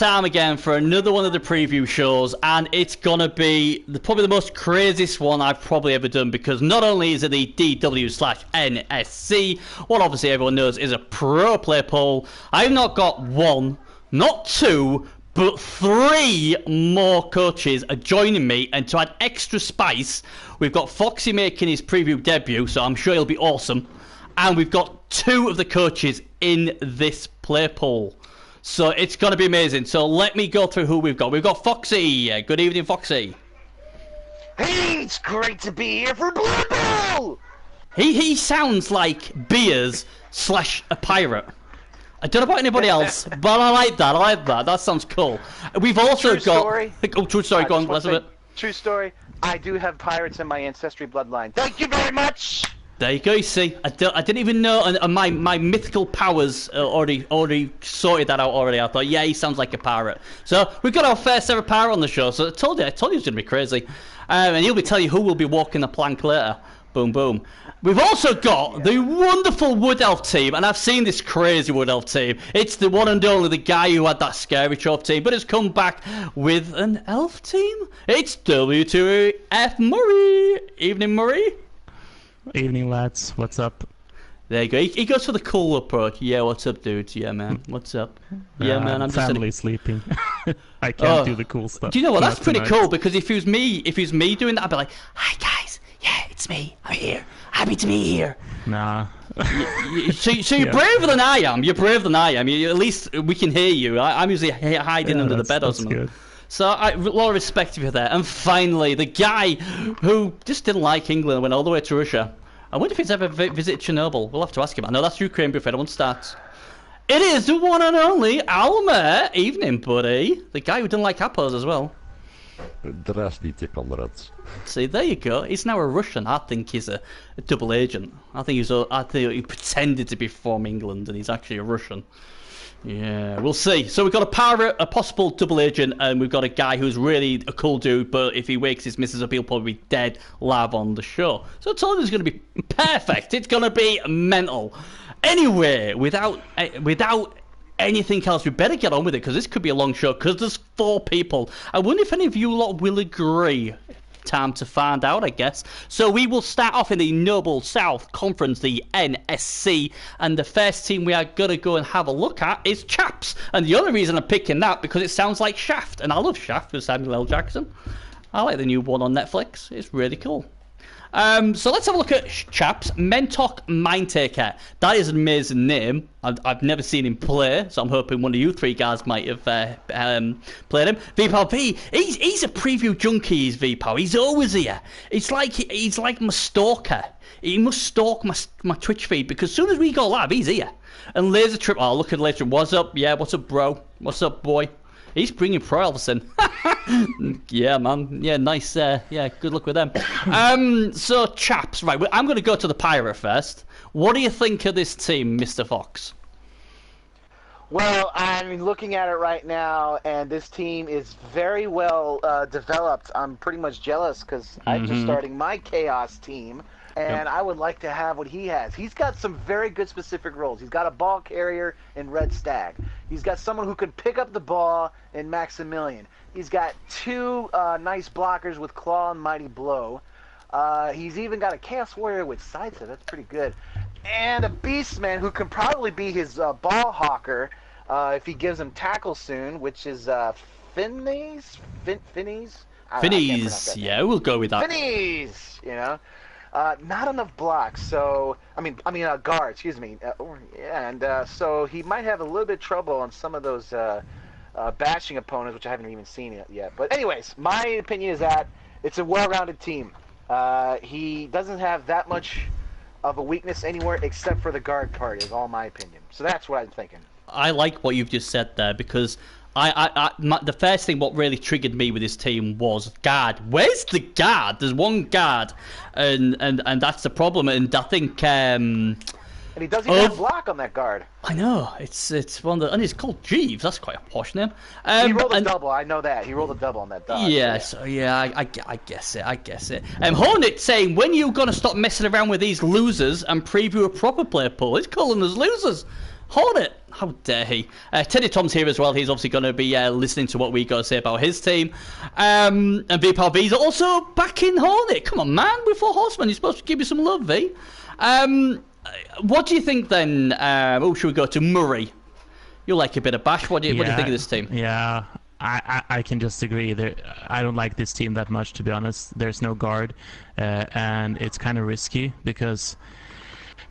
Time again for another one of the preview shows, and it's gonna be probably the most craziest one I've probably ever done, because not only is it the DW/NSC, what obviously everyone knows is a pro play poll. I've not got one, not two, but three more coaches are joining me, and to add extra spice, we've got Foxy making his preview debut, so I'm sure he'll be awesome, and we've got two of the coaches in this play poll. So it's going to be amazing. So let me go through who we've got. We've got Foxy. Good evening, Foxy. Hey, it's great to be here for Blood Bowl! He sounds like Beers / a pirate. I don't know about anybody else, but I like that. That sounds cool. We've also got... Story. Oh, true story. Go on, Elizabeth. True story. I do have pirates in my ancestry bloodline. Thank you very much! There you go, you see. I didn't even know, and my mythical powers already sorted that out already. I thought, yeah, he sounds like a pirate. So we've got our first ever pirate on the show, so I told you it's going to be crazy. And he'll be telling you who will be walking the plank later. Boom, boom. We've also got the wonderful Wood Elf team, and I've seen this crazy Wood Elf team. It's the one and only, the guy who had that scary trope team, but has come back with an elf team. It's W2F Murray. Evening, Murray. Evening, lads. What's up? There you go. He goes for the cool approach. Yeah, what's up, dudes? Yeah, man. What's up? Yeah, man. I'm family sleeping. I can't do the cool stuff. Do you know what? That's pretty tonight. cool, because if it was me doing that, I'd be like, "Hi guys, yeah, it's me. I'm here. Happy to be here." Nah. So you're braver than I am. You're braver than I am. At least we can hear you. I'm usually hiding under the bed or something. Good. So a lot of respect for you there. And finally, the guy who just didn't like England and went all the way to Russia. I wonder if he's ever visited Chernobyl. We'll have to ask him. I know that's Ukraine before anyone starts. It is the one and only Almer. Evening, buddy. The guy who didn't like apples as well. Здравствуйте, comrades. See, there you go. He's now a Russian. I think he's a double agent. I think he pretended to be from England and he's actually a Russian. Yeah, we'll see. So we've got a pirate, a possible double agent, and we've got a guy who's really a cool dude, but if he wakes his missus up, he'll probably be dead live on the show. So I told you it's going to be perfect. It's going to be mental. Anyway, without anything else, we better get on with it, because this could be a long show, because there's 4 people. I wonder if any of you lot will agree. Time to find out, I guess. So we will start off in the Noble South Conference, the NSC, and the first team we are going to go and have a look at is Chaps. And the only reason I'm picking that because it sounds like Shaft, and I love Shaft with Samuel L. Jackson. I like the new one on Netflix. It's really cool. So let's have a look at Chaps. Mentok Mindtaker. That is an amazing name. I've never seen him play, so I'm hoping one of you 3 guys might have played him. VPow V. He's a preview junkie. He's VPow. He's always here. He's like my stalker. He must stalk my Twitch feed, because as soon as we go live, he's here. And Laser Trip. Oh, look at Laser Trip. What's up? Yeah, what's up, bro? What's up, boy? He's bringing Pro Elvis in. Yeah, man. Yeah, nice. Yeah, good luck with them. So, Chaps. Right, I'm going to go to the Pirate first. What do you think of this team, Mr. Fox? Well, I'm looking at it right now, and this team is very well developed. I'm pretty much jealous, because I'm just starting my Chaos team, and I would like to have what he has. He's got some very good specific roles. He's got a ball carrier in Red Stag. He's got someone who can pick up the ball in Maximilian. He's got 2 nice blockers with Claw and Mighty Blow. He's even got a Chaos Warrior with Sidestep. That's pretty good. And a Beastman who can probably be his ball hawker if he gives him tackle soon, which is Finneys? Finneys. Yeah, we'll go with that. Finneys, you know. Not enough blocks, so I mean guard, excuse me, and so he might have a little bit of trouble on some of those bashing opponents, which I haven't even seen yet. But anyways, my opinion is that it's a well-rounded team. He doesn't have that much of a weakness anywhere except for the guard part, is all my opinion. So that's what I'm thinking. I like what you've just said there, because the first thing what really triggered me with this team was guard. Where's the guard? There's one guard, and that's the problem. And I think and he doesn't even have block on that guard. I know, it's one of the, and it's called Jeeves. That's quite a posh name. He rolled a double. I know that he rolled a double on that dodge. Yeah, so yeah, I guess it. Hornet saying, when you gonna stop messing around with these losers and preview a proper player pool? He's calling us losers. Hornet. How dare he? Teddy Tom's here as well. He's obviously going to be listening to what we got to say about his team. And VPAL V's also back in Hornet. Come on, man. We're 4 Horsemen. You're supposed to give me some love, V. What do you think then? Should we go to Murray? You like a bit of bash. What do you think of this team? Yeah, I can just agree. I don't like this team that much, to be honest. There's no guard, and it's kind of risky because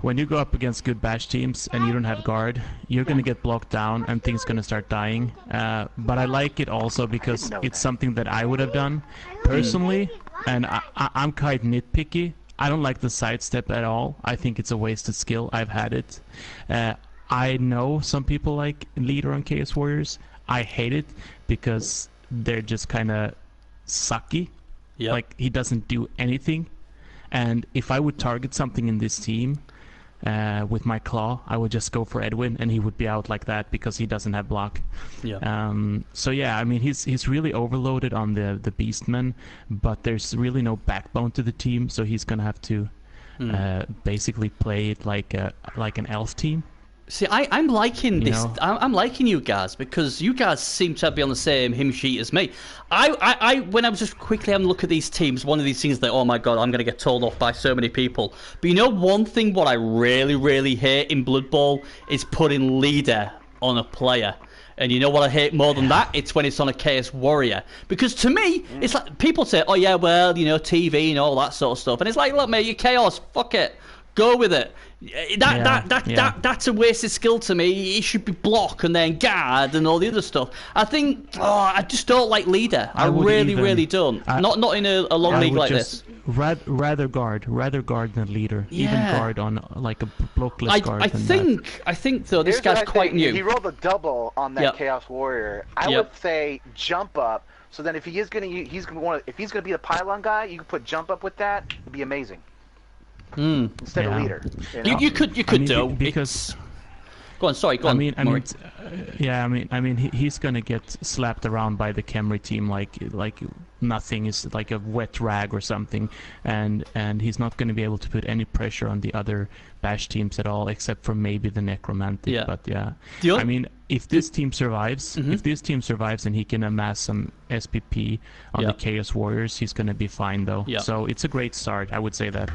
when you go up against good bash teams and you don't have guard, you're going to get blocked down and things going to start dying. But I like it also because it's something that I would have done personally, and I'm quite nitpicky. I don't like the sidestep at all. I think it's a wasted skill. I've had it. I know some people like Leader on Chaos Warriors. I hate it because they're just kind of sucky. Yep. Like, he doesn't do anything. And if I would target something in this team with my claw, I would just go for Edwin, and he would be out like that because he doesn't have block. Yeah. So yeah, I mean, he's really overloaded on the Beastmen, but there's really no backbone to the team, so he's gonna have to basically play it like an elf team. See, I'm liking this. I'm liking you guys because you guys seem to be on the same hymn sheet as me. I when I was just quickly having a look at these teams, one of these things that, oh my god, I'm going to get told off by so many people. But you know, one thing what I really, really hate in Blood Bowl is putting leader on a player. And you know what I hate more than that? It's when it's on a Chaos Warrior. Because to me, it's like people say, oh yeah, well, you know, TV and all that sort of stuff. And it's like, look, mate, you're Chaos. Fuck it. Go with it. That's a wasted skill to me. It should be block and then guard and all the other stuff. I think I just don't like leader. I really don't. Not in a long league like this. Rather guard than leader. Yeah. Even guard on like a blockless guard. I think though this guy's quite new. He rolled a double on that Chaos Warrior. I would say jump up. So then if he is gonna if he's gonna be the pylon guy, you can put jump up with that. It'd be amazing. Instead of leader. You could do because. Go on, sorry. Go on. I mean, he's gonna get slapped around by the Khemri team like nothing is like a wet rag or something, and he's not gonna be able to put any pressure on the other bash teams at all, except for maybe the Necromantic. Yeah. But I mean, if this team survives, and he can amass some SPP on the Chaos Warriors, he's gonna be fine though. Yeah. So it's a great start. I would say that.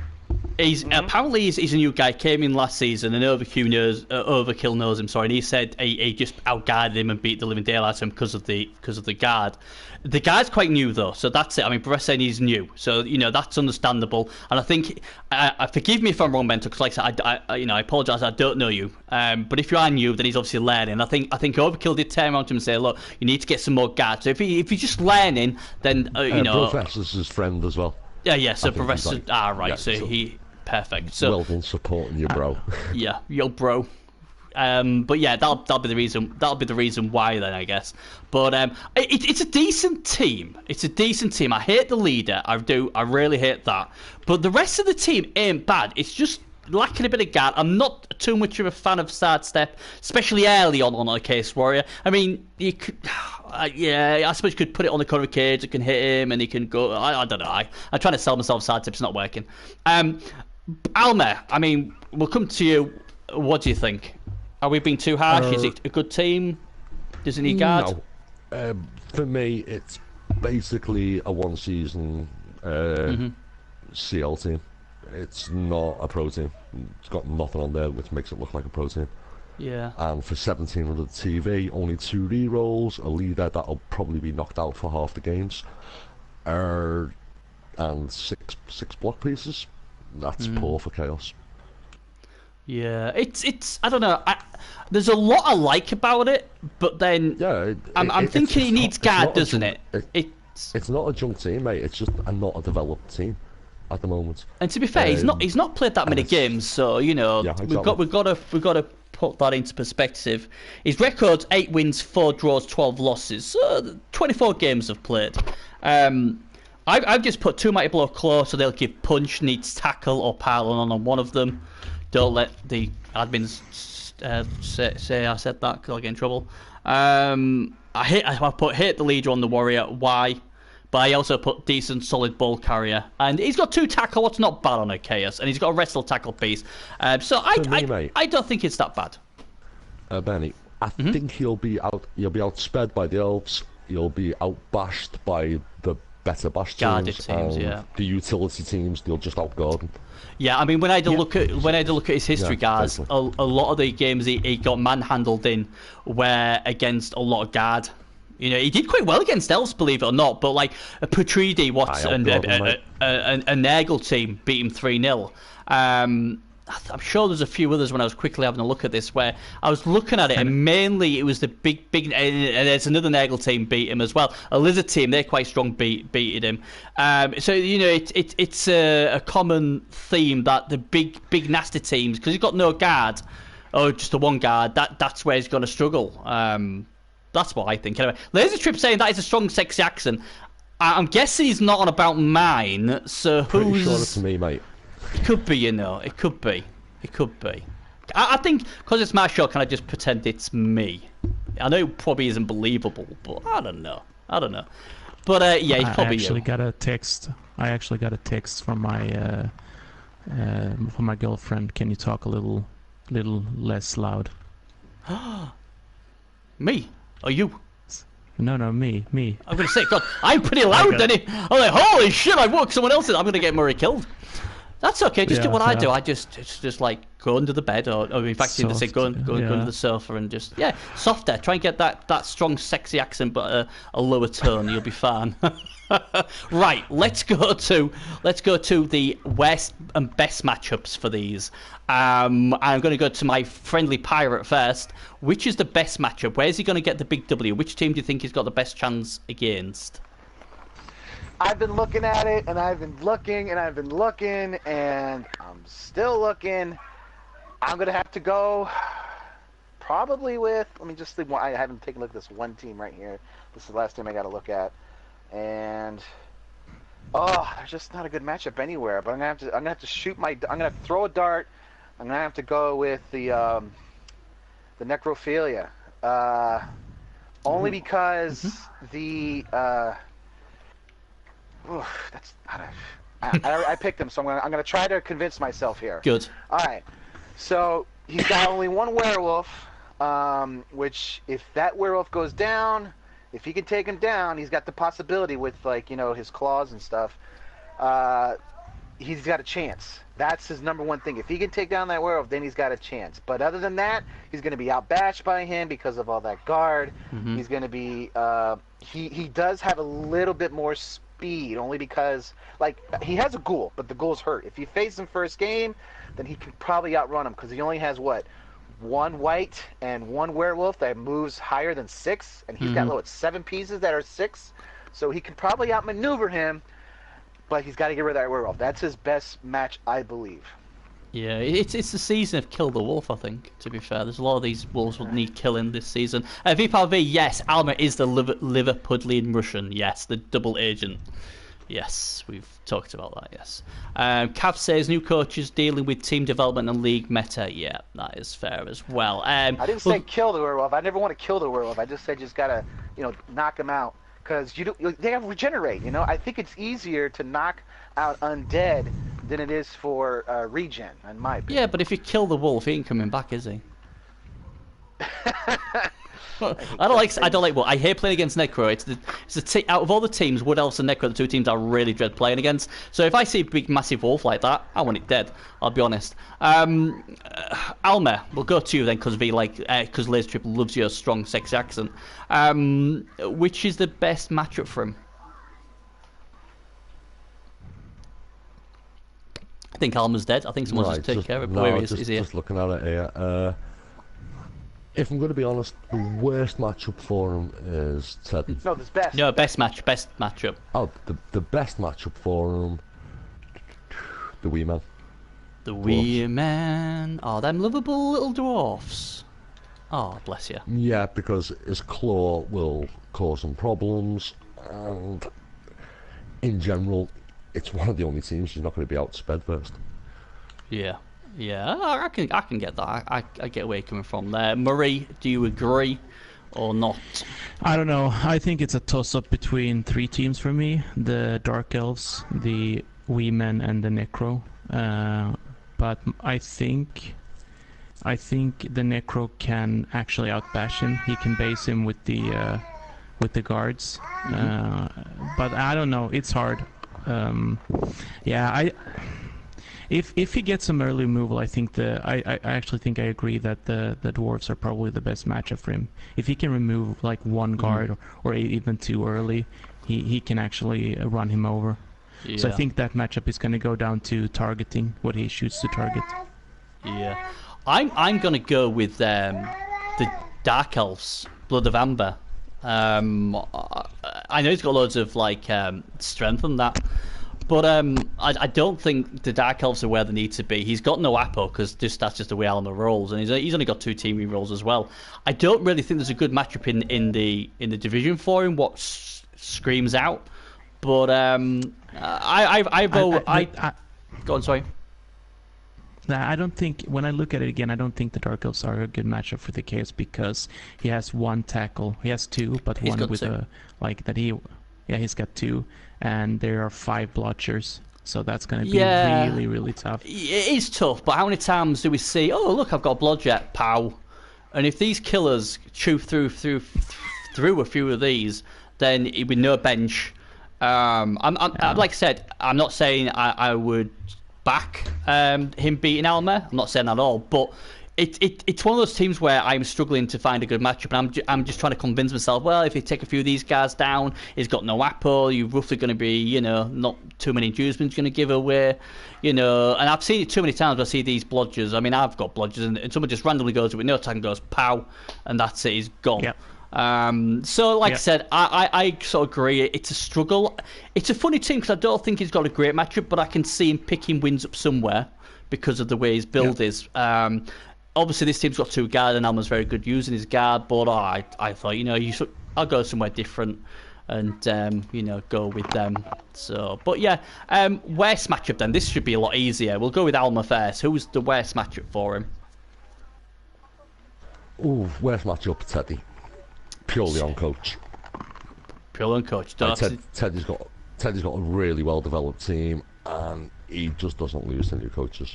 Apparently he's a new guy. Came in last season, and Overkill knows him. Sorry, and he said he just outguarded him and beat the living daylights out of him because of the guard. The guard's quite new though, so that's it. I mean, Professor saying he's new, so that's understandable. And I think, forgive me if I'm wrong, Mentor, because like I said, I apologise. I don't know you, but if you are new, then he's obviously learning. I think Overkill did turn around to him and say, look, you need to get some more guards. So if he's just learning, then Professor's his friend as well. Yeah. So Professor, he perfect. So well done supporting your bro. Your bro. But yeah, that'll be the reason. That'll be the reason why then, I guess. But it's a decent team. It's a decent team. I hate the leader. I do. I really hate that. But the rest of the team ain't bad. It's just lacking a bit of guard. I'm not too much of a fan of sidestep, especially early on a Chaos Warrior. I mean, you could. I suppose you could put it on the corner of cage. It can hit him, and he can go. I don't know. I'm trying to sell myself sidestep. It's not working. Almer, I mean, we'll come to you. What do you think? Are we being too harsh? Is it a good team? Does it need guard? No. For me, it's basically a one-season CL team. It's not a pro team. It's got nothing on there which makes it look like a pro team. Yeah. And for 1700 TV, only 2 rerolls, a leader that'll probably be knocked out for half the games, and six block pieces. That's poor for Chaos. Yeah, it's I don't know. There's a lot I like about it, but then I'm thinking he needs guard, doesn't it? It's not a junk team, mate. It's just not a developed team at the moment. And to be fair, he's not played that many games, so exactly. we've got to put that into perspective. His record's 8 wins, 4 draws, 12 losses. So 24 games have played. I've just put 2 mighty blow claw, so they'll give punch, needs tackle or pylon on one of them. Don't let the admins say I said that, because I'll get in trouble. I put hate the leader on the warrior. Why? But I also put decent, solid ball carrier, and he's got 2 tackle. What's not bad on a Chaos, and he's got a wrestle tackle piece. So I don't think it's that bad. Benny, I think he'll be outsped by the elves. He'll be outbashed by the better bash Guarded teams, teams, and yeah. the utility teams. They'll just outguard him. Yeah, I mean, when I had a look at his history, Yeah, guys, a lot of the games he got manhandled in were against a lot of guard. You know, he did quite well against elves, believe it or not. But like a Patridi, and a Nagel team beat him 3-0. I'm sure there's a few others when I was quickly having a look at this where I was looking at it, and mainly it was the big, and there's another Nagel team beat him as well. A Lizard team, they're quite strong, beating him. So you know, it's a common theme that the big nasty teams, because he's got no guard or just the one guard, that's where he's going to struggle. That's what I think. Anyway, Laser Trip saying that is a strong, sexy accent. I'm guessing he's not on about mine. So Pretty sure it's me, mate. It could be, you know. It could be. I think because it's my show, can I just pretend it's me? I know it probably isn't believable, but I don't know. But yeah, it's probably you. I actually got a text from my girlfriend. Can you talk a little less loud? Me? Or you? No, me. I'm going to say, God, I'm pretty loud, then. I'm like, holy shit, I woke someone else in. I'm going to get Murray killed. That's okay. Just do what I do. I just like go under the bed, or in fact, you say go under the sofa and just softer. Try and get that strong, sexy accent, but a lower tone. You'll be fine. Right. Let's go to the worst and best matchups for these. I'm going to go to my friendly pirate first. Which is the best matchup? Where's he going to get the big W? Which team do you think he's got the best chance against? I've been looking at it, and I've been looking, and I've been looking, and I'm still looking. I'm going to have to go probably with, let me just think, I haven't taken a look at this one team right here. This is the last team I got to look at. And, there's just not a good matchup anywhere. But I'm going to have to shoot I'm going to have to throw a dart. I'm going to have to go with the Necrophilia. Only because I picked him, so I'm gonna try to convince myself here. Good. All right. So he's got only one werewolf, which if that werewolf goes down, if he can take him down, he's got the possibility with his claws and stuff. He's got a chance. That's his number one thing. If he can take down that werewolf, then he's got a chance. But other than that, he's going to be outbashed by him because of all that guard. He's going to be. He does have a little bit more speed, only because he has a ghoul, but the ghoul's hurt. If you face him first game, then he can probably outrun him because he only has one white and one werewolf that moves higher than 6, and he's got 7 pieces that are 6, so he can probably outmaneuver him. But he's got to get rid of that werewolf. That's his best match, I believe. Yeah, it's the season of Kill the Wolf, I think, to be fair. There's a lot of these wolves will need killing this season. VPLV, yes, Alma is the Liverpudlian Russian. Yes, the double agent. Yes, we've talked about that, yes. Cav says new coaches dealing with team development and league meta. Yeah, that is fair as well. I didn't say kill the werewolf. I never want to kill the werewolf. I just said just got to, knock him out. Because they have regenerate, I think it's easier to knock out undead than it is for regen, in my opinion. Yeah, but if you kill the wolf, he ain't coming back, is he? I don't like Wood. I hate playing against Necro. It's out of all the teams, Wood Elves and Necro, the two teams I really dread playing against. So if I see a big, massive wolf like that, I want it dead. I'll be honest. Alma, we'll go to you then, because Laser Trip loves your strong, sexy accent. Which is the best matchup for him? I think Alma's dead. I think someone's just taking care of it. Where is he? Just looking at it here. If I'm going to be honest, the worst matchup for him is Ted. No, there's best. No, best matchup. Oh, the best matchup for him, the wee man. The wee man. Oh, them lovable little dwarfs. Oh, bless you. Yeah, because his claw will cause him problems, and in general, it's one of the only teams he's not going to be outsped first. Yeah. Yeah, I can get that. I get where you're coming from there. Murray, do you agree or not? I don't know. I think it's a toss-up between 3 teams for me. The Dark Elves, the Wee Men, and the Necro. But I think I think the Necro can actually outbash him. He can base him with the guards. But I don't know. It's hard. If he gets some early removal, I think I actually think I agree that the dwarves are probably the best matchup for him. If he can remove like one guard or even two early, he can actually run him over. Yeah. So I think that matchup is going to go down to targeting what he shoots to target. Yeah, I'm going to go with the Dark Elves, Blood of Amber. I know he's got loads of like strength on that, but I don't think the Dark Elves are where they need to be. He's got no Apo because that's just the way Alma rolls, and he's only got 2 team re-rolls as well. I don't really think there's a good matchup in the division for him. What screams out, but go on, sorry. I don't think, when I look at it again, I don't think the Dark Elves are a good matchup for the Chaos because he has 1 tackle. He has 2, but he's one with he's got 2, and there are 5 blotchers. So that's going to be really, really tough. It is tough, but how many times do we see, oh, look, I've got a blodget, pow. And if these killers chew through a few of these, then it'd be no bench. Like I said, I'm not saying I would back him beating Alma. I'm not saying that at all, but it's one of those teams where I'm struggling to find a good matchup, and I'm just trying to convince myself, well, if you take a few of these guys down, he's got no Apple, you're roughly going to be, not too many inducements going to give away, and I've seen it too many times. I see these blodgers. I mean, I've got blodgers, and someone just randomly goes with no tag and goes pow, and that's it, he's gone. Yep. So like I said, I sort of agree. It's a struggle. It's a funny team because I don't think he's got a great matchup, but I can see him picking wins up somewhere because of the way his build is. Obviously, this team's got 2 guard, and Alma's very good using his guard. But I thought, I'll go somewhere different and go with them. So, but yeah, worst matchup then. This should be a lot easier. We'll go with Alma first. Who's the worst matchup for him? Ooh, worst matchup, Teddy. Purely on coach. Purely on coach. Teddy's got a really well developed team, and he just doesn't lose to new coaches.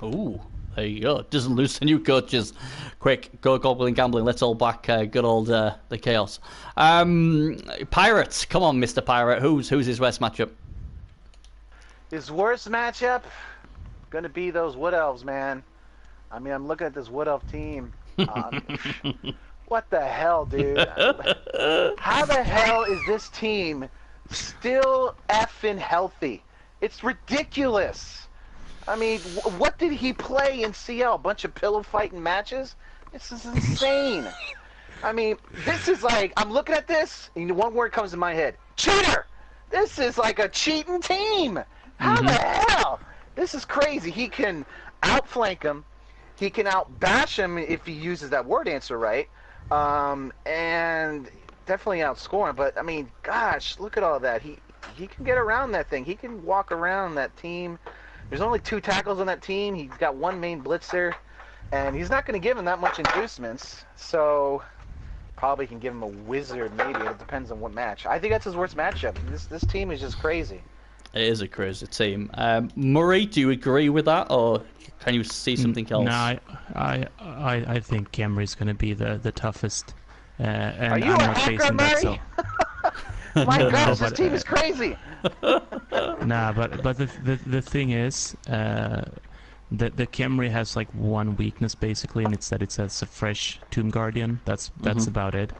Ooh, there you go. Doesn't lose to new coaches. Quick, go Goblin Gambling. Let's all back good old the Chaos. Pirates, come on, Mr. Pirate. Who's his worst matchup? His worst matchup gonna be those Wood Elves, man. I mean, I'm looking at this Wood Elf team. What the hell, dude? How the hell is this team still effing healthy? It's ridiculous. I mean, what did he play in CL? A bunch of pillow fighting matches? This is insane. I mean, this is like, I'm looking at this, and one word comes in my head. Cheater! This is like a cheating team. How the hell? This is crazy. He can outflank him. He can outbash him if he uses that word answer right. And definitely outscore him. But I mean, gosh, look at all that. He can get around that thing. He can walk around that team. There's only 2 tackles on that team. He's got 1 main blitzer, and he's not going to give him that much inducements. So probably can give him a wizard. Maybe it depends on what match. I think that's his worst matchup. This team is just crazy. It is a crazy team. Murray, do you agree with that, or can you see something else? No, I think Camry's going to be the toughest. And Are you I'm a not hacker, facing that, Murray? so. My gosh, this team is crazy. Nah, but the thing is, the Camry has like 1 weakness basically, and it's that it says a fresh Tomb Guardian. That's about it.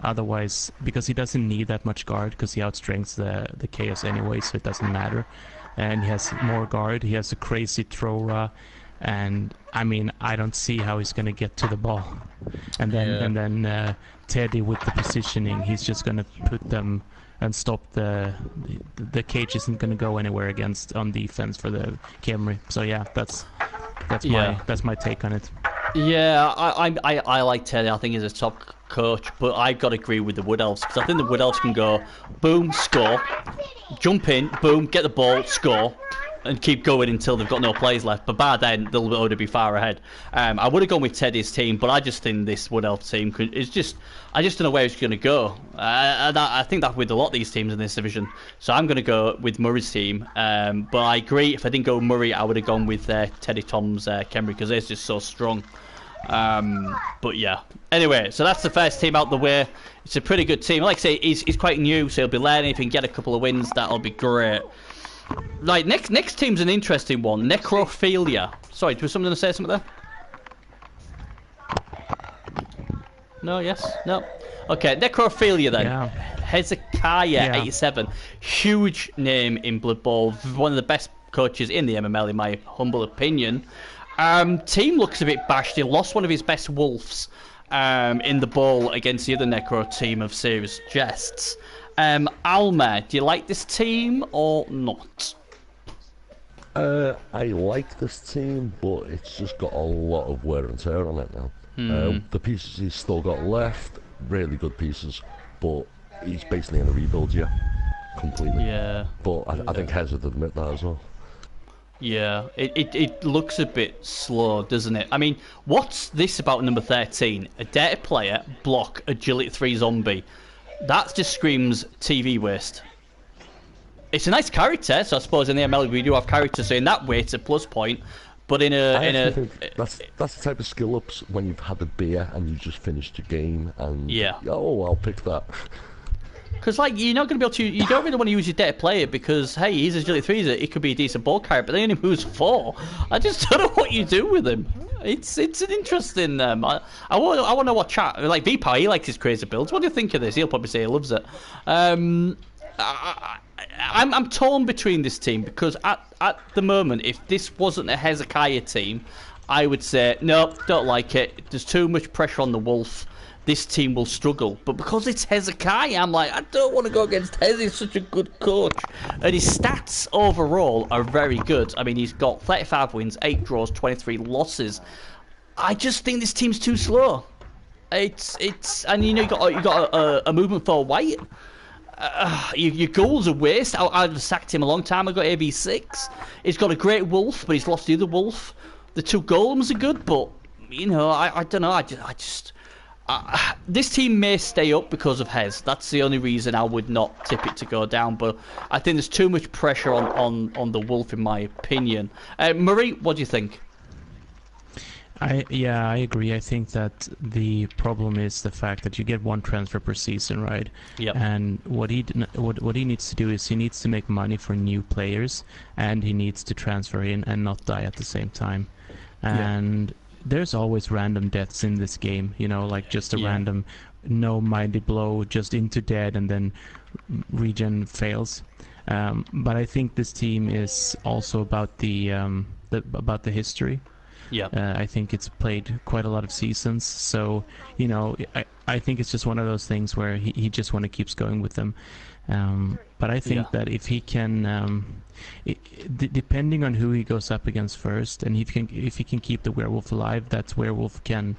Otherwise, because he doesn't need that much guard, because he outstrengths the Chaos anyway, so it doesn't matter. And he has more guard. He has a crazy Throw, and I mean, I don't see how he's gonna get to the ball. And then Teddy with the positioning, he's just gonna put them and stop the cage isn't gonna go anywhere against on defense for the Camry. So yeah, that's my take on it. Yeah, I like Teddy. I think he's a top coach, but I've got to agree with the Wood Elves because I think the Wood Elves can go boom, score, jump in, boom, get the ball, score. and keep going until they've got no players left. But by then, they'll already be far ahead. I would have gone with Teddy's team, but I just think this Wood Elf team is just... I just don't know where it's going to go. I think that with a lot of these teams in this division. So I'm going to go with Murray's team. But I agree, if I didn't go Murray, I would have gone with Teddy Tom's Khemri, because they're just so strong. But yeah. Anyway, so that's the first team out the way. It's a pretty good team. Like I say, he's quite new, so he'll be learning. If he can get a couple of wins, that'll be great. Right, next team's an interesting one. Necrophilia. Sorry, was someone going to say something there? No, yes? No? Okay, Necrophilia then. Yeah. Hezekiah, 87. Huge name in Blood Bowl. One of the best coaches in the MML, in my humble opinion. Team looks a bit bashed. He lost one of his best wolves in the bowl against the other Necro team of Serious Jests. Alma, do you like this team or not? I like this team, but it's just got a lot of wear and tear on it now. The pieces he's still got left, really good pieces, but he's basically in a rebuild year, completely. Yeah. But I think Hez would admit that as well. Yeah, it looks a bit slow, doesn't it? I mean, what's this about number 13? A data player, block, agility 3 zombie. That just screams TV waste. It's a nice character, so I suppose in the ML we do have characters, so in that way it's a plus point. But that's the type of skill ups when you've had a beer and you just finished your game and I'll pick that. Because like you're not going to be able to, you don't really want to use your data player because hey, he's agility 3, it could be a decent ball carrier, but then he moves 4. I just don't know what you do with him. It's an interesting. I want to know what chat like VPower. He likes his crazy builds. What do you think of this? He'll probably say he loves it. I'm torn between this team because at the moment, if this wasn't a Hezekiah team, I would say no, don't like it. There's too much pressure on the Wolf. This team will struggle. But because it's Hezekiah, I'm like, I don't want to go against Hez. He's such a good coach. And his stats overall are very good. I mean, he's got 35 wins, 8 draws, 23 losses. I just think this team's too slow. It's and you got a movement for White. Your goals are waste. I'd have sacked him a long time ago. AV6. He's got a great wolf, but he's lost the other wolf. The 2 golems are good, but I don't know. I just this team may stay up because of Hez. That's the only reason I would not tip it to go down. But I think there's too much pressure on the wolf, in my opinion. Murray, what do you think? I agree. I think that the problem is the fact that you get 1 transfer per season, right? Yep. And what he needs to do is he needs to make money for new players, and he needs to transfer in and not die at the same time. And there's always random deaths in this game, like just a random no-minded blow just into dead and then regen fails. But I think this team is also about the history. Yeah. I think it's played quite a lot of seasons, so I think it's just one of those things where he just want to keeps going with them. But I think that if he can, depending on who he goes up against first, and if he can keep the werewolf alive, that werewolf can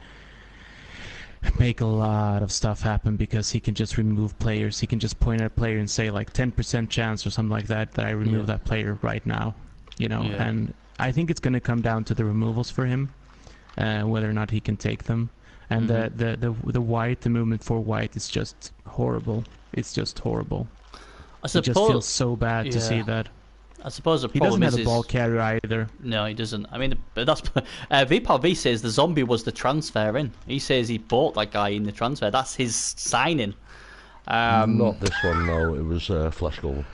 make a lot of stuff happen because he can just remove players. He can just point at a player and say like 10% chance or something like that I remove that player right now, and I think it's going to come down to the removals for him, whether or not he can take them. And the white, the movement for white is just horrible. It's just horrible. It just feels so bad to see that. I suppose the he problem doesn't have a ball carrier either. No, he doesn't. I mean, that's VPower says the zombie was the transfer in. He says he bought that guy in the transfer. That's his signing. Not this one, no. It was Flesh Golem.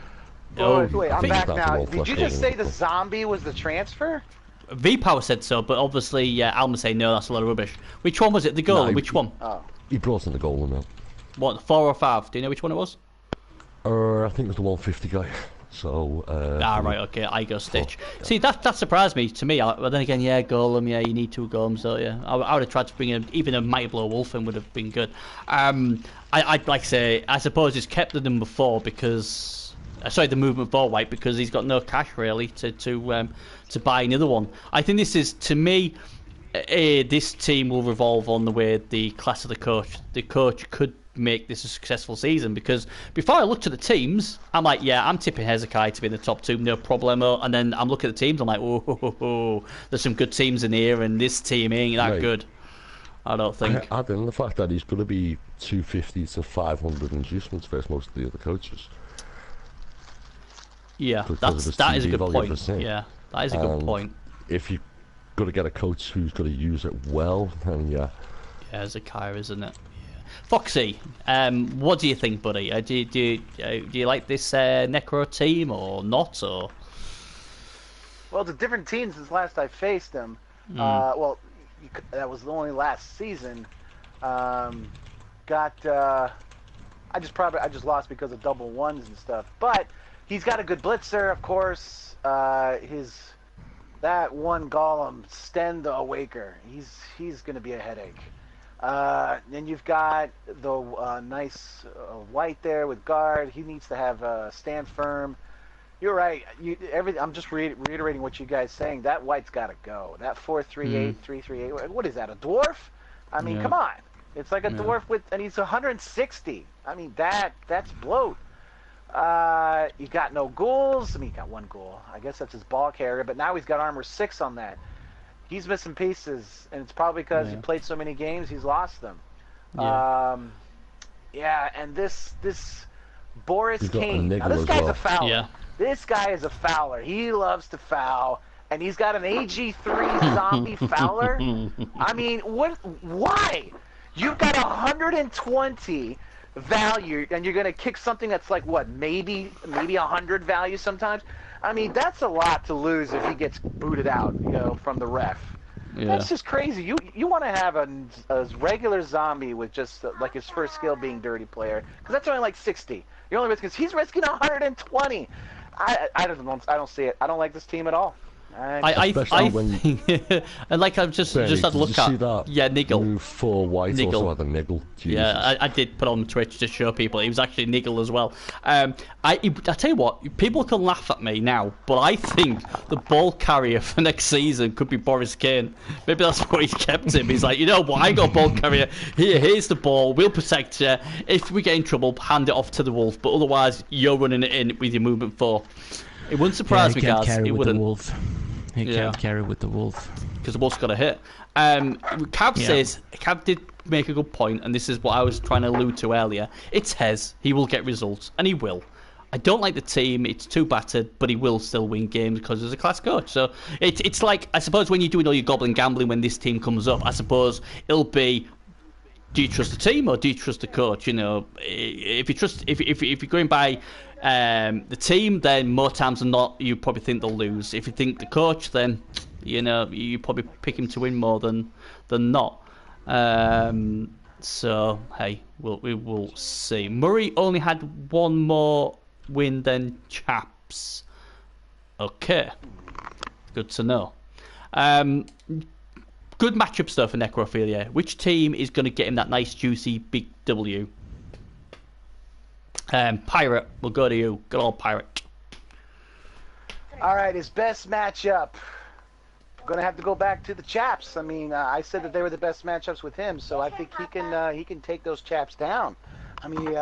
Wait, I'm back now. Did you just say the zombie was the transfer? VPower said so, but obviously Alma say no, that's a lot of rubbish. Which one was it? The goal? No, which one? Oh. He brought in the golem now. What, 4 or 5? Do you know which one it was? I think it was the 150 guy. So. Right, okay. I go Stitch. See, that surprised me. To me, but then again, golem. Yeah, you need 2 golems, so yeah. I would have tried to bring in even a Mighty Blow Wolf in would have been good. I'd like to say, I suppose he's kept the number 4 because. Sorry, the movement for white because he's got no cash really to buy another one. I think this is, to me, this team will revolve on the way the class of the coach. The coach could make this a successful season. Because before I looked at the teams, I'm like, yeah, I'm tipping Hezekiah to be in the top 2, no problemo. And then I'm looking at the teams, I'm like, oh, there's some good teams in here, and this team ain't that good. I don't think. Add in the fact that he's going to be 250 to 500 inducements versus most of the other coaches. Yeah, that is a good point. Yeah, that is a good point. If you're going to get a coach who's going to use it well, then yeah. Yeah, Hezekiah, isn't it? Yeah. Foxy, what do you think, buddy? Do you like this Necro team or not? Or well, it's a different team since last I faced them. That was only last season. I just lost because of double ones and stuff. But he's got a good blitzer, of course. That one golem, Sten the Awaker. He's going to be a headache. Then you've got the nice white there with guard. He needs to have stand firm. You're right. I'm just reiterating what you guys saying. That white's got to go. That 4-3-8, 3-3-8. What is that? A dwarf? I mean, come on. It's like a dwarf and he's 160. I mean, that's bloat. You got no ghouls. I mean, he got one ghoul. I guess that's his ball carrier. But now he's got armor 6 on that. He's missing pieces, and it's probably because he played so many games he's lost them. And this Boris Kane. Now this guy's a fouler. Yeah. This guy is a fouler. He loves to foul, and he's got an AG3 zombie fouler. I mean, why? You've got 120 value, and you're going to kick something that's like, what, maybe 100 value sometimes? I mean, that's a lot to lose if he gets booted out, from the ref. Yeah. That's just crazy. You want to have a regular zombie with just like his first skill being dirty player, because that's only like 60. You're only risking, he's risking 120. I don't see it. I don't like this team at all. I think, and like I've just had a look at, Nigel. Move 4 white Nigel. Also had a niggle. Jesus. Yeah, I did put on Twitch to show people he was actually Nigel as well. I tell you what, people can laugh at me now, but I think the ball carrier for next season could be Boris Kane. Maybe that's why he kept him. He's like, you know what, I got ball carrier. Here's the ball. We'll protect you. If we get in trouble, hand it off to the Wolf. But otherwise, you're running it in with your movement 4. It wouldn't surprise me, guys. It wouldn't. He can't carry with the Wolf. Because the Wolf's got to hit. Cav did make a good point, and this is what I was trying to allude to earlier. It's Hez. He will get results, and he will. I don't like the team. It's too battered, but he will still win games because he's a class coach. So it's like, I suppose, when you're doing all your goblin gambling, when this team comes up, I suppose it'll be, do you trust the team or do you trust the coach? If you're going by the team, then more times than not, you probably think they'll lose. If you think the coach, then you probably pick him to win more than not. So hey, we will see. Murray only had one more win than Chaps. Okay, good to know. Good matchup stuff for Necrophilia. Which team is going to get him that nice juicy big W? Pirate, we'll go to you. Good old Pirate. All right, his best matchup. Going to have to go back to the Chaps. I mean, I said that they were the best matchups with him, so I think he can take those Chaps down. I mean,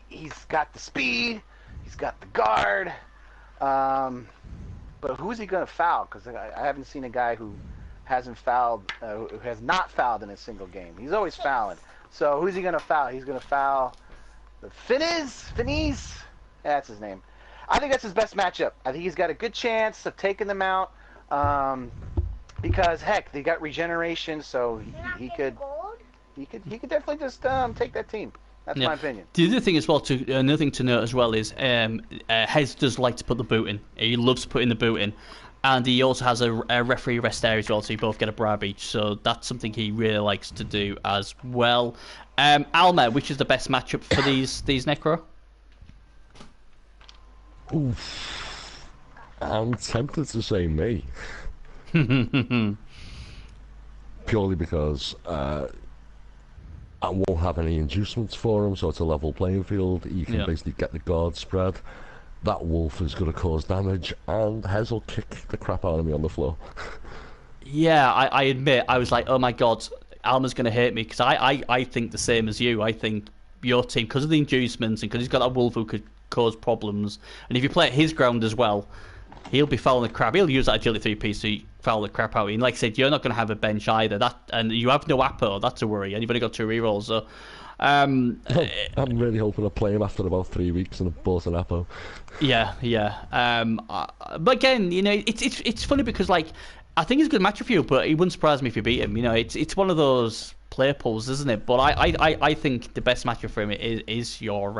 he's got the speed, he's got the guard, but who's he going to foul? Because I haven't seen a guy who hasn't fouled, who has not fouled in a single game. He's always fouling. So who's he going to foul? He's going to foul the Finney's? That's his name. I think that's his best matchup. I think he's got a good chance of taking them out. Because heck, they got regeneration, so he could definitely just take that team. That's my opinion. The other thing as well, another thing to note as well is Hez does like to put the boot in. He loves putting the boot in, and he also has a referee rest area as well, so you both get a bribe each. So that's something he really likes to do as well. Alma, which is the best matchup for these Necro? Oof. I'm tempted to say me. Purely because I won't have any inducements for him, so it's a level playing field. You can basically get the guard spread. That Wolf is going to cause damage, and Hez will kick the crap out of me on the floor. Yeah, I admit, I was like, oh my god, Alma's going to hate me, because I think the same as you. I think, your team because of the inducements and because he's got that wolf who could cause problems. And if you play at his ground as well, he'll be fouling the crap. He'll use that agility 3-piece to foul the crap out of you. And like I said, you're not going to have a bench either. And you have no Apo. That's a worry. And you've only got 2 rerolls. So, I'm really hoping to play him after about 3 weeks and I've bought an Apo. Yeah. But again, it's funny because like I think he's a good matchup for you, but it wouldn't surprise me if you beat him. It's one of those player pools, isn't it? But I think the best matchup for him is your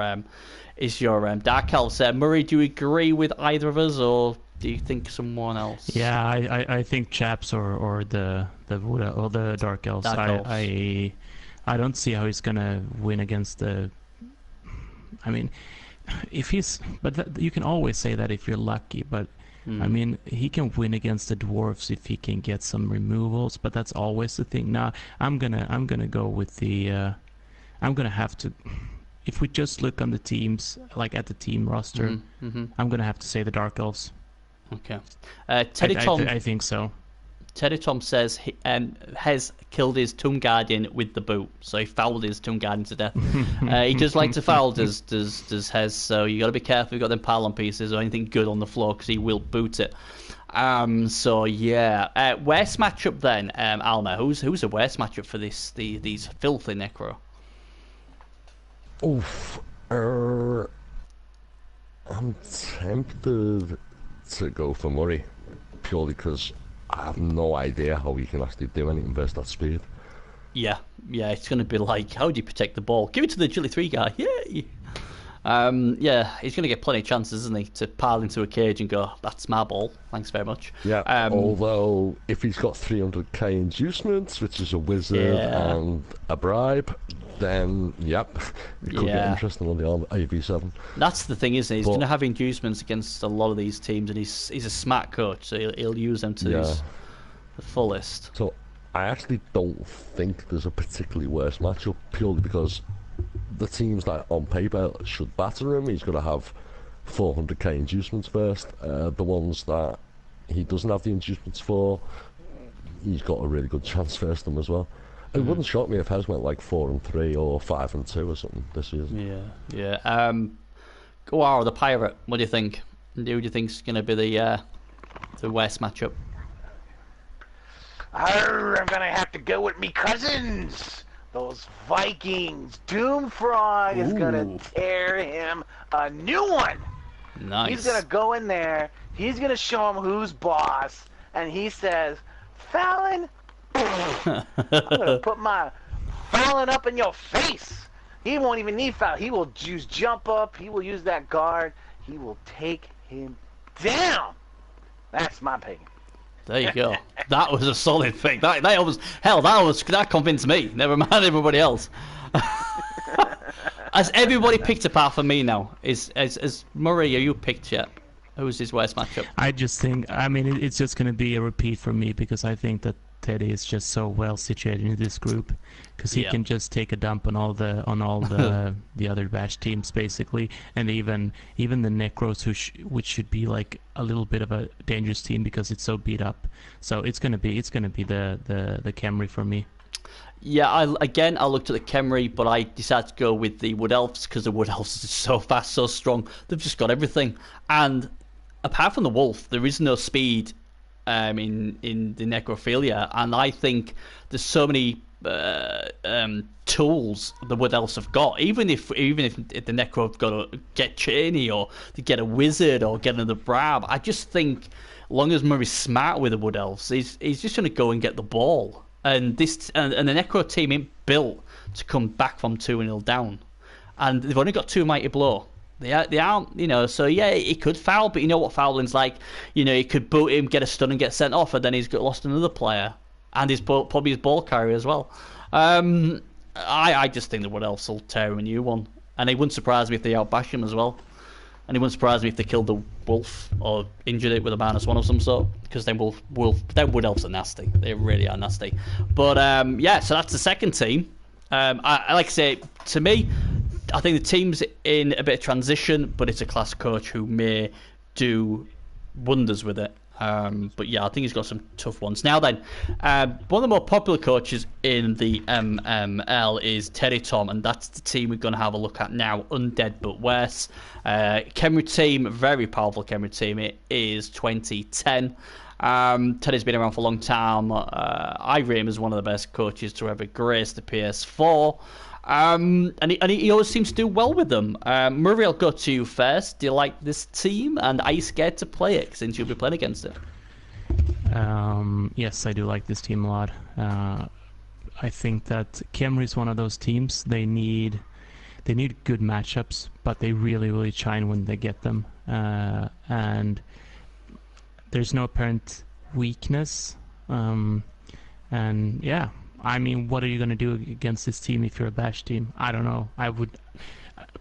Dark Elves. Murray, do you agree with either of us, or do you think someone else? Yeah, I think Chaps or the Dark Elves. I don't see how he's gonna win against the. I mean, you can always say that if you're lucky, but. I mean, he can win against the dwarves if he can get some removals, but that's always the thing. Now, I'm gonna go with the. I'm gonna have to. If we just look on the teams, like at the team roster, I'm gonna have to say the Dark Elves. Okay. Teddy Tom. I think so. Teddy Tom says Hez killed his Tomb Guardian with the boot, so he fouled his Tomb Guardian to death. He does like to foul, does Hez, so you got to be careful if you've got them pylon pieces or anything good on the floor, because he will boot it. So yeah, worst matchup then, Alma. Who's a worst matchup for these filthy Necro? Oof. I'm tempted to go for Murray, purely because I have no idea how he can actually do anything versus that speed. Yeah, it's going to be like, how do you protect the ball? Give it to the agility 3 guy, yay! Yeah, he's going to get plenty of chances, isn't he, to pile into a cage and go, that's my ball, thanks very much. Yeah, although if he's got 300k inducements, which is a wizard and a bribe, then yep, it could get interesting on the AV7. That's the thing, isn't it? He's going to have inducements against a lot of these teams, and he's a smart coach, so he'll use them to the fullest. So I actually don't think there's a particularly worse matchup, purely because the teams that on paper should batter him, he's going to have 400k inducements first. The ones that he doesn't have the inducements for, he's got a really good chance first them as well. It wouldn't shock me if Hez went like 4-3 or 5-2 or something this season. Yeah. Wow, the Pirate. What do you think? Who do you think's going to be the worst matchup? I'm gonna have to go with me cousins. Those Vikings. Doomfrog is gonna tear him a new one. Nice. He's gonna go in there. He's gonna show him who's boss, and he says, "Fallon, I'm gonna put my Fallon up in your face." He won't even need foul. He will use jump up. He will use that guard. He will take him down. That's my pick. There you go. That was a solid pick. That convinced me. Never mind everybody else. Has everybody picked apart from me now? Is Murray? Are you picked yet? Who's his worst matchup? I just think. I mean, it's just going to be a repeat for me because I think that Teddy is just so well situated in this group because he can just take a dump on all the the other Bash teams basically, and even the Necros which should be like a little bit of a dangerous team because it's so beat up. So it's gonna be the Camry for me. Yeah, I looked at the Khemri, but I decided to go with the Wood Elves because the Wood Elves are so fast, so strong. They've just got everything, and apart from the Wolf, there is no speed in the Necrophilia, and I think there's so many tools the Wood Elves have got. Even if the Necro have got to get Cheney or to get a Wizard or get another Brab, I just think as long as Murray's smart with the Wood Elves, he's just going to go and get the ball. And the Necro team ain't built to come back from 2-0 down, and they've only got 2 Mighty Blow. They aren't, so yeah, he could foul, but you know what fouling's like. He could boot him, get a stun, and get sent off, and then he's lost another player, and probably his ball carrier as well. I just think that what else will tear him a new one, and it wouldn't surprise me if they outbash him as well, and it wouldn't surprise me if they killed the Wolf or injured it with a -1 of some sort, because then Wood Elves are nasty. They really are nasty. But so that's the second team. I like to say, to me, I think the team's in a bit of transition, but it's a class coach who may do wonders with it. But yeah, I think he's got some tough ones. Now then, one of the more popular coaches in the MML is Teddy Tom, and that's the team we're going to have a look at now, Undead But Worse. Khemri team, very powerful Khemri team. It is 2010. Teddy's been around for a long time. I rate him as one of the best coaches to ever grace the PS4. And he always seems to do well with them. Murray, I'll go to you first. Do you like this team, and are you scared to play it since you'll be playing against it? Yes, I do like this team a lot. I think that Khemri is one of those teams. They need good matchups, but they really, really shine when they get them. And there's no apparent weakness. And yeah. I mean, what are you going to do against this team if you're a Bash team? I don't know. I would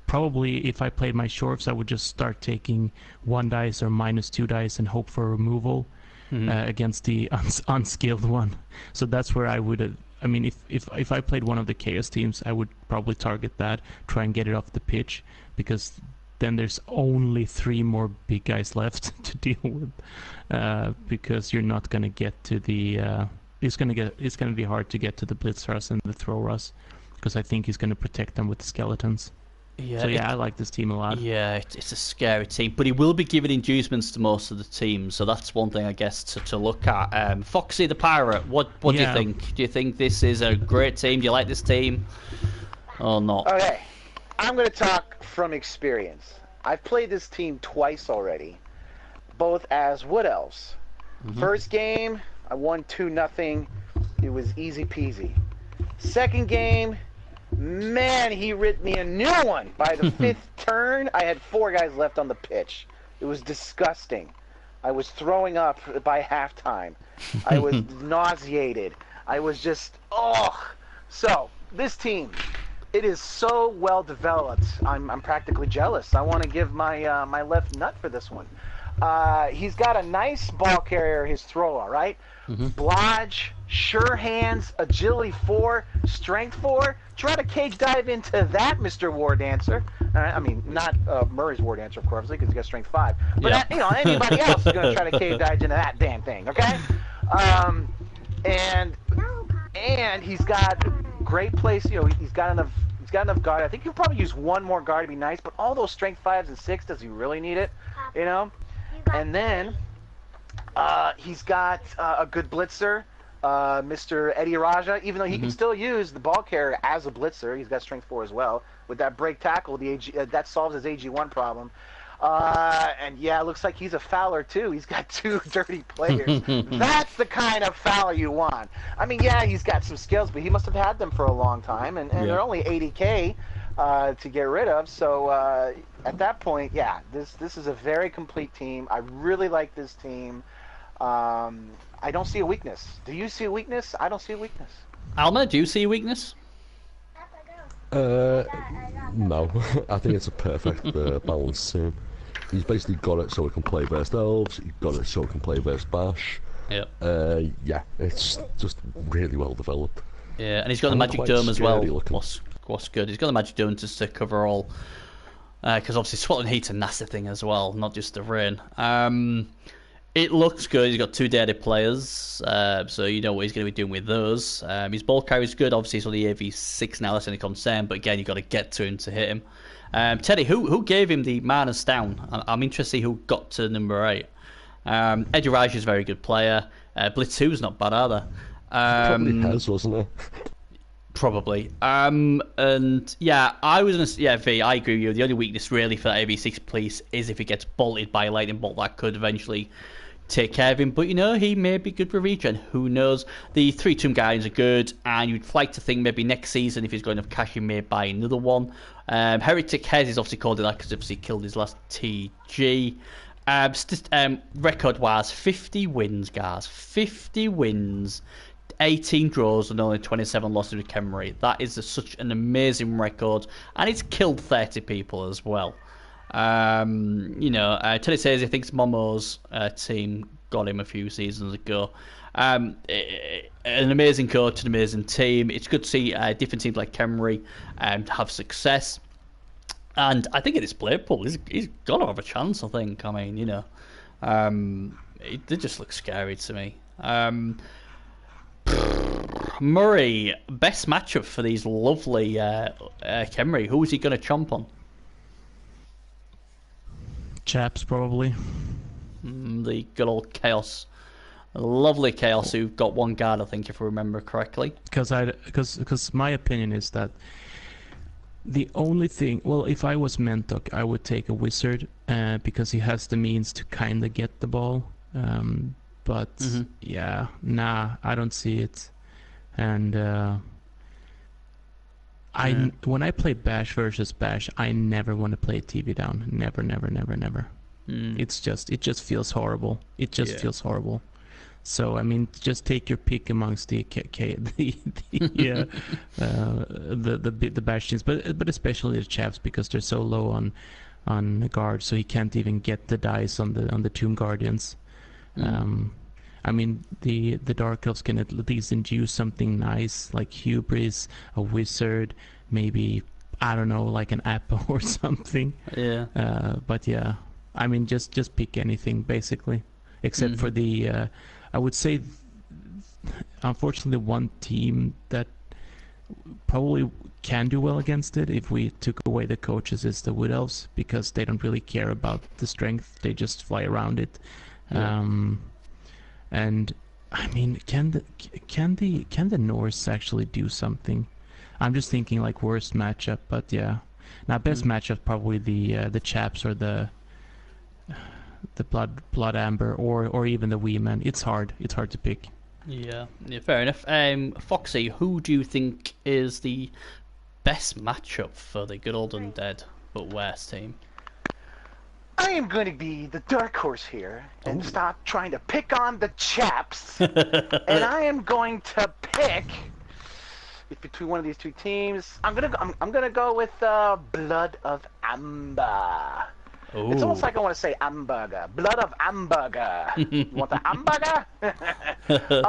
probably, if I played my Shorts, I would just start taking 1 dice or -2 dice and hope for removal against the unskilled one. So that's where I would. I mean, if I played one of the Chaos teams, I would probably target that, try and get it off the pitch, because then there's only 3 more big guys left to deal with, because you're not going to get to the. It's gonna be hard to get to the Blitz Rush and the Throw Rush, because I think he's gonna protect them with the skeletons. Yeah, so yeah, I like this team a lot. Yeah, it's a scary team, but he will be giving inducements to most of the teams, so that's one thing I guess to look at. Foxy the Pirate, what do you think? Do you think this is a great team? Do you like this team or not? Okay, I'm gonna talk from experience. I've played this team twice already, both as Wood Elves. First game, I won 2-0. It was easy peasy. Second game, man, he ripped me a new one. By the 5th turn, I had 4 guys left on the pitch. It was disgusting. I was throwing up by halftime. I was nauseated. I was just, So, this team, it is so well developed. I'm practically jealous. I want to give my my left nut for this one. He's got a nice ball carrier, his thrower, right? Blodge, sure hands, agility 4, strength 4. Try to cage dive into that, Mr. War Dancer. I mean, not Murray's War Dancer, of course, because he's got strength 5. But anybody else is going to try to cage dive into that damn thing, okay? And he's got great place. He's got enough guard. I think he'll probably use 1 more guard to be nice. But all those strength 5s and 6, does he really need it? And then he's got a good blitzer, Mr. Eddie Raja, even though he can still use the ball carrier as a blitzer. He's got strength 4 as well. With that break tackle, that solves his AG1 problem. And yeah, it looks like he's a fouler too. He's got 2 dirty players. That's the kind of fouler you want. I mean, yeah, he's got some skills, but he must have had them for a long time, and they're only 80K to get rid of. So at that point, yeah, this is a very complete team. I really like this team. I don't see a weakness. Do you see a weakness? I don't see a weakness. Alma, do you see a weakness? No. I think it's a perfect balanced team. He's basically got it so he can play versus Elves. He's got it so he can play versus Bash. Yeah. Yeah, it's just really well developed. Yeah, and he's got the Magic Dome as well. What's good? He's got the Magic Dome just to cover all. Because obviously Swatting Heat's a nasty thing as well, not just the rain. It looks good. He's got 2 deadly players, so you know what he's going to be doing with those. His ball carry is good. Obviously, he's only AV6 now. That's any concern. But again, you've got to get to him to hit him. Teddy, who gave him the minus down? I'm interested to see who got to number 8. Eddie Raj is a very good player. Blitz 2's not bad either. Probably has, wasn't it? Probably. And yeah, I was gonna. Yeah, V, I agree with you. The only weakness really for that AV6 police is if he gets bolted by a lightning bolt, that could eventually take care of him. But he may be good for regen. Who knows? The 3 Tomb Guardians are good, and you'd like to think maybe next season, if he's going to have cash, he may buy another one. Heretic Hez is obviously called it that because obviously he killed his last TG. Record wise, 50 wins, guys. 50 wins. 18 draws and only 27 losses with Khemri. That is such an amazing record, and it's killed 30 people as well. Teddy says he thinks Momo's team got him a few seasons ago. An amazing coach, an amazing team. It's good to see different teams like Khemri have success. And I think in his play pool, he's got to have a chance, I think. I mean, They just look scary to me. Murray, best matchup for these lovely Khemri. Who is he going to chomp on? Chaps, probably. The good old Chaos. Lovely Chaos who got one guard, I think, if I remember correctly. Because my opinion is that the only thing... Well, if I was Mentok, I would take a Wizard because he has the means to kind of get the ball. But, yeah, nah, I don't see it. And when I play Bash versus Bash, I never want to play TV down. Never. It just feels horrible. It just feels horrible. So I mean, just take your pick amongst the Bash teams, but especially the Chaps because they're so low on guard, so he can't even get the dice on the Tomb Guardians. I mean, the Dark Elves can at least induce something nice, like Hubris, a Wizard, maybe, I don't know, like an Apple or something. Yeah. But yeah, I mean, just pick anything, basically. Except for the, I would say, unfortunately, one team that probably can do well against it, if we took away the coaches, is the Wood Elves, because they don't really care about the strength, they just fly around it. And I mean, can the Norse actually do something? I'm just thinking like worst matchup, but yeah. Now best matchup probably the Chaps or the Blood Amber or even the Wee Man. It's hard to pick. Yeah, fair enough. Foxy, who do you think is the best matchup for the good old undead but worst team? I am going to be the dark horse here and stop trying to pick on the Chaps. And I am going to pick between one of these two teams. I'm gonna go with Blood of Amber. Ooh. It's almost like I want to say hamburger. Blood of hamburger. You want the hamburger?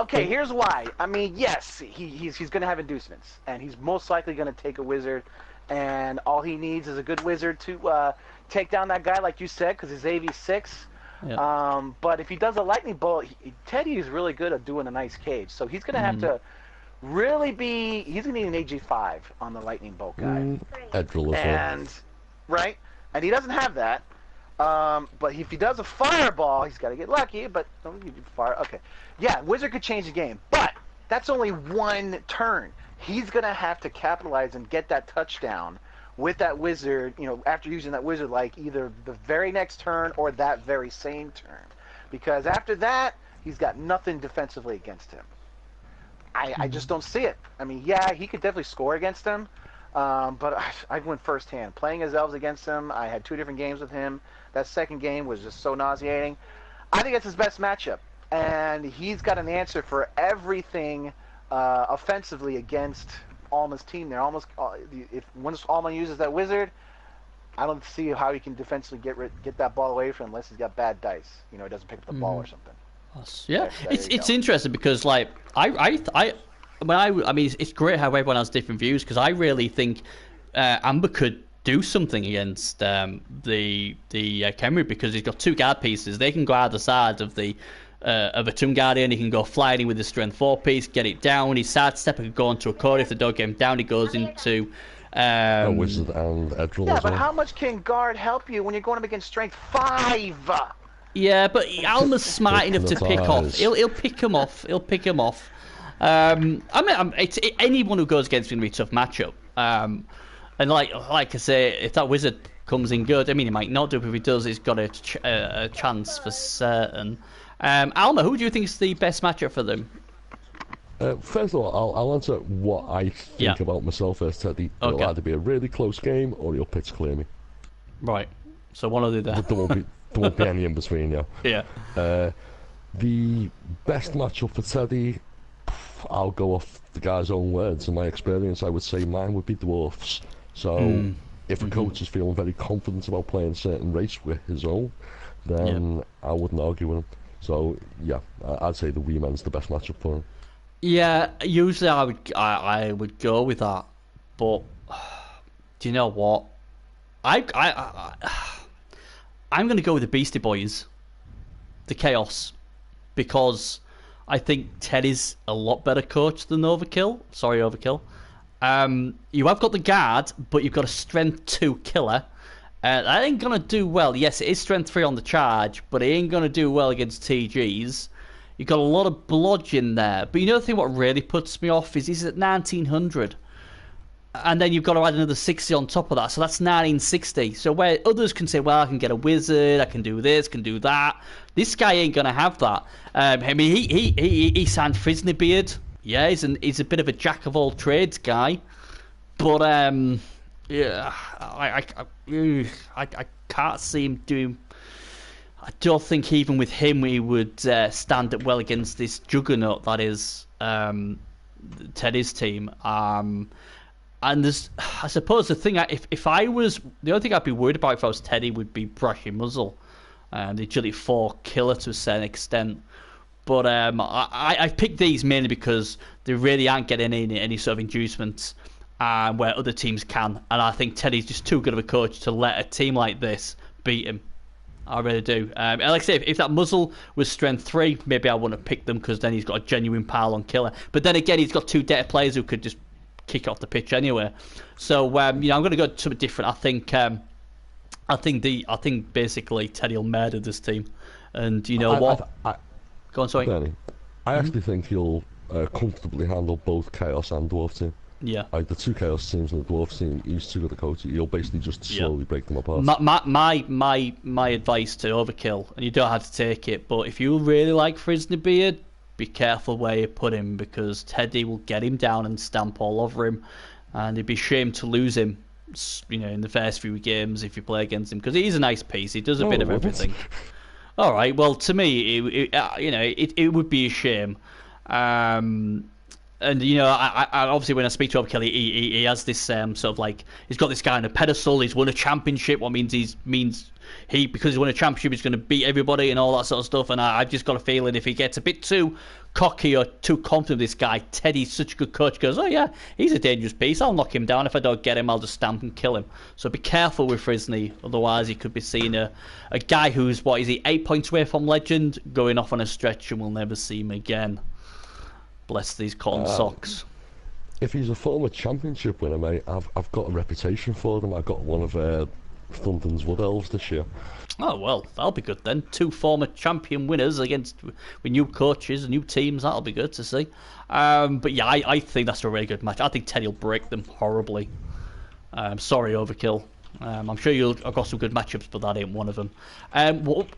Okay, here's why. I mean, yes, he's going to have inducements, and he's most likely going to take a wizard, and all he needs is a good wizard to take down that guy, like you said, because he's AV6. Yeah. But if he does a lightning bolt, Teddy is really good at doing a nice cage, so he's going to have to really be. He's going to need an AG5 on the lightning bolt guy. And right, and he doesn't have that. But if he does a fireball, he's got to get lucky. But don't give you fire. Okay, yeah, wizard could change the game, but that's only one turn. He's going to have to capitalize and get that touchdown with that wizard, you know, after using that wizard, like either the very next turn or that very same turn. Because after that, he's got nothing defensively against him. I just don't see it. I mean, yeah, he could definitely score against him, but I went firsthand. Playing as elves against him, I had 2 different games with him. That second game was just so nauseating. I think it's his best matchup, and he's got an answer for everything offensively against Alma's team there. Once Alma uses that wizard, I don't see how he can defensively get that ball away from him unless he's got bad dice. You know, he doesn't pick up the ball or something. Yeah, it's interesting because like I mean it's great how everyone has different views because I really think Amber could do something against the Khemri because he's got 2 guard pieces. They can go either side of a Tomb Guardian. He can go flying in with his strength 4 piece, get it down. His side step could go into a core. If the dog get him down, he goes into a wizard and Edril. Yeah, but how much can guard help you when you're going up against strength 5? Yeah, but Alma's smart enough to pick off. He'll pick him off. He'll pick him off. I mean, anyone who goes against him will be a tough matchup. And like I say, if that wizard comes in good, I mean, he might not do, but if he does, he's got a chance for certain. Alma, who do you think is the best matchup for them? First of all, I'll answer what I think about myself as Teddy. It'll either be a really close game or he'll pitch clear me. Right. So one or the other. There won't be any in between, yeah. Yeah. The best matchup for Teddy, I'll go off the guy's own words. In my experience, I would say mine would be Dwarfs. So if a coach is feeling very confident about playing a certain race with his own, then I wouldn't argue with him. So yeah, I'd say the Wee Man's the best matchup for him. Yeah, usually I would go with that, but do you know what? I'm going to go with the Beastie Boys, the Chaos. because I think Teddy's a lot better coach than Overkill. Sorry, Overkill. You have got the guard, but you've got a strength 2 killer. That ain't going to do well. Yes, it is strength 3 on the charge, but it ain't going to do well against TGs. You've got a lot of blodging there. But you know the thing what really puts me off is he's at 1900. And then you've got to add another 60 on top of that. So that's 1960. So where others can say, well, I can get a wizard, I can do this, can do that. This guy ain't going to have that. I mean, he signed Frisneybeard. Yeah, he's a bit of a jack of all trades guy. But, yeah, I can't see him doing... I don't think even with him he would stand up well against this juggernaut that is Teddy's team. And there's, I suppose the thing, if I was, the only thing I'd be worried about if I was Teddy would be Brashy Muzzle, the agility 4 killer to a certain extent. But I've picked these mainly because they really aren't getting any sort of inducements where other teams can. And I think Teddy's just too good of a coach to let a team like this beat him. I really do. And like I say, if that Muzzle was strength 3, maybe I wouldn't have picked them because then he's got a genuine pile on killer. But then again, he's got 2 data players who could just kick off the pitch anyway. So I'm going to go to something different. I think basically Teddy will murder this team, and you know what? Go on, sorry. Benny, I actually think he'll comfortably handle both Chaos and Dwarf team. Yeah. The 2 Chaos teams and the Dwarf team, he's too good a coach. He'll basically just slowly break them apart. My advice to Overkill, and you don't have to take it, but if you really like Frisneybeard, be careful where you put him, because Teddy will get him down and stamp all over him, and it'd be a shame to lose him, you know, in the first few games if you play against him, because he's a nice piece. He does a bit of everything. All right, well, to me, it would be a shame. And you know, I obviously when I speak to Overkill, he has this sort of like, he's got this guy on a pedestal. He's won a championship. What means because he's won a championship, he's going to beat everybody and all that sort of stuff. And I've just got a feeling if he gets a bit too cocky or too confident, this guy Teddy's such a good coach, goes, oh yeah, he's a dangerous piece. I'll knock him down. If I don't get him, I'll just stamp and kill him. So be careful with Frisney, otherwise he could be seen a guy who's 8 points away from legend, going off on a stretch, and we'll never see him again. Bless these cotton socks. If he's a former championship winner, mate, I've got a reputation for them. I got one of Thunton's Wood Elves this year. Oh, well, that'll be good then. 2 former champion winners against with new coaches and new teams. That'll be good to see. But yeah, I think that's a really good match. I think Teddy will break them horribly. Sorry, Overkill. I'm sure I've got some good matchups, but that ain't one of them.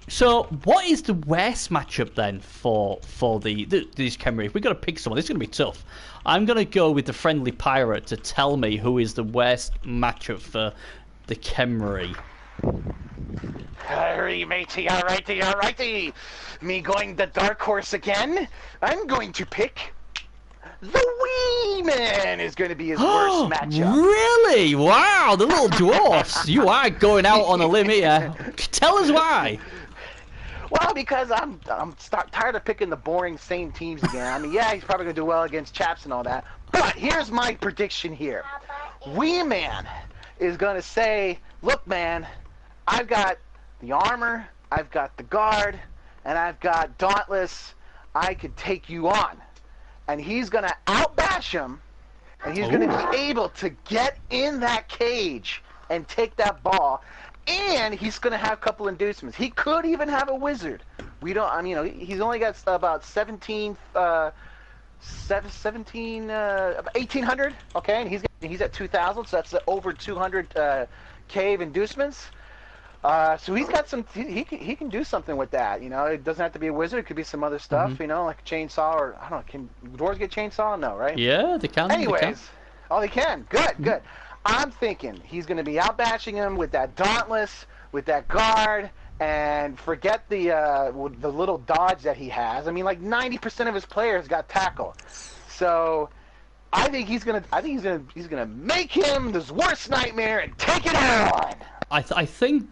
So, what is the worst matchup then for these Khemri? If we've got to pick someone, this is going to be tough. I'm going to go with the Friendly Pirate to tell me who is the worst matchup for the Khemri. Hurry, matey, alrighty. Me going the dark horse again? I'm going to pick... The Wee Man is going to be his worst matchup. Really? Wow, the little dwarfs. You are going out on a limb here. Tell us why. Well, because I'm tired of picking the boring same teams again. I mean, yeah, he's probably going to do well against Chaps and all that. But here's my prediction here. Wee Man is going to say, look, man, I've got the armor, I've got the guard, and I've got Dauntless. I could take you on. And he's going to outbash him, and he's going to be able to get in that cage and take that ball. And he's going to have a couple inducements. He could even have a wizard. We don't, I mean, you know, he's only got about 1,800, okay? And he's at 2,000, so that's over 200 cave inducements. So he's got some. He can do something with that. You know, it doesn't have to be a wizard. It could be some other stuff. You know, like a chainsaw, or I don't know. Can dwarves get chainsaw? No, right? Yeah, they can. Anyways, they can. Oh, they can. Good. I'm thinking he's going to be outbashing him with that Dauntless, with that guard, and forget the little dodge that he has. I mean, like 90% of his players got tackle. So I think he's gonna make him his worst nightmare and take it on. I think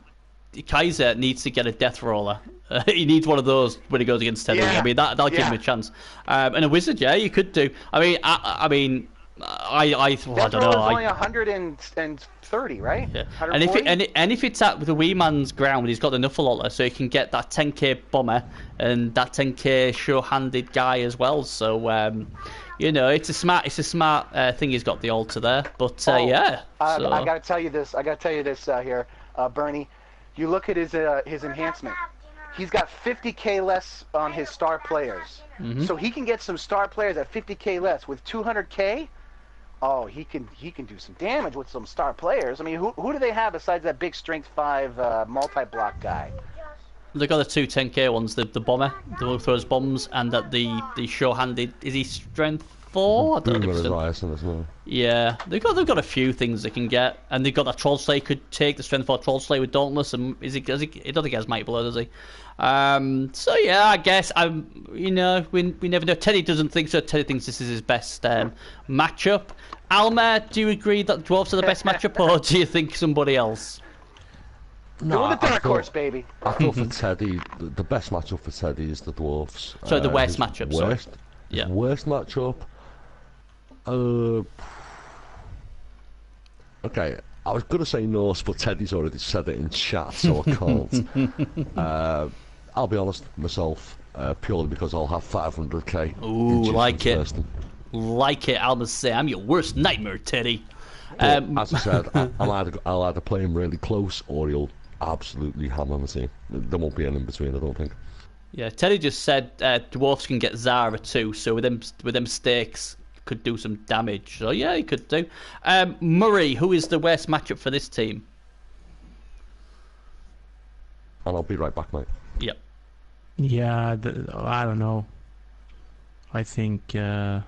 Kaiser needs to get a death roller. He needs one of those when he goes against Teddy. Yeah. I mean, that'll give him a chance. And a wizard, yeah, you could do. I mean, I don't Death know. roll is only 130, right? Yeah. 140? And if it's at the wee man's ground, he's got the Nuffalotter, so he can get that 10k bomber and that 10k sure-handed guy as well. So you know, it's a smart thing he's got the altar there. But yeah, so... I gotta tell you this. Here, Bernie. You look at his enhancement. He's got 50k less on his star players, so he can get some star players at 50k less with 200k. Oh, he can do some damage with some star players. I mean, who do they have besides that big strength 5 multi-block guy? They got the two 10k ones, the bomber, the one who throws bombs, and that the sure-handed. Is he strength 4? I don't know if it's as well. Yeah, they've got a few things they can get, and they've got that Troll Slayer could take the strength 4 Troll Slayer with Dauntless, and I don't think he has Mighty Blow, does he? So yeah, I guess we never know. Teddy doesn't think so. Teddy thinks this is his best matchup. Alma, do you agree that dwarves are the best matchup, or do you think somebody else? No, Go with the dark horse, baby. I thought for Teddy, the best matchup for Teddy is the dwarves. So the worst matchup. Worst, yeah. Worst matchup. Okay, I was gonna say Norse, but Teddy's already said it in chat, so I can't. I'll be honest, myself, purely because I'll have 500k. Ooh, like it. Like it, I'll say I'm your worst nightmare, Teddy. As I said, I'll either play him really close or he'll absolutely hammer my team. There won't be any in between, I don't think. Yeah, Teddy just said dwarfs can get Zara too, so with them stakes could do some damage. So yeah, he could do. Murray, who is the worst matchup for this team? And I'll be right back, mate. Yep. Yeah, I don't know. I think on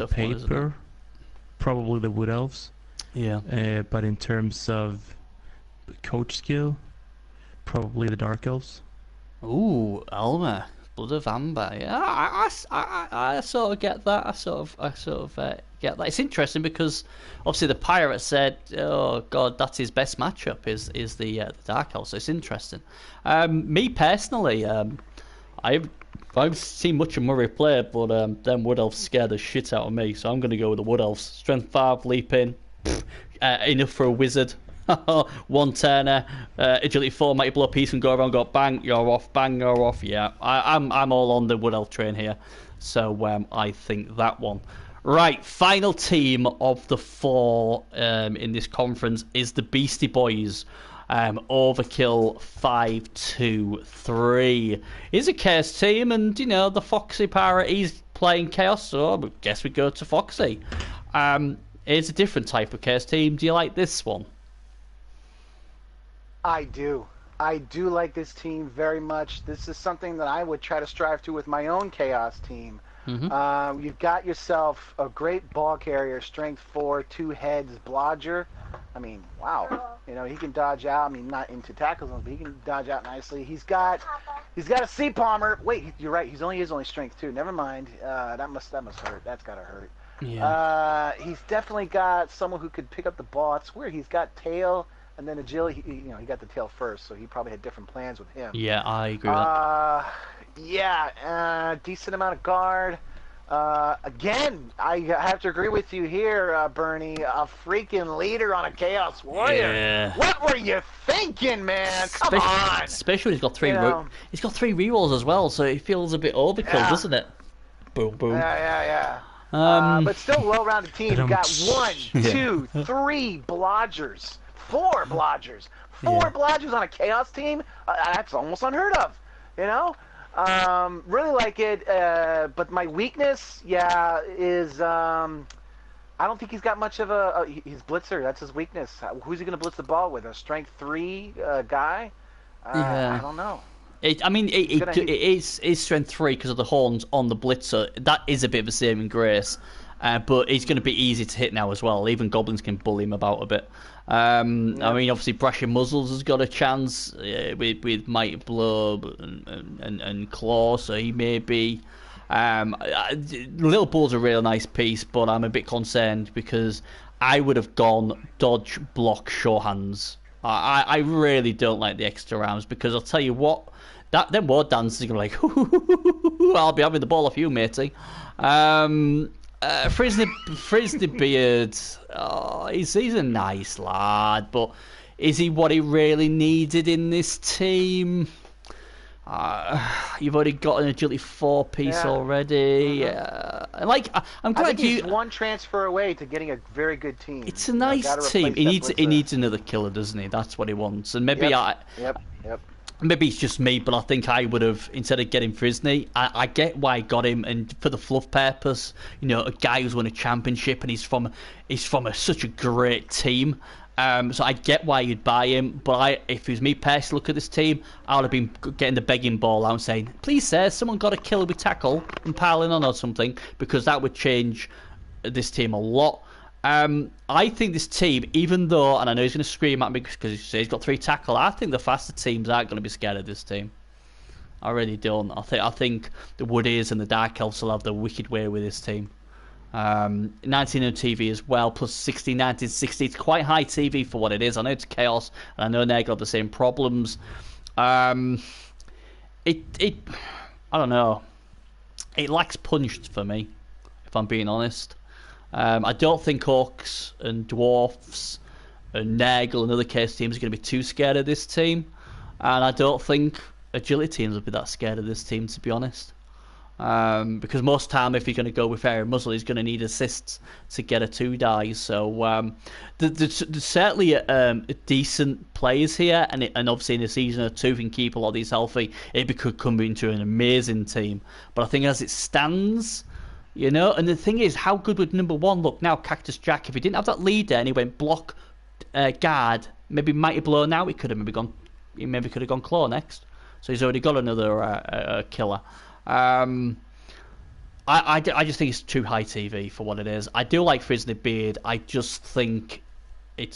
paper, probably the Wood Elves. Yeah. But in terms of coach skill, probably the Dark Elves. Ooh, Alma, Blood of Amber. Yeah, I sort of get that. I sort of get that. It's interesting because obviously the Pirate said, "Oh God, that's his best matchup is the Dark Elves." So it's interesting. Me personally, I've seen much of Murray play, but them Wood Elves scare the shit out of me. So I'm going to go with the Wood Elves. Strength 5, leap in, enough for a wizard. One turner, agility 4, mighty blow piece, and go around, go bang, you're off, bang, you're off. Yeah, I'm all on the Wood Elf train here. So I think that one. Right, final team of the 4 in this conference is the Beastie Boys. Overkill 5-2-3. He's a Chaos team, and you know the Foxy Pirate, he's playing Chaos, so I guess we go to Foxy. It's a different type of Chaos team. Do you like this one? I do like this team very much. This is something that I would try to strive to with my own Chaos team. You've got yourself a great ball carrier, strength 4, 2 heads, Blodger. I mean, wow. You know, he can dodge out. I mean, not into tackle zones, but he can dodge out nicely. He's got a Sea Palmer. Wait, you're right. He's only strength 2. Never mind. That must hurt. That's gotta hurt. Yeah. He's definitely got someone who could pick up the ball. It's weird. He's got tail and then agility. He got the tail first, so he probably had different plans with him. Yeah, I agree with that. Yeah, decent amount of guard. Again, I have to agree with you here, Bernie. A freaking leader on a Chaos Warrior. Yeah. What were you thinking, man? Come on. Especially when he's got 3 he's got 3 rerolls as well, so it feels a bit overkill, doesn't it? Boom, boom. Yeah. But still well-rounded team. You got 1, 2, 3 Blodgers. 4 Blodgers. 4 Blodgers on a Chaos team? That's almost unheard of, you know? Really like it, but my weakness, is I don't think he's got much of he's blitzer. That's his weakness. Who's he going to blitz the ball with? A strength 3 guy? I don't know. It is strength 3 because of the horns on the blitzer. That is a bit of a saving grace, but he's going to be easy to hit now as well. Even goblins can bully him about a bit. I mean, obviously, Brasher Muzzles has got a chance with Mighty Blow and Claw, so he may be. Little Bull's a really nice piece, but I'm a bit concerned because I would have gone dodge, block, show hands. I really don't like the extra rounds because I'll tell you what, them war dancers are going to be like, I'll be having the ball off you, matey. Frisney Beard, he's a nice lad, but is he what he really needed in this team? You've already got an agility 4-piece already. I'm glad I think he's one transfer away to getting a very good team. It's a nice team. He needs another killer, doesn't he? That's what he wants. And maybe Yep. Maybe it's just me, but I think I would have, instead of getting Frisney, I get why I got him, and for the fluff purpose, a guy who's won a championship, and he's from such a great team. So I get why you'd buy him, but if it was me personally, look at this team, I would have been getting the begging ball out and saying, please sir, someone got a killer with tackle and piling on or something, because that would change this team a lot. I think this team, even though, and I know he's going to scream at me because he says he's got 3 tackle, I think the faster teams aren't going to be scared of this team. I really don't. I think the Woodies and the Dark Elves will have the wicked way with this team. 19 on TV as well, plus 60, 19, 60. It's quite high TV for what it is. I know it's Chaos, and I know Nagel have the same problems. I don't know. It lacks punch for me, if I'm being honest. I don't think Orcs and Dwarfs and Nagel and other Chaos teams are going to be too scared of this team. And I don't think Agility teams will be that scared of this team, to be honest. Because most time, if you're going to go with Aaron Muzzle, he's going to need assists to get a 2-die. So there's certainly decent players here, and obviously in a season or two, if you can keep a lot of these healthy, it could come into an amazing team. But I think as it stands, and the thing is, how good would number 1 look now? Cactus Jack, if he didn't have that leader and he went block, guard, maybe Mighty Blow now, he could have maybe could have gone Claw next. So he's already got another killer. I just think it's too high TV for what it is. I do like Frisney Beard. I just think I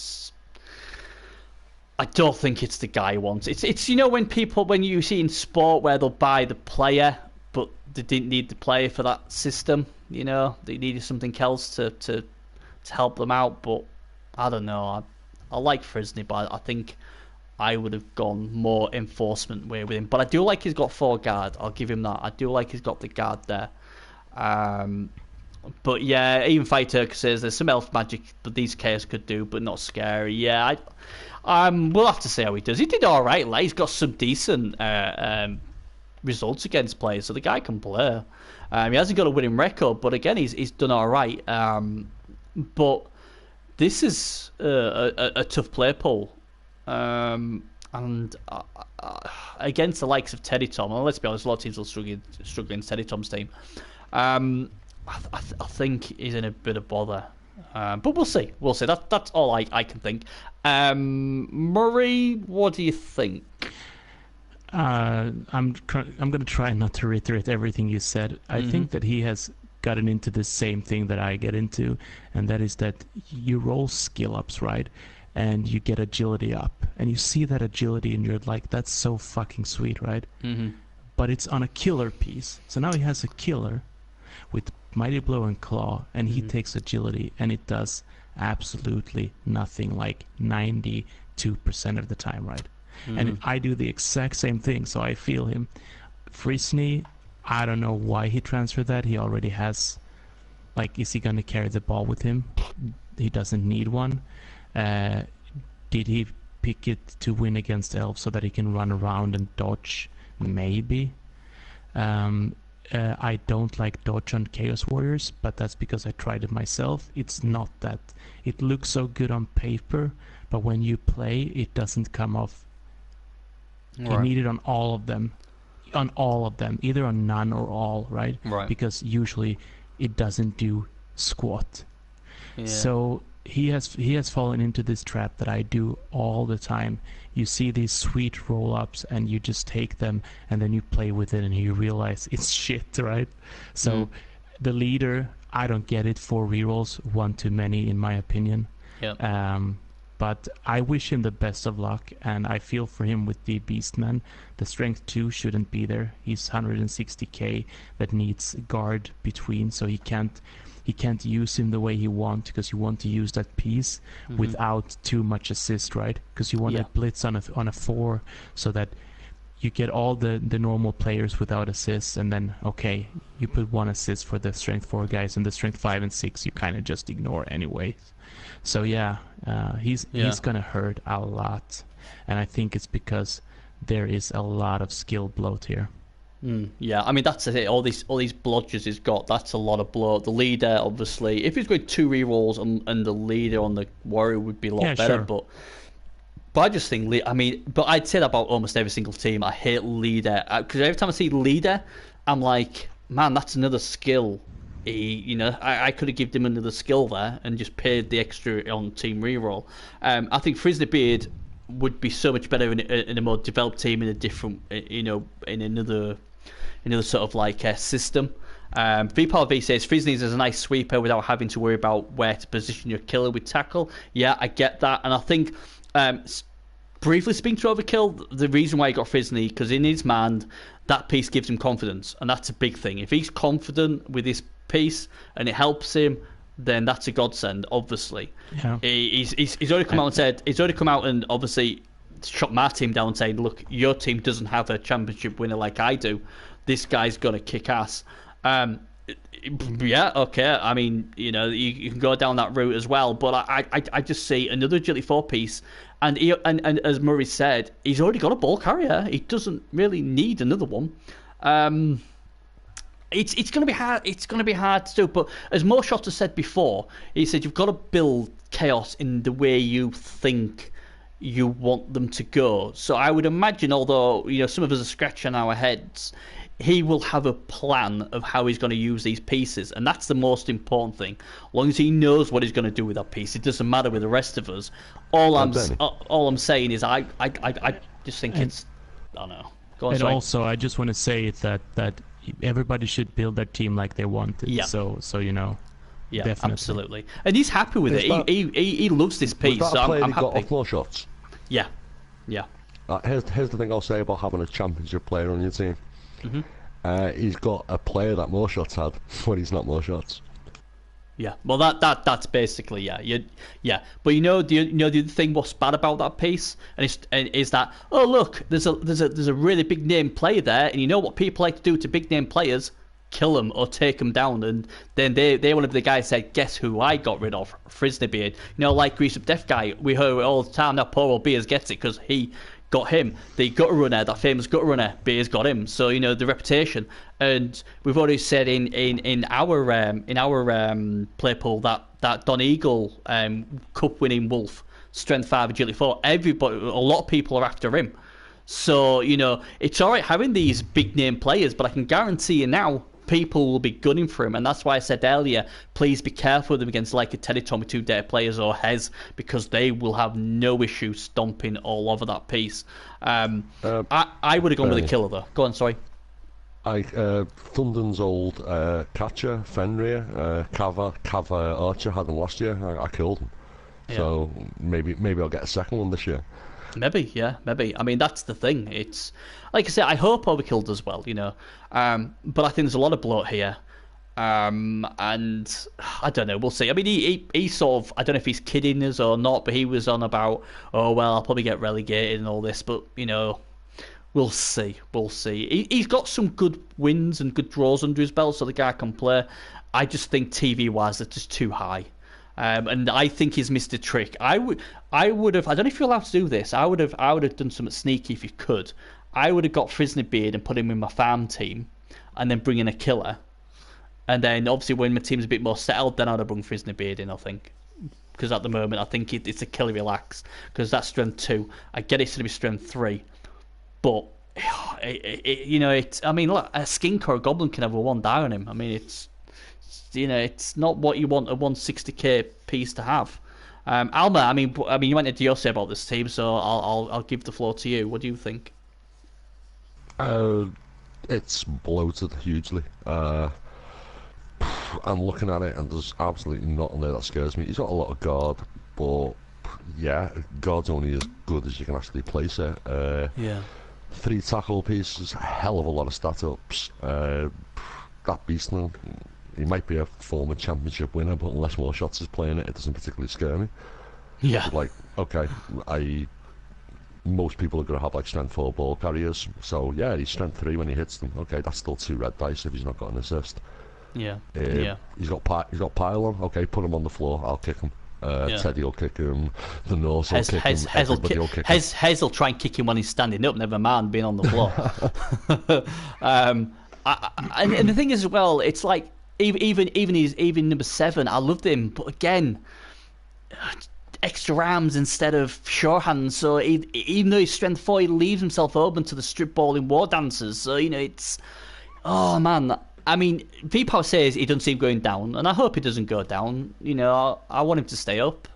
don't think it's the guy he wants. It's when you see in sport where they'll buy the player, but they didn't need the player for that system. They needed something else to help them out. But I don't know. I like Frisney, but I think I would have gone more enforcement way with him. But I do like he's got 4 guard. I'll give him that. I do like he's got the guard there. But yeah, even Fighter says there's some elf magic that these Chaos could do, but not scary. Yeah, we'll have to see how he does. He did all right. Like, he's got some decent results against players, so the guy can play. He hasn't got a winning record, but again, he's done all right. But this is a tough play pool. And against the likes of Teddy Tom, and let's be honest, a lot of teams will struggle against Teddy Tom's team. I think he's in a bit of bother, but we'll see. That's all I can think. Murray, what do you think? I'm going to try not to reiterate everything you said. I think that he has gotten into the same thing that I get into, and that is that you roll skill ups, right? And you get agility up, and you see that agility, and you're like, that's so fucking sweet, right? But it's on a killer piece. So now he has a killer with Mighty Blow and Claw, and he takes agility, and it does absolutely nothing, like 92% of the time, right? And I do the exact same thing, so I feel him. Frisney, I don't know why he transferred that. He already has, is he going to carry the ball with him? He doesn't need one. Did he pick it to win against elves so that he can run around and dodge? Maybe. I don't like dodge on Chaos Warriors, but that's because I tried it myself. It's not that. It looks so good on paper, but when you play, it doesn't come off. Right. You need it on all of them. Either on none or all, right? Because usually it doesn't do squat. Yeah. So he has fallen into this trap that I do all the time. You see these sweet roll-ups and you just take them and then you play with it and you realize it's shit, right? So the leader, I don't get it. 4 rerolls, 1 too many in my opinion. Yep. But I wish him the best of luck, and I feel for him with the Beastman. The strength 2 shouldn't be there. He's 160k that needs guard between, so he can't use him the way he wants, because you want to use that piece without too much assist, right? Because you want that blitz on a 4, so that you get all the normal players without assists, and then okay, you put 1 assist for the strength 4 guys, and the strength 5 and 6 you kind of just ignore anyway. So yeah, he's gonna hurt a lot, and I think it's because there is a lot of skill bloat here. Yeah, I mean that's it. All these blodgers he's got, that's a lot of bloat. The leader, obviously, if he's going 2 rerolls and the leader on the warrior would be a lot better. Sure. But I just think, but I'd say that about almost every single team. I hate leader because every time I see leader, I'm like, man, that's another skill. I could have given him another skill there and just paid the extra on team reroll. I think Frisneybeard would be so much better in a more developed team, in a different, in another sort of like system. VPRV says Frisney's is a nice sweeper without having to worry about where to position your killer with tackle. Yeah, I get that, and I think briefly speaking to Overkill, the reason why he got Frisney, because in his mind that piece gives him confidence, and that's a big thing. If he's confident with his piece and it helps him, then that's a godsend. Obviously, yeah. He's already come out and obviously shot my team down, saying, "Look, your team doesn't have a championship winner like I do. This guy's gonna kick ass." Yeah, okay. I mean, you can go down that route as well, but I just see another Agility 4 piece, and as Murray said, he's already got a ball carrier. He doesn't really need another one. It's going to be hard. It's going to be hard to do. But as Moshot has said before, he said you've got to build chaos in the way you think you want them to go. So I would imagine, although some of us are scratching our heads, he will have a plan of how he's going to use these pieces, and that's the most important thing. As long as he knows what he's going to do with that piece, it doesn't matter with the rest of us. All I'm saying is I just think it's, I don't know. Go on, and sorry. Also, I just want to say that everybody should build their team like they want it. Yeah. So Yeah, definitely. absolutely. And he's happy with it. He loves this piece. Was that a player I'm he got happy. off more shots? Yeah. Here's the thing I'll say about having a championship player on your team. He's got a player that more shots had when he's not more shots. Yeah, well, that's basically yeah. But the other thing what's bad about that piece, is that, oh look, there's a really big name player there, and you know what people like to do to big name players? Kill them or take them down, and then they one of the guys said, guess who I got rid of? Frisneybeard. Like Grease Up Death guy, we heard it all the time. Now poor old Beers gets it because he got him. The gutter runner, that famous gutter runner, Beers got him. So the reputation, and we've already said in our play pool that Don Eagle cup winning Wolf, strength 5 agility 4. Everybody, a lot of people are after him. So it's all right having these big name players, but I can guarantee you now, people will be gunning for him, and that's why I said earlier, please be careful with them against like a Teddy Tommy 2 data players or Hez, because they will have no issue stomping all over that piece. I would have gone with a killer though. Go on, sorry. Thunden's old catcher, Fenrir, Cav Archer had him last year. I killed him. Yeah. So maybe I'll get a second one this year. Maybe. I mean, that's the thing. It's like I said, I hope Overkill does well, but I think there's a lot of bloat here, and I don't know. We'll see. I mean, he sort of, I don't know if he's kidding us or not, but he was on about, oh well, I'll probably get relegated and all this, but we'll see. He's got some good wins and good draws under his belt, so the guy can play. I just think TV wise, that's just too high. And I think he's missed a trick. I would have. I don't know if you're allowed to do this. I would have done something sneaky if you could. I would have got Frisneybeard and put him in my farm team, and then bring in a killer. And then obviously when my team's a bit more settled, then I'd have brought Frisneybeard in. I think, because at the moment I think it's a killer relax, because that's strength 2. I get it's going to be strength 3, but it's. I mean, look, a skink or a goblin can have a 1 die on him. I mean, it's not what you want a 160k piece to have. Alma, I mean, you went into your say about this team, so I'll give the floor to you. What do you think? It's bloated hugely. I'm looking at it, and there's absolutely nothing there that scares me. He's got a lot of guard, but yeah, guard's only as good as you can actually place it. 3 tackle pieces, a hell of a lot of stat ups. That beast now. He might be a former championship winner, but unless more shots is playing it, it doesn't particularly scare me. Yeah. Like, okay, most people are going to have like strength 4 ball carriers. So yeah, he's strength 3 when he hits them. Okay, that's still 2 red dice if he's not got an assist. Yeah. He's got pylon. Okay, put him on the floor. I'll kick him. Teddy will kick him. The Norse will kick him. Everybody will kick him. Hez will try and kick him when he's standing up. Never mind being on the floor. And the thing is, as well, it's like even number 7. I loved him, but again, extra arms instead of shorthand. So even though he's strength 4, he leaves himself open to the strip balling war dancers. So it's man. I mean, V-Power says he doesn't see him going down, and I hope he doesn't go down. I want him to stay up,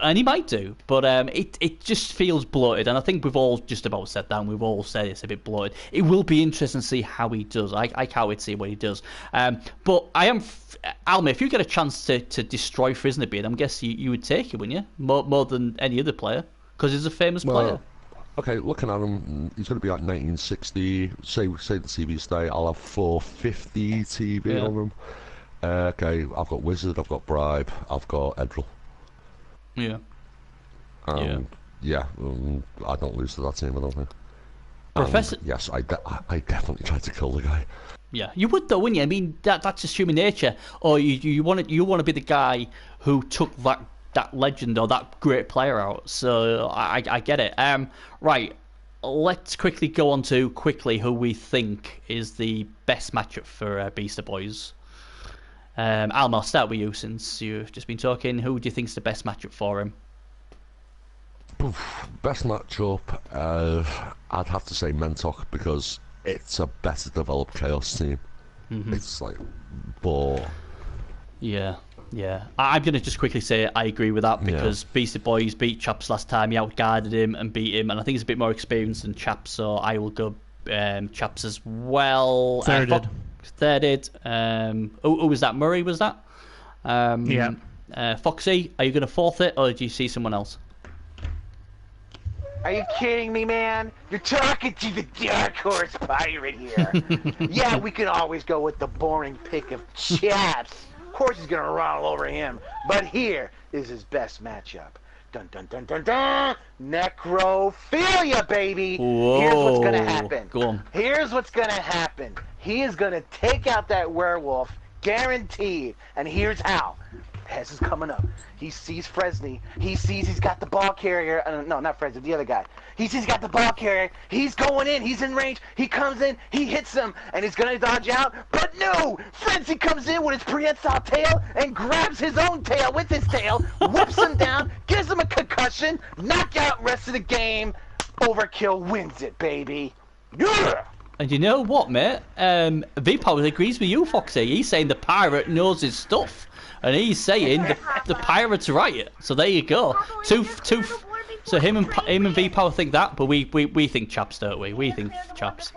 and he might do. But it just feels bloated, and I think we've all just about said that. And we've all said it's a bit bloated. It will be interesting to see how he does. I can't wait to see what he does. But I am Alma. If you get a chance to destroy Frisneybeard, I'm guessing you would take it, wouldn't you? More than any other player, because he's a famous player. Okay, looking at him, he's going to be like 1960. Say the TV stay, I'll have 450 TV on him. Okay, I've got Wizard, I've got Bribe, I've got Edril. Yeah. I don't lose to that team, I don't think. Professor. Yes, I definitely tried to kill the guy. Yeah, you would though, wouldn't you? I mean, that's just human nature. Or you want to be the guy who took that legend or that great player out. So I get it. Right, let's quickly go on to who we think is the best matchup for Beaster Boys. Alma, I'll start with you since you've just been talking. Who do you think is the best matchup for him? Best matchup, I'd have to say Mentok, because it's a better developed Chaos team. It's like, Yeah. I'm going to just quickly say I agree with that, because Beastie Boys beat Chaps last time. He outguarded him and beat him, and I think he's a bit more experienced than Chaps, so I will go Chaps as well. Thirded. Who was that? Murray, was that? Foxy, are you going to fourth it, or do you see someone else? Are you kidding me, man? You're talking to the Dark Horse Pirate here. Yeah, we can always go with the boring pick of Chaps. Of course he's going to run all over him. But here is his best matchup. Dun dun dun dun dun! Necrophilia, baby! Whoa. Here's what's going to happen. Go on. Here's what's going to happen. He is going to take out that werewolf, guaranteed. And here's how. Hez is coming up. He sees Fresney. He sees he's got the ball carrier. No, not Fresney, the other guy. He sees he's got the ball carrier. He's going in. He's in range. He comes in. He hits him. And he's going to dodge out. But no! Frenzy comes in with his prehensile tail and grabs his own tail with his tail, whips him down, gives him a concussion, knockout, rest of the game. Overkill wins it, baby. Yeah! And you know what, mate? V-Power agrees with you, Foxy. He's saying the pirate knows his stuff. And he's saying the pirate's right. So there you go. So him and V-Power think that, but we think Chaps, don't we? We think Chaps.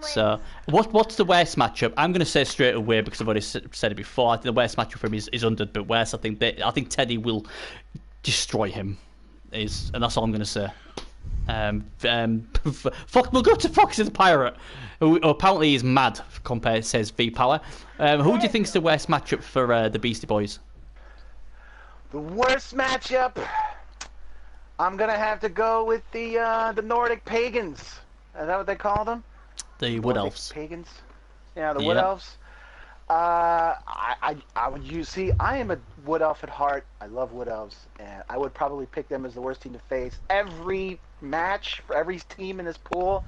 So what's the worst matchup? I'm going to say straight away, because I've already said it before. I think the worst matchup for him is Undead but worse. I think Teddy will destroy him. And that's all I'm going to say. We'll go to Foxy the pirate, who apparently is mad compared, says V-Power. Who do you think's the worst matchup for the Beastie Boys? The worst matchup, I'm gonna have to go with the Nordic pagans. Is that what they call them? The Wood Elves. Pagans. Yeah, the Wood Elves. I am a Wood Elf at heart. I love Wood Elves, and I would probably pick them as the worst team to face every match for every team in this pool.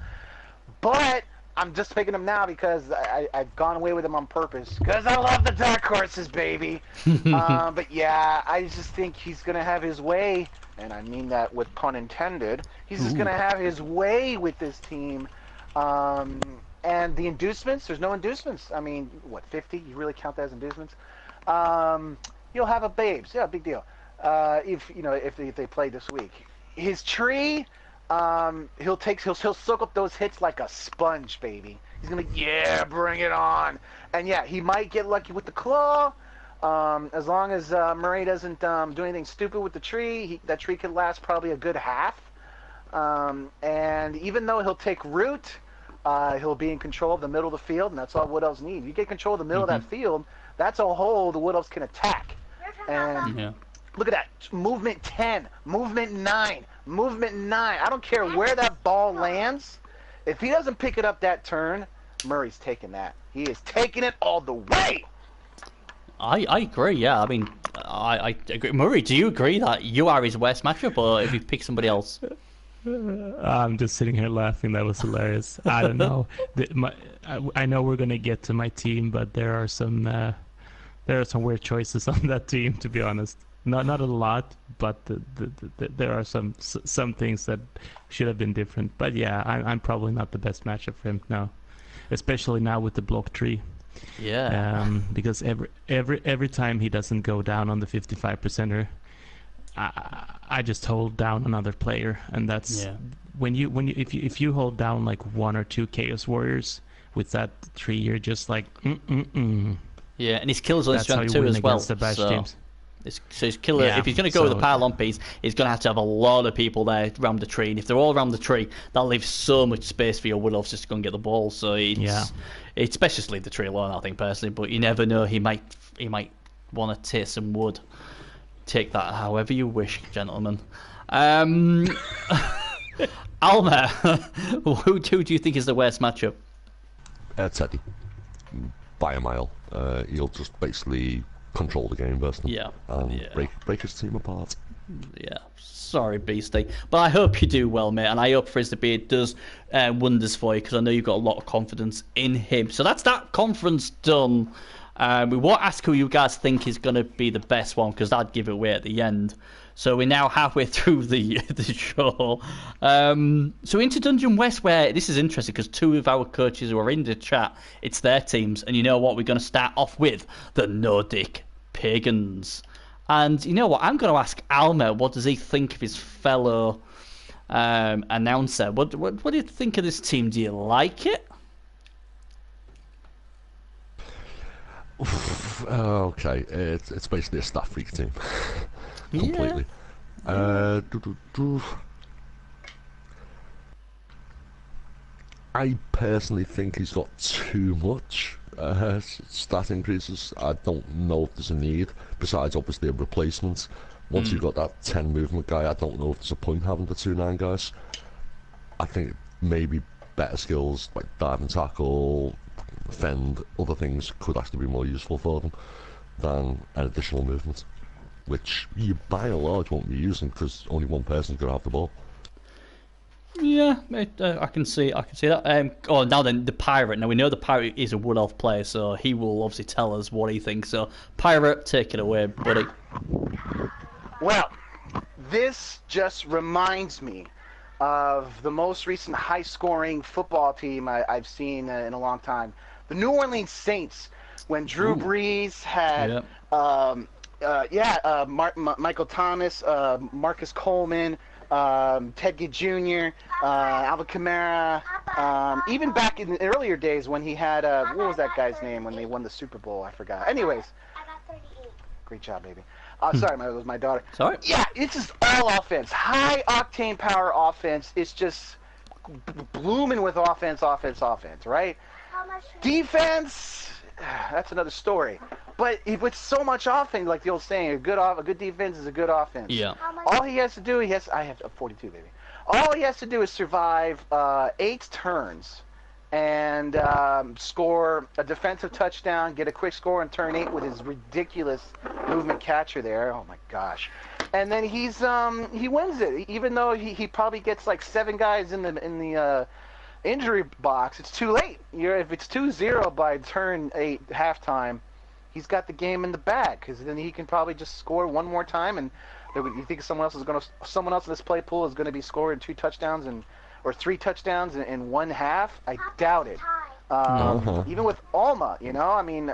But I'm just picking them now because I've gone away with them on purpose, because I love the Dark Horses, baby. But yeah, I just think he's gonna have his way, and I mean that with pun intended. He's just gonna have his way with this team. And the inducements, there's no inducements. I mean, what, 50? You really count that as inducements? You'll have a babes. Yeah, big deal. If they play this week. His tree, he'll soak up those hits like a sponge, baby. He's gonna bring it on. And yeah, he might get lucky with the claw. As long as Murray doesn't do anything stupid with the tree, that tree could last probably a good half. And even though he'll take root, he'll be in control of the middle of the field, and that's all Wood Elves need. You get control of the middle of that field, that's a hole the Wood Elves can attack. And look at that. Movement 10, movement 9, movement 9. I don't care where that ball lands. If he doesn't pick it up that turn, Murray's taking that. He is taking it all the way. I agree, yeah. I mean, I agree. Murray, do you agree that you are his worst matchup, or if you pick somebody else? I'm just sitting here laughing. That was hilarious. I don't know. I know we're gonna get to my team, but there are some weird choices on that team. To be honest, not a lot, but there are some things that should have been different. But yeah, I'm probably not the best matchup for him now, especially now with the block tree. Yeah. Because every time he doesn't go down on the 55%er, I just hold down another player, and that's if you hold down like 1 or 2 Chaos Warriors with that tree, you're just like Yeah, and his killer's only strength 2 as well. So his killer, if he's going to go with the pylon piece, he's going to have a lot of people there around the tree. And if they're all around the tree, that leaves so much space for your Wood Elves just to go and get the ball. So it's best just leave the tree alone, I think, personally. But you never know, he might want to take some wood. Take that however you wish, gentlemen. Alma, who do you think is the worst matchup? Teddy. By a mile. He'll just basically control the game, personally. Break his team apart. Yeah, sorry, Beastie. But I hope you do well, mate, and I hope Frizz the Beard does wonders for you, because I know you've got a lot of confidence in him. So that's that conference done. We won't ask who you guys think is going to be the best one, because that'd give it away at the end. So we're now halfway through the show. So into Dungeon West, where this is interesting, because 2 of our coaches who are in the chat, it's their teams. And you know what? We're going to start off with the Nordic Pagans. And you know what? I'm going to ask Alma, what does he think of his fellow announcer? What do you think of this team? Do you like it? Okay, it's basically a stat freak team. Completely. I personally think he's got too much stat increases. I don't know if there's a need, besides obviously a replacement. Once you've got that 10 movement guy, I don't know if there's a point having the 2-9 guys. I think maybe better skills like dive and tackle, defend, other things could actually be more useful for them than an additional movement, which you by and large won't be using because only one person's going to have the ball. Yeah, I can see that. Now then, the Pirate. Now we know the Pirate is a Wood Elf player, so he will obviously tell us what he thinks. So, Pirate, take it away, buddy. Well, this just reminds me of the most recent high-scoring football team I've seen in a long time. The New Orleans Saints, when Drew Brees had Michael Thomas, Marcus Coleman, Ted Ginn Jr., Alvin Kamara, even back in the earlier days when he had, what was that guy's name when they won the Super Bowl? I forgot. Anyways. I got 38. Great job, baby. Sorry, it was my daughter. Sorry? Yeah, it's just all offense. High-octane power offense. It's just blooming with offense, right? Defense, that's another story. But with so much offense, like the old saying, a good defense is a good offense. Yeah. All he has to do, I have 42, baby. All he has to do is survive 8 turns and score a defensive touchdown, get a quick score on turn 8 with his ridiculous movement catcher there. Oh my gosh. And then he wins it, even though he probably gets like 7 guys in the injury box. It's too late. If it's 2-0 by turn 8 halftime, he's got the game in the bag, because then he can probably just score one more time, and you think someone else in this play pool is going to be scoring 2 touchdowns or 3 touchdowns in one half? I doubt it. Even with Alma, I mean,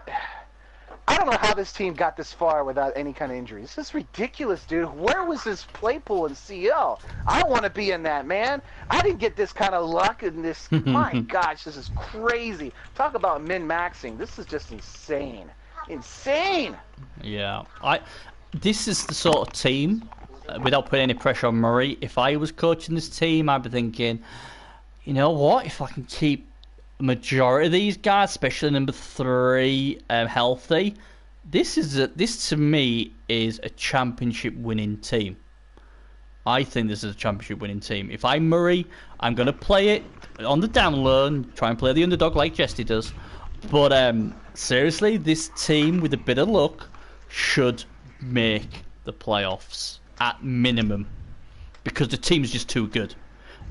I don't know how this team got this far without any kind of injuries. This is ridiculous, dude. Where was this play pool in CL? I want to be in that, man. I didn't get this kind of luck in this. My gosh, this is crazy. Talk about min-maxing. This is just insane. Insane. Yeah, this is the sort of team, without putting any pressure on Murray, if I was coaching this team, I'd be thinking, you know what, if I can keep a majority of these guys, especially number 3, healthy, this to me is a championship winning team. I think this is a championship winning team. If I'm Murray, I'm going to play it on the down low, try and play the underdog like Jesse does. But seriously, this team, with a bit of luck, should make the playoffs at minimum, because the team's just too good.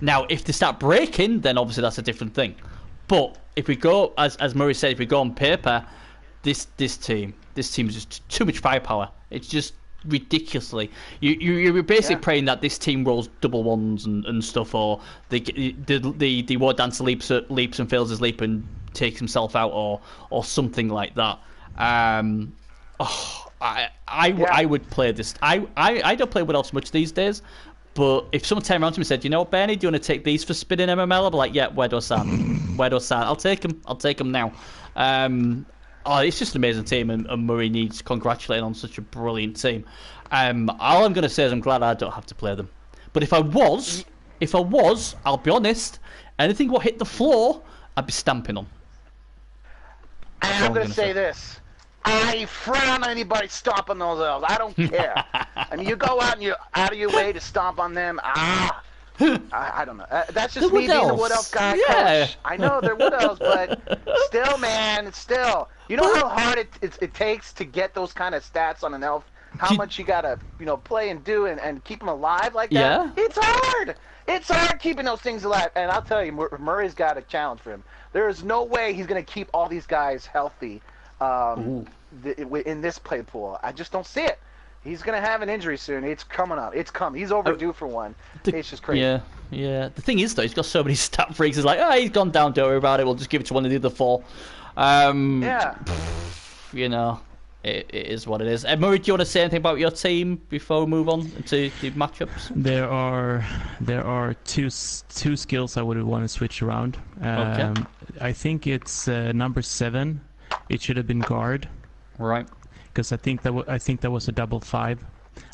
Now, if they start breaking, then obviously that's a different thing. But if we go, as Murray said, if we go on paper, this team is just too much firepower. It's just ridiculously. You're basically praying that this team rolls double ones and stuff, or the War Dancer leaps and fails his leap and takes himself out, or something like that. I would play this. I don't play Wood Elves much these days. But if someone turned around to me and said, you know what, Bernie, do you want to take these for spinning MML? I'd be like, yeah, where do I stand? Where do I stand? I'll take them now. It's just an amazing team, and Murray needs congratulating on such a brilliant team. All I'm going to say is I'm glad I don't have to play them. But if I was, I'll be honest, anything what hit the floor, I'd be stamping on. And I'm going to say this. I frown on anybody stomping those elves. I don't care. I mean, you go out and you're out of your way to stomp on them. I don't know. That's just me being the Wood Elf guy. Yeah. Coach. I know they're Wood Elves, but still, man, still. You know how hard it takes to get those kind of stats on an elf? How much you gotta, play and do and keep them alive like that? Yeah. It's hard. It's hard keeping those things alive. And I'll tell you, Murray's got a challenge for him. There is no way he's gonna keep all these guys healthy. In this play pool, I just don't see it. He's gonna have an injury soon. It's coming up. It's coming. He's overdue for one. It's just crazy. Yeah. The thing is, though, he's got so many stat freaks. He's like, he's gone down. Don't worry about it. We'll just give it to one of the other four. It is what it is. Murray, do you want to say anything about your team before we move on to the matchups? There are two skills I would want to switch around. Okay. I think it's number 7. It should have been guard. Right. Because I think that was a double 5.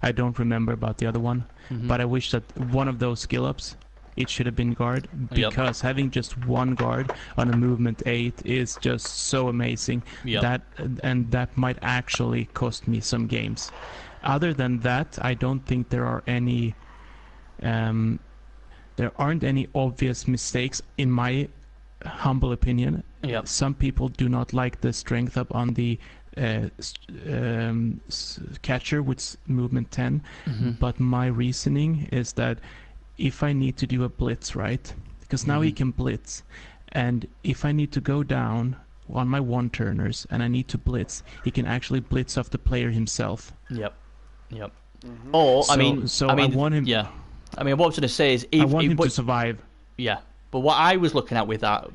I don't remember about the other one, but I wish that one of those skill ups, it should have been guard, because having just one guard on a movement 8 is just so amazing. That might actually cost me some games. Other than that, I don't think there are any. There aren't any obvious mistakes in my humble opinion. Some people do not like the strength up on the catcher with movement 10, but my reasoning is that if I need to do a blitz, right, because now he can blitz, and if I need to go down on my one turners and I need to blitz, he can actually blitz off the player himself. Or I want him. Yeah, I mean, what I was going to say is, I want him to survive. Yeah, but what I was looking at with that,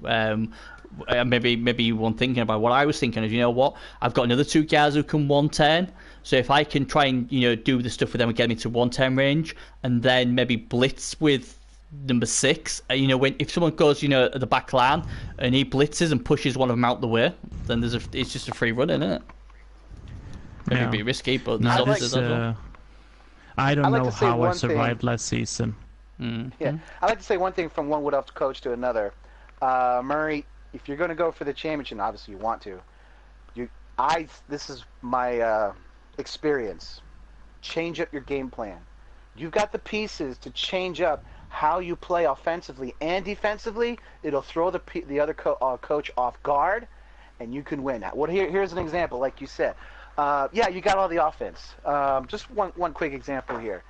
maybe you weren't thinking about what I was thinking is, you know what, I've got another 2 guys who can 110, so if I can try and do the stuff with them and get me to 110 range, and then maybe blitz with number 6, if someone goes at the back line and he blitzes and pushes one of them out the way, then it's just a free run, isn't it? Maybe a bit risky, but I don't know how I survived last season. Yeah, I'd like to say one thing from one Wood Elf coach to another. Murray, if you're going to go for the championship, obviously you want to. This is my experience. Change up your game plan. You've got the pieces to change up how you play offensively and defensively. It'll throw the other coach off guard, and you can win. Here's an example, like you said. You got all the offense. Just one quick example here.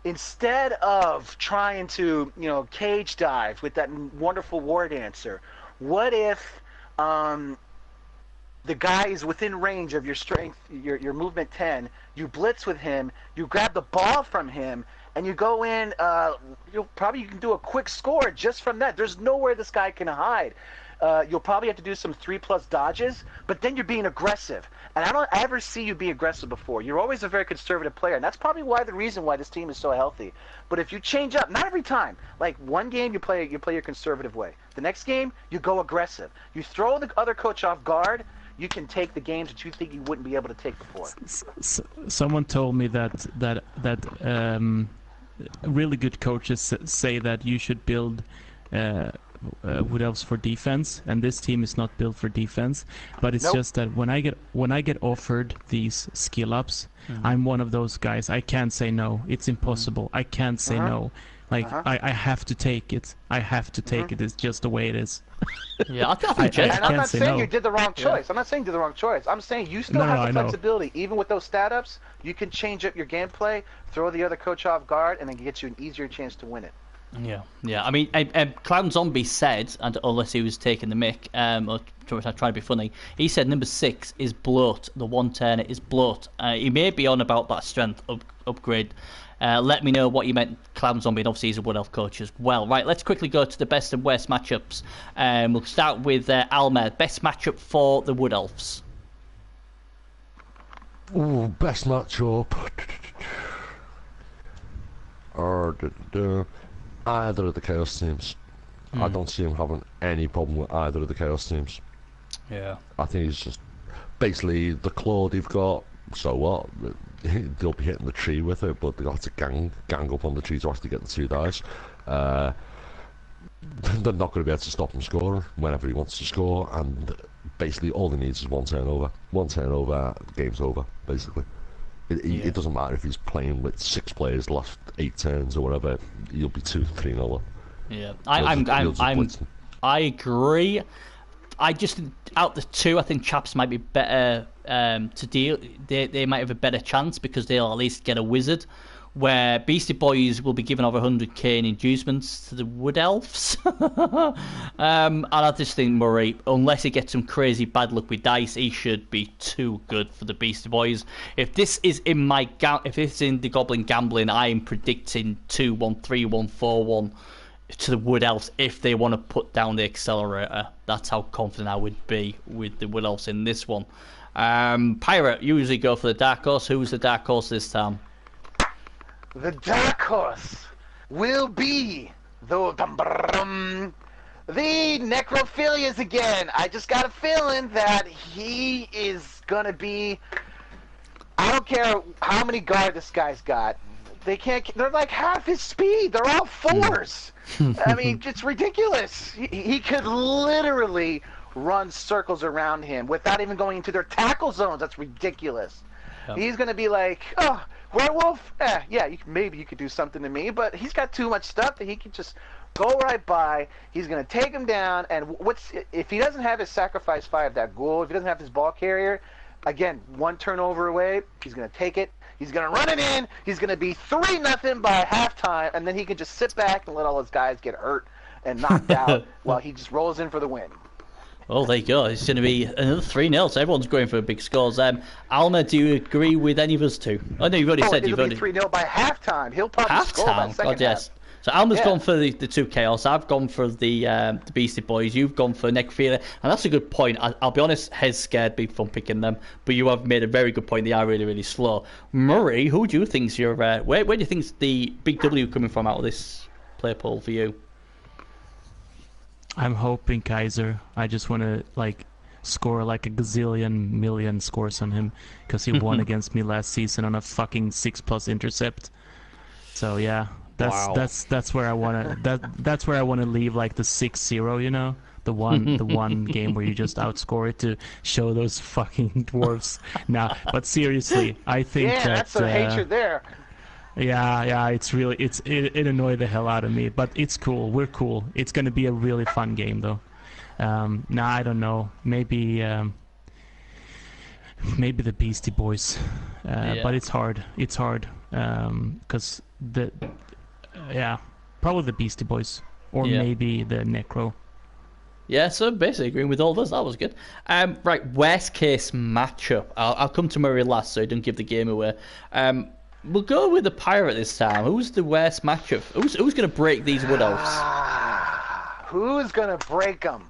Instead of trying to, cage dive with that wonderful War Dancer, what if the guy is within range of your strength, your movement 10, you blitz with him, you grab the ball from him, and you go in, you can do a quick score just from that. There's nowhere this guy can hide. You'll probably have to do some 3+ dodges, but then you're being aggressive. And I don't ever see you be aggressive before. You're always a very conservative player, and that's probably the reason why this team is so healthy. But if you change up, not every time, like one game you play your conservative way. The next game, you go aggressive. You throw the other coach off guard, you can take the games that you think you wouldn't be able to take before. Someone told me that really good coaches say that you should build Wood Elves for defense, and this team is not built for defense. But it's just that when I get offered these skill ups, I'm one of those guys. I can't say no. It's impossible. I can't say no. Like I have to take it. I have to take it. It's just the way it is. Yeah, I think And I'm not saying no. you did the wrong choice. I'm not saying you did the wrong choice. I'm saying you still have the flexibility. Even with those stat ups, you can change up your gameplay, throw the other coach off guard, and then get you an easier chance to win it. Yeah. I mean, Clown Zombie said, and unless he was taking the mick, or trying to be funny, he said number 6 is bloat. The 110 is bloat. He may be on about that strength upgrade. Let me know what you meant, Clown Zombie, and obviously he's a Wood Elf coach as well. Right, let's quickly go to the best and worst matchups. We'll start with Almer. Best matchup for the Wood Elves. Ooh, best matchup. Either of the Chaos teams. I don't see him having any problem with either of the Chaos teams. Yeah. I think he's just basically the claw they've got. So what? They'll be hitting the tree with it, but they'll have to gang up on the tree to actually get the 2 dice. They're not going to be able to stop him scoring whenever he wants to score, and basically all he needs is one turnover. One turnover, game's over, basically. It doesn't matter if he's playing with 6 players the last 8 turns or whatever. You'll be 2-3-0. Yeah, I agree. I just out the 2, I think Chaps might be better to deal. They might have a better chance because they'll at least get a wizard. Where Beastie Boys will be giving over 100k in inducements to the Wood Elves. And I just think Murray, unless he gets some crazy bad luck with dice, he should be too good for the Beastie Boys. If this is in the Goblin Gambling, I am predicting 2-1, 3-1, 4-1 to the Wood Elves if they want to put down the accelerator. That's how confident I would be with the Wood Elves in this one. Pirate, you usually go for the dark horse. Who's the dark horse this time? The dark horse will be the Necrophilias again. I just got a feeling that he is gonna be. I don't care how many guard this guy's got. They're like half his speed. They're all 4s. I mean, it's ridiculous. He could literally run circles around him without even going into their tackle zones. That's ridiculous. Yep. He's gonna be like, oh. Werewolf? Yeah, maybe you could do something to me, but he's got too much stuff that he could just go right by. He's going to take him down, and if he doesn't have his sacrifice 5, that ghoul, if he doesn't have his ball carrier, again, 1 turnover away, he's going to take it, he's going to run it in, he's going to be 3-0 by halftime, and then he can just sit back and let all his guys get hurt and knocked out while he just rolls in for the win. Oh, there you go. It's going to be another 3-0, so everyone's going for big scores. Alma, do you agree with any of us two? Oh, no, you've already said you've already... It'll be 3-0 by halftime. He'll probably score by second half. So Alma's gone for the 2 Chaos. I've gone for the Beastie Boys. You've gone for Necrophilia. And that's a good point. I'll be honest, Hez scared me from picking them. But you have made a very good point. They are really, really slow. Murray, who do you think's your... where do you think's the big W coming from out of this play poll for you? I'm hoping Kaiser. I just want to score like a gazillion million scores on him because he won against me last season on a fucking 6+ intercept. So yeah, that's where I want to that's where I want to leave the 6-0. You know, the one game where you just outscore it to show those fucking dwarves. Nah, but seriously, I think that's some hatred there. Yeah, it annoyed the hell out of me, but it's cool. We're cool. It's gonna be a really fun game, though. I don't know. Maybe the Beastie Boys, but it's hard. It's hard because probably the Beastie Boys or maybe the Necro. Yeah, so basically agreeing with all of us. That was good. Right, worst case matchup. I'll come to Murray last, so I don't give the game away. We'll go with the Pirate this time. Who's the worst matchup? Who's going to break these Wood Elves? Who's going to break them?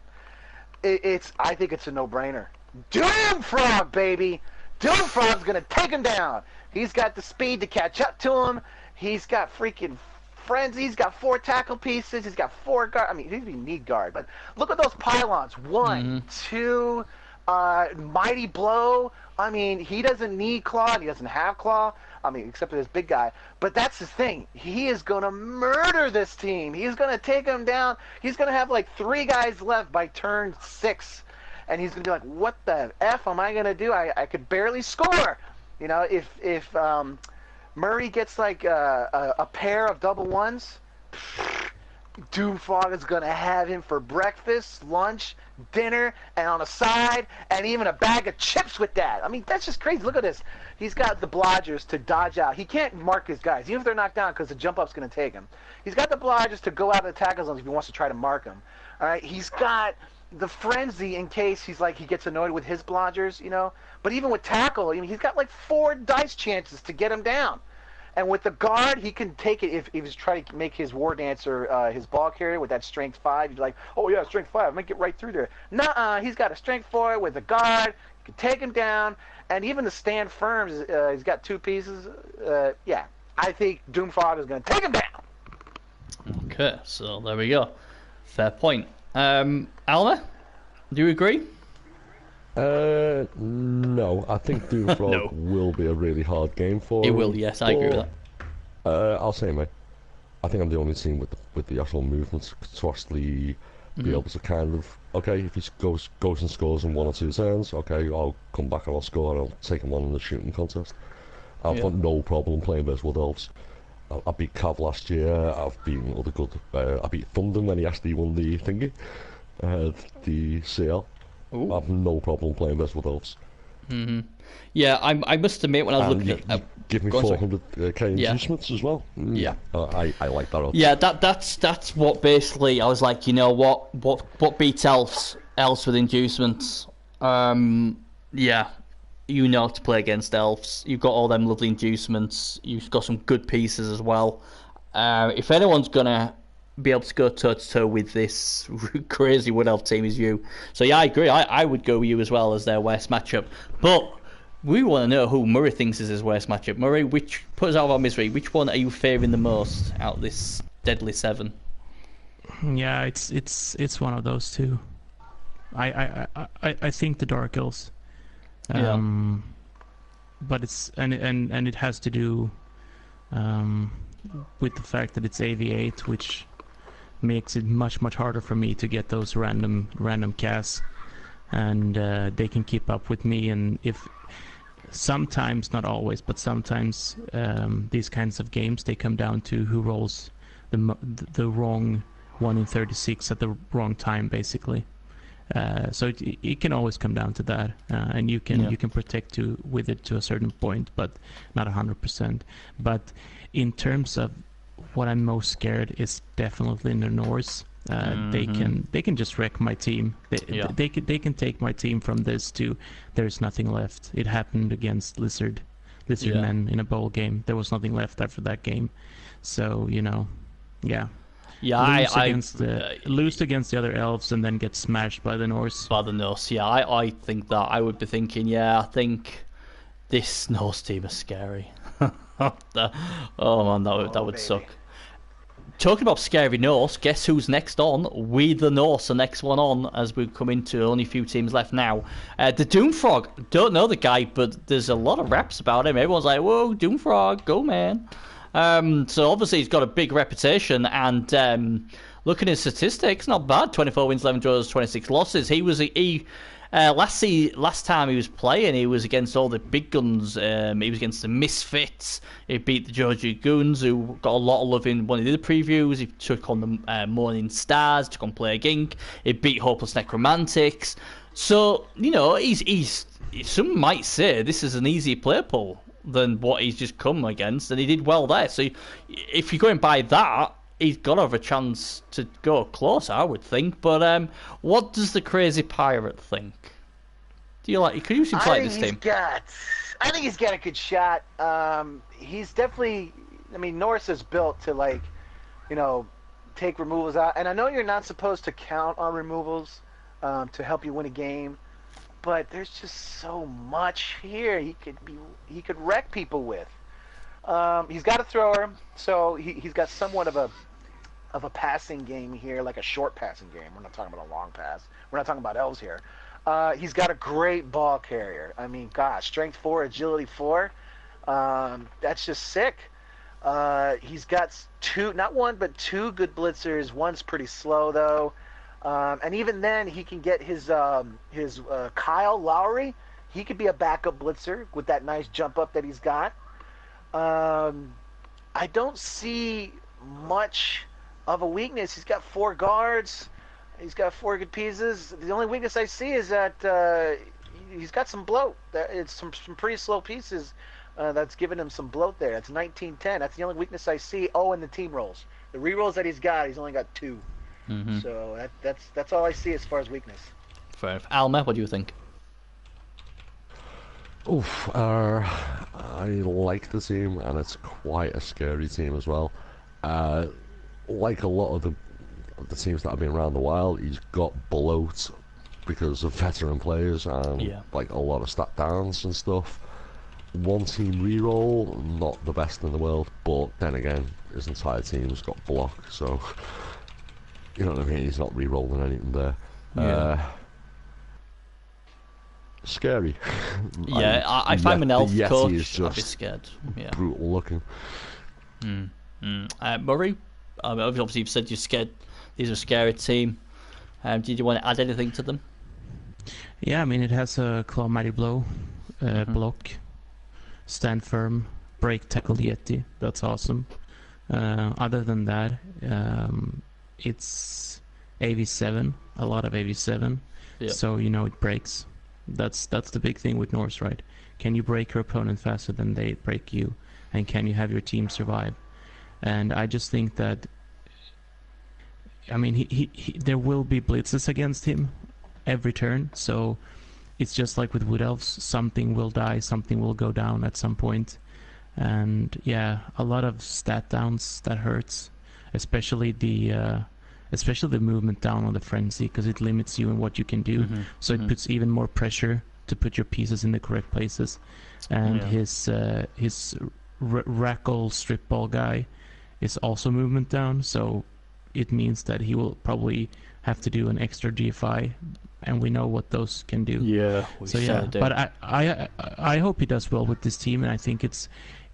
I think it's a no-brainer. Doomfrog, baby! Doomfrog's going to take him down. He's got the speed to catch up to him. He's got freaking frenzy. He's got 4 tackle pieces. He's got 4 guard. I mean, he doesn't need guard, but look at those pylons. 1, 2, mighty blow. I mean, he doesn't need claw, and he doesn't have claw. I mean, except for this big guy. But that's the thing. He is going to murder this team. He's going to take them down. He's going to have like 3 guys left by turn 6. And he's going to be like, what the F am I going to do? I could barely score. You know, if Murray gets like a pair of double ones, Doomfrog is going to have him for breakfast, lunch, dinner, and on a side, and even a bag of chips with that. I mean, that's just crazy. Look at this. He's got the blodgers to dodge out. He can't mark his guys, even if they're knocked down, because the jump up's going to take him. He's got the blodgers to go out of the tackle zones if he wants to try to mark him. All right, he's got the frenzy in case he gets annoyed with his blodgers, you know. But even with tackle, I mean, he's got like 4 dice chances to get him down. And with the guard, he can take it if he's trying to make his War Dancer his ball carrier with that strength 5. He's like, oh yeah, strength 5, I might get right through there. Nuh-uh, he's got a strength 4 with a guard. You can take him down. And even the stand firm, he's got 2 pieces. Yeah, I think Doomfrog is going to take him down. Okay, so there we go. Fair point. Alma, do you agree? No, I think Doomfrog No. will be a really hard game for him. It will, yes, I agree with that. I'll say, mate, I think I'm the only team with the actual movements to actually be able to kind of, okay, if he goes and scores in 1 or 2 turns, okay, I'll come back and I'll score and I'll take him on in the shooting contest. I've got no problem playing versus Wood Elves. I beat Cav last year. I've beaten other good. I beat Thunder when he actually won the thingy, the CL. Ooh. I have no problem playing versus Wood Elves. Yeah, I must admit when I was looking at... Give me 400k inducements as well. Yeah. I like that. Yeah, that's what basically I was like, you know what beats elves with inducements? Yeah, you know how to play against elves. You've got all them lovely inducements. You've got some good pieces as well. If anyone's gonna be able to go toe to toe with this crazy Wood Elf team, is you. So yeah, I agree. I would go with you as well as their worst matchup, but. We want to know who Murray thinks is his worst matchup. Murray, put us out of our misery. Which one are you favouring the most out of this deadly 7? Yeah, it's one of those 2. I think the Dark Elves. But it's and it has to do with the fact that it's AV8, which makes it much harder for me to get those random casts, and they can keep up with me. And if sometimes, not always, but sometimes these kinds of games, they come down to who rolls the wrong 1 in 36 at the wrong time, basically. So it can always come down to that, and you can protect with it to a certain point, but not 100%. But in terms of what I'm most scared is definitely in the Norse. They can just wreck my team. They can take my team from this to there's nothing left. It happened against Lizard Men in a bowl game. There was nothing left after that game. So lose against the other elves and then get smashed by the Norse. Yeah, I think that. I would be thinking, I think this Norse team is scary. Oh man, that would suck. Talking about scary Norse, guess who's next on? We the Norse are next one on, as we come into only a few teams left now. The Doomfrog, don't know the guy, but there's a lot of raps about him. Everyone's like, whoa, Doomfrog, go man. So obviously he's got a big reputation, and looking at his statistics, not bad. 24 wins, 11 draws, 26 losses. Last time he was playing, he was against all the big guns. He was against the Misfits. He beat the Georgia Goons, who got a lot of love in one of the previews. He took on the Morning Stars, took on Plague Inc. He beat Hopeless Necromantics. So, he's some might say this is an easier play pool than what he's just come against, and he did well there. So if you're going by that, he's got to have a chance to go close, I would think. But what does the crazy pirate think? Do you like? Could you seem to like this team? I think he's got a good shot. He's definitely. I mean, Norse is built to take removals out, and I know you're not supposed to count on removals to help you win a game, but there's just so much here he could wreck people with. He's got a thrower, so he's got somewhat of a passing game here, like a short passing game. We're not talking about a long pass. We're not talking about elves here. He's got a great ball carrier. I mean, gosh, strength 4, agility 4. That's just sick. He's got not one, but two good blitzers. One's pretty slow, though. And even then, he can get his Kyle Lowry. He could be a backup blitzer with that nice jump up that he's got. I don't see much of a weakness. He's got 4 guards. He's got 4 good pieces. The only weakness I see is that he's got some bloat. It's some pretty slow pieces that's giving him some bloat there. That's 19-10. That's the only weakness I see. Oh, and the team rolls. The re-rolls that he's only got 2. Mm-hmm. So that's all I see as far as weakness. Fair enough. Alma, what do you think? Oof, I like the team, and it's quite a scary team as well. Like a lot of the teams that have been around a while, he's got bloat because of veteran players and like a lot of stat downs and stuff. One team reroll, not the best in the world, but then again, his entire team's got block, so you know what I mean. He's not rerolling anything there. Yeah. Scary. Yeah, if I'm an elf coach, I'd be just scared. Yeah. brutal looking. Murray, obviously you've said you're scared. These are a scary team. Did you want to add anything to them? Yeah, I mean, it has a claw mighty blow, block, stand firm, break, tackle Yeti. That's awesome. Other than that, it's AV7, a lot of AV7. Yep. So you know it breaks. That's the big thing with Norse, right? Can you break your opponent faster than they break you, and can you have your team survive? And I just think that, I mean, he there will be blitzes against him every turn, so it's just like with Wood Elves, something will die, something will go down at some point. And yeah, a lot of stat downs, that hurts, especially the movement down on the frenzy, because it limits you in what you can do. So it puts even more pressure to put your pieces in the correct places. And his Rackle strip ball guy is also movement down, so it means that he will probably have to do an extra GFI, and we know what those can do. Yeah. So yeah, but I hope he does well with this team, and I think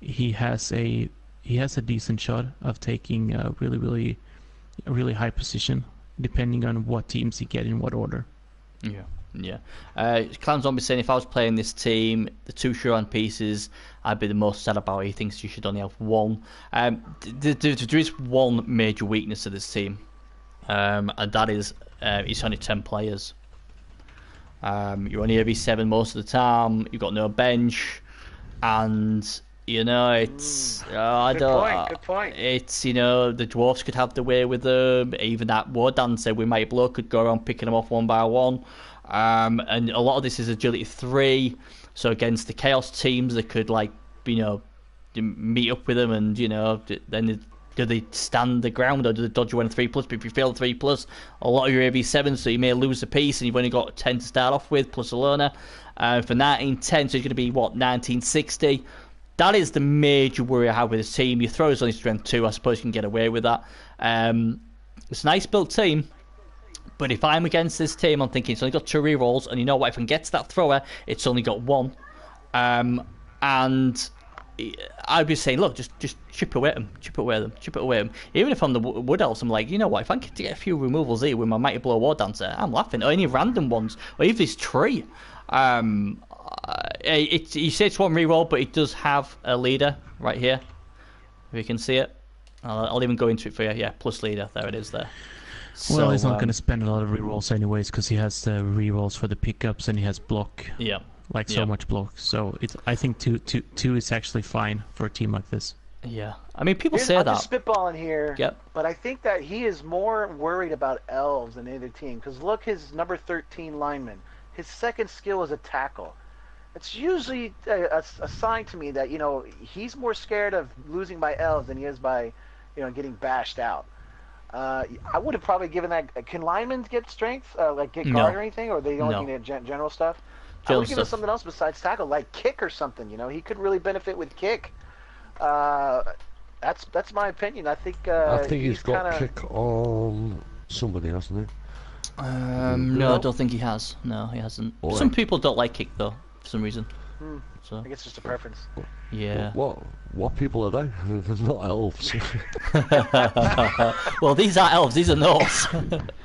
he has a decent shot of taking a really high position, depending on what teams he get in what order. Yeah. Clan Zombie saying, if I was playing this team, the 2 Shuran pieces, I'd be the most sad about. He thinks you should only have 1. There is one major weakness of this team, and that is it's only 10 players. You're only AV7 most of the time. You've got no bench, and you know it's Good point. It's, you know, the dwarfs could have the way with them. Even that War Dancer we might blow could go around picking them off one by one. And a lot of this is agility 3, so against the chaos teams they could, like, you know, meet up with them, and you know, then do they stand the ground or do they dodge you when a 3+? But if you fail 3+, a lot of your AV7, so you may lose a piece, and you've only got 10 to start off with plus a learner. For 1910, so it's going to be what, 1960. That is the major worry I have with this team. Your throw is only strength 2. I suppose you can get away with that. It's a nice built team, but if I'm against this team, I'm thinking it's only got 2 rerolls, and you know what? If I can get to that thrower, it's only got 1. And I'd be saying, look, just chip away at them, chip away at them. Even if I'm the Wood Elves, I'm like, you know what? If I can get a few removals here with my Mighty Blow War Dancer, I'm laughing. Or any random ones, or even this tree. You say it's 1 reroll, but it does have a leader right here. If you can see it, I'll even go into it for you. Yeah, plus leader. There it is. There. Well, he's not going to spend a lot of rerolls anyways, because he has the rerolls for the pickups and he has block. Yeah. So much block. So I think two is actually fine for a team like this. Yeah. I mean, people say I'm that. just spitballing here. Yep. But I think that he is more worried about elves than any other team. Because look, his number 13 lineman. His second skill is a tackle. It's usually a sign to me that, you know, he's more scared of losing by elves than he is by, you know, getting bashed out. I would have probably given that. Can linemen get strength, like get guard or anything, or they only can get general stuff? I would give him something else besides tackle, like kick or something. You know, he could really benefit with kick. That's my opinion. I think he's got kick on somebody, hasn't he? No, I don't think he has. No, he hasn't. Some people don't like kick though, for some reason. So I guess it's just a preference. yeah. What people are they? They're not elves. Well, these are elves. These are Norse.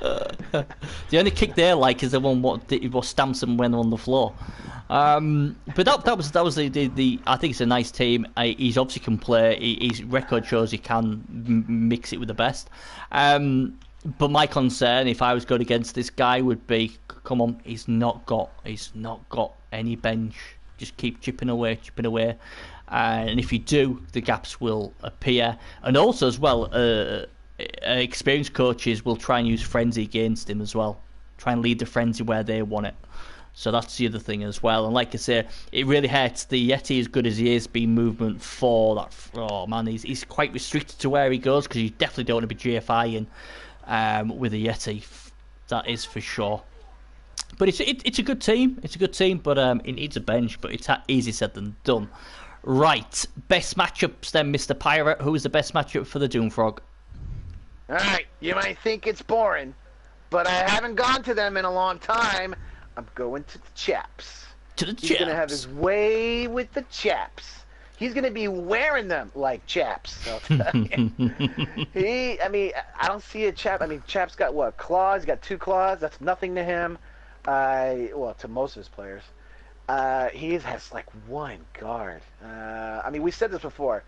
The only kick they like is the one what stamps them when they're on the floor. But that was the I think it's a nice team. He's obviously can play. His record shows he can mix it with the best. But my concern, if I was going against this guy, would be, come on, he's not got any bench. Just keep chipping away. And if you do, the gaps will appear. And also, as well, experienced coaches will try and use frenzy against him as well. Try and lead the frenzy where they want it. So that's the other thing as well. And like I say, it really hurts the Yeti, as good as he is, being movement 4. That, oh man, he's quite restricted to where he goes, because you definitely don't want to be GFIing with a Yeti. That is for sure. But it's a good team. It's a good team, but it needs a bench. But it's easier said than done. Right, best matchups then, Mr. Pirate. Who is the best matchup for the Doomfrog? All right, you might think it's boring, but I haven't gone to them in a long time. I'm going to the Chaps. He's going to have his way with the Chaps. He's going to be wearing them like Chaps. I don't see a Chap. I mean, Chap's got what? Claws? He's got 2 claws. That's nothing to him. Well, to most of his players. He has like 1 guard. We said this before.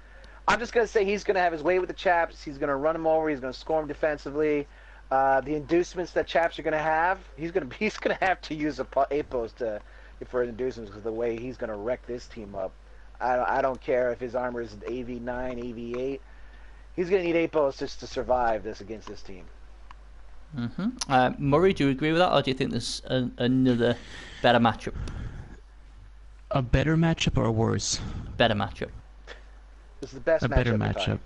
I'm just going to say he's going to have his way with the Chaps. He's going to run him over. He's going to score him defensively. The inducements that Chaps are going to have, he's going to have to use APOs for inducements, because of the way he's going to wreck this team up. I don't care if his armor is AV9, AV8. He's going to need APOs just to survive this against this team. Murray, do you agree with that, or do you think there's another better matchup? A better matchup or a worse? Better matchup. This is the best matchup. A better matchup.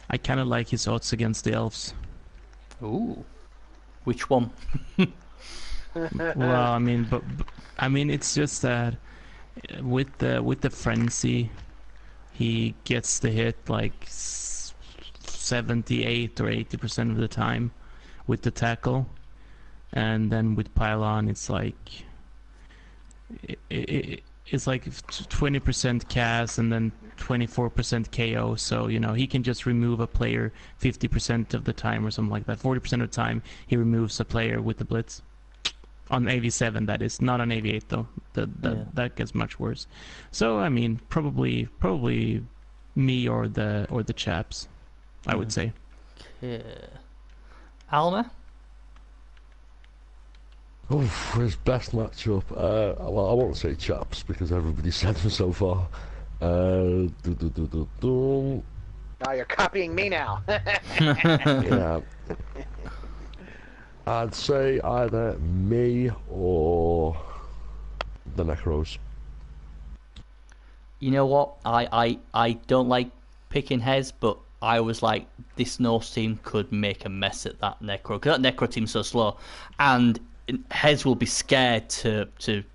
I kind of like his odds against the elves. Ooh, which one? Well, but it's just that with the frenzy, he gets the hit like 78 or 80% of the time with the tackle, and then with pylon, it's like it's like 20% cast and then 24% KO. So he can just remove a player 50% of the time or something like that. 40% of the time he removes a player with the blitz. On AV7, that is, not on AV8 though. That gets much worse. So probably me or the Chaps, I would say. Okay. Alma? Oh, for his best matchup, well, I won't say Chaps because everybody said them so far. Now you're copying me now. Yeah. I'd say either me or the Necros. You know what? I don't like picking Hez, but I was like, this Norse team could make a mess at that Necro, because that Necro team's so slow, and Hez will be scared to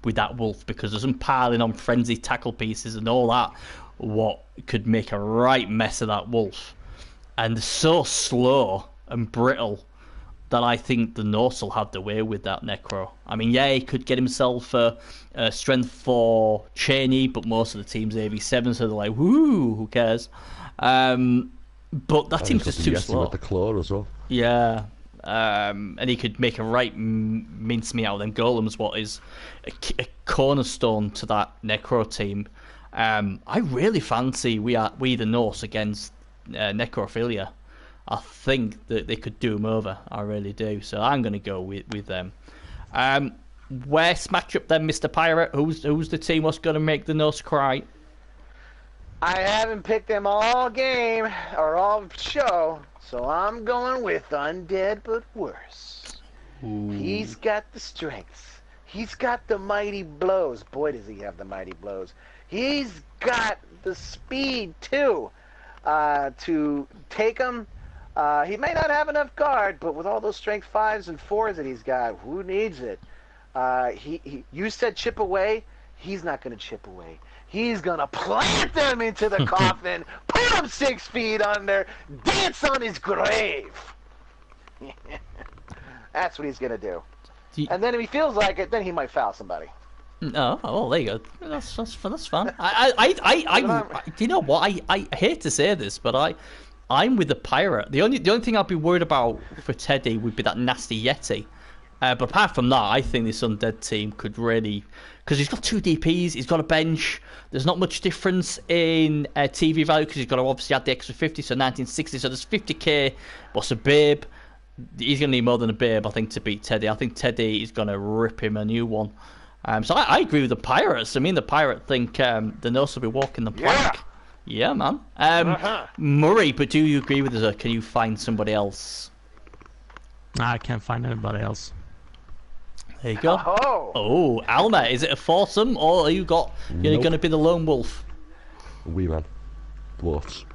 with that Wolf, because there's some piling on frenzy tackle pieces and all that, what could make a right mess of that Wolf. And they're so slow and brittle that I think the Norse will have the way with that Necro. He could get himself a strength 4 Cheney, but most of the team's AV7, so they're like, whoo, who cares? But that team's just too slow. With the claw as well. Yeah. And he could make a right mincemeat out of them golems, what is a cornerstone to that Necro team. I really fancy we the Norse against Necrophilia. I think that they could do them over. I really do. So I'm going to go with them. Worst matchup then, Mr. Pirate? Who's the team that's going to make the Norse cry? I haven't picked them all game or all show, so I'm going with Undead but Worse. Ooh. He's got the strengths. He's got the mighty blows. Boy, does he have the mighty blows. He's got the speed too to take them. He may not have enough guard, but with all those strength 5s and 4s that he's got, who needs it? You said chip away. He's not going to chip away. He's going to plant them into the coffin, put him 6 feet under, dance on his grave. That's what he's going to do. And then if he feels like it, then he might foul somebody. No, oh, there you go. That's fun. I do you know what? I hate to say this, but I'm with the Pirate. The only thing I'd be worried about for Teddy would be that nasty Yeti. But apart from that, I think this Undead team could really, because he's got 2 DPs, he's got a bench. There's not much difference in TV value because he's got to obviously add the extra 50, so 1960. So there's 50k. What's a Babe? He's going to need more than a Babe, I think, to beat Teddy. I think Teddy is going to rip him a new one. So I agree with the Pirates. I mean, the Pirate think the nose will be walking the plank. Yeah, man. Murray, but do you agree with us, or can you find somebody else? I can't find anybody else. There you go. Oh, Alma, is it a foursome, or are you going to be the lone wolf? Wee man. Dwarfs.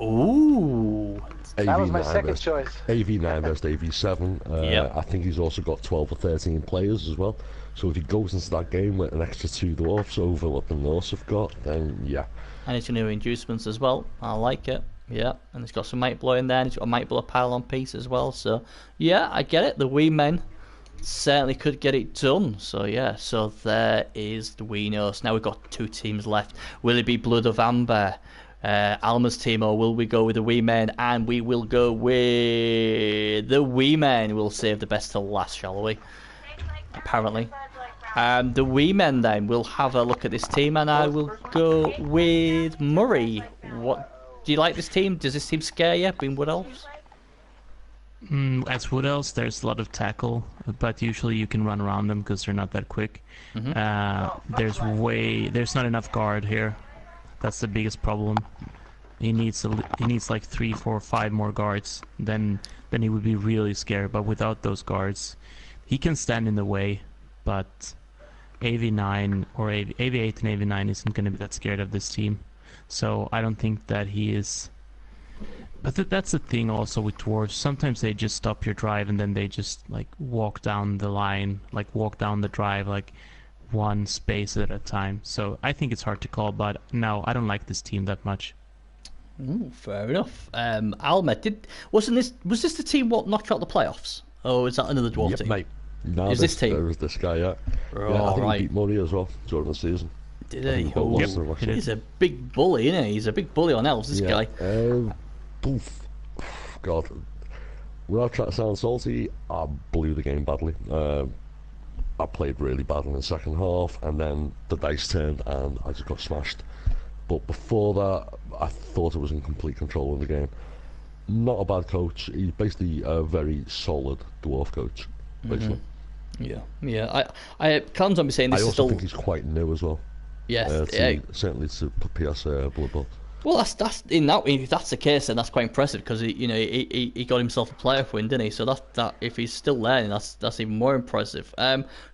Ooh. That was my second choice. AV9 versus AV7. Yep. I think he's also got 12 or 13 players as well. So if he goes into that game with an extra 2 dwarfs over what the Norse have got, then yeah. And he's going to do inducements as well. I like it. Yeah, and he's got some Might Blow in there, and he's got a Might Blow pylon piece as well. So yeah, I get it. The wee men certainly could get it done. So yeah, so there is the wee Norse. Now we've got 2 teams left. Will it be Blood of Amber? Alma's team, or will we go with the wee men? And we will go with the wee men. We'll save the best till last, shall we? Apparently. The wee men then, we'll have a look at this team, and I will go with Murray. What do you like this team? Does this team scare you, being Wood Elves? As Wood Elves, there's a lot of tackle, but usually you can run around them because they're not that quick. There's not enough guard here. That's the biggest problem. He needs like 3, 4, 5 more guards. Then he would be really scared. But without those guards, he can stand in the way. But AV9 or AV8 and AV9 isn't going to be that scared of this team. So I don't think that he is. But that's the thing also with dwarves. Sometimes they just stop your drive and then they just like walk down the line, like walk down the drive, like one space at a time. So I think it's hard to call, but no, I don't like this team that much. Ooh, fair enough. Alma, was this the team what knocked out the playoffs? Or is that another dwarf team? Mate. No, is this team? There was this guy, yeah. Oh, I think right. he beat Murray as well during the season. Did he? Yep. He's a big bully, isn't he? He's a big bully on elves, this guy. God. Without trying to sound salty, I blew the game badly. I played really bad in the second half, and then the dice turned and I just got smashed. But before that, I thought I was in complete control of the game. Not a bad coach. He's basically a very solid dwarf coach, basically. Yeah. I can't be saying this I is also still. think he's quite new as well. Yes, certainly to PS Blood Bowl. Well, that's if that's the case, then that's quite impressive because he got himself a playoff win, didn't he? So that if he's still learning, that's even more impressive.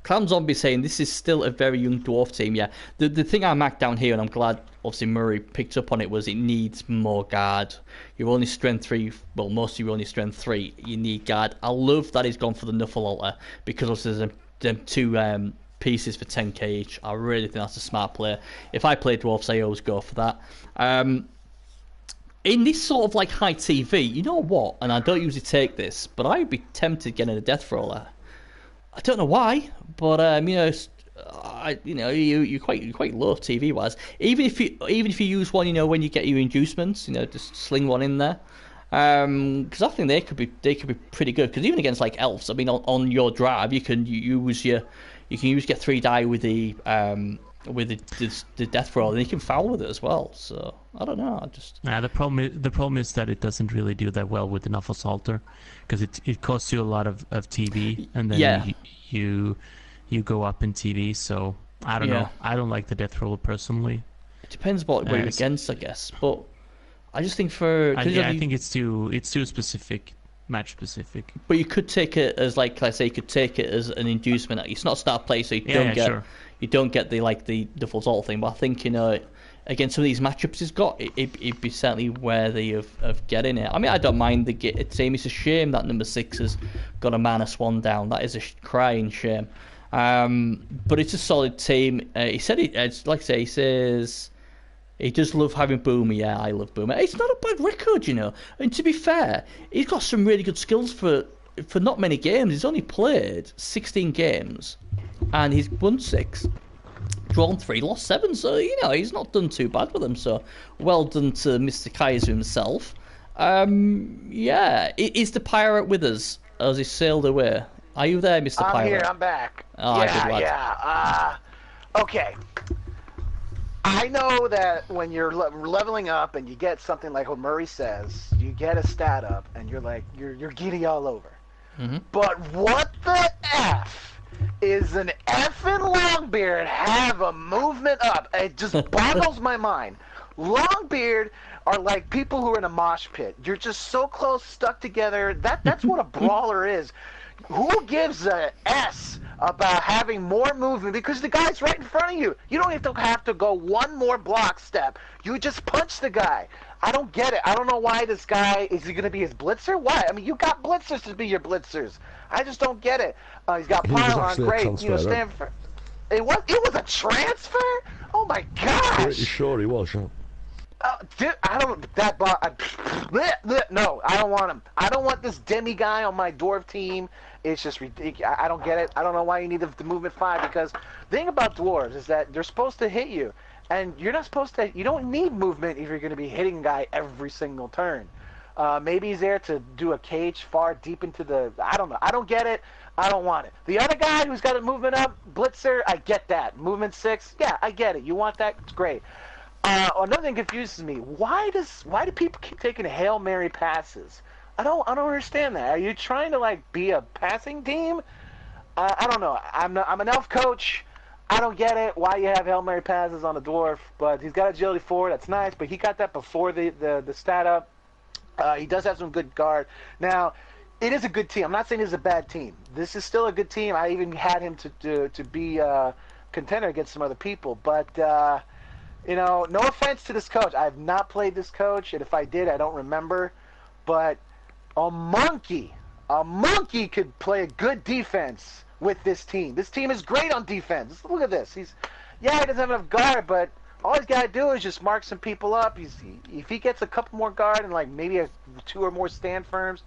Clown Zombie saying this is still a very young dwarf team. Yeah, the thing I marked down here, and I'm glad obviously Murray picked up on it, was it needs more guard. You're only strength 3. Well, most of you are only strength 3. You need guard. I love that he's gone for the Knuffle Altar because obviously there's them 2 pieces for 10k each. I really think that's a smart play. If I play dwarfs, I always go for that. In this sort of like high TV, you know what? And I don't usually take this, but I'd be tempted getting a death roller. I don't know why, but you're quite low TV wise. Even if you use one, when you get your inducements, just sling one in there. Because I think they could be pretty good. Because even against like elves, I mean, on your drive, you can use get 3 die with the death roll, and you can foul with it as well. So I don't know. The problem is that it doesn't really do that well with the Knuffle Altar, because it costs you a lot of TV, and then you go up in TV. So I don't know. I don't like the death roll personally. It depends what you're against, I guess. But I just think I think it's too specific. Match specific. But you could take it as you could take it as an inducement. It's not start play, so you don't get the full salt thing. But I think against some of these matchups he's got, it'd be certainly worthy of getting it. I mean, I don't mind the team. It's a shame that number 6 has got a -1 down. That is a crying shame. But it's a solid team. He said he says. He does love having Boomer. Yeah, I love Boomer. It's not a bad record, And to be fair, he's got some really good skills for for not many games. He's only played 16 games, and he's won 6, drawn 3, lost 7. So he's not done too bad with them. So well done to Mr. Kaiser himself. Is the pirate with us? Or has he sailed away? Are you there, Mr. Pirate? I'm here. I'm back. Oh, good lad. Okay. I know that when you're leveling up and you get something like what Murray says, you get a stat up and you're like you're giddy all over. Mm-hmm. But what the F is an effing Longbeard have a movement up? It just boggles my mind. Longbeard are like people who are in a mosh pit. You're just so close, stuck together. That's what a brawler is. Who gives a S about having more movement? Because the guy's right in front of you. You don't have to go one more block step. You just punch the guy. I don't get it. I don't know why this guy is he going to be his blitzer? Why? I mean, you got blitzers to be your blitzers. I just don't get it. He's got pylon, great. Stanford. It was a transfer? Oh my gosh! Pretty sure he was. Yeah. Dude, I don't no, I don't want him. I don't want this demi guy on my dwarf team. It's just ridiculous. I don't get it. I don't know why you need the movement 5, because the thing about dwarves is that they're supposed to hit you, and you're not supposed to. You don't need movement if you're going to be hitting a guy every single turn. Maybe he's there to do a cage far deep into the. I don't know. I don't get it. I don't want it. The other guy who's got a movement up, blitzer, I get that. Movement 6, yeah, I get it. You want that? It's great. Another thing confuses me. Why do people keep taking Hail Mary passes? I don't understand that. Are you trying to be a passing team? I don't know. I'm an elf coach. I don't get it. Why you have Hail Mary passes on a dwarf? But he's got agility 4. That's nice. But he got that before the stat up. He does have some good guard. Now, it is a good team. I'm not saying it's a bad team. This is still a good team. I even had him to be a contender against some other people. But no offense to this coach. I have not played this coach, and if I did, I don't remember. But a monkey could play a good defense with this team. This team is great on defense. Look at this. He doesn't have enough guard, but all he's got to do is just mark some people up. If he gets a couple more guard and maybe 2 or more stand firms,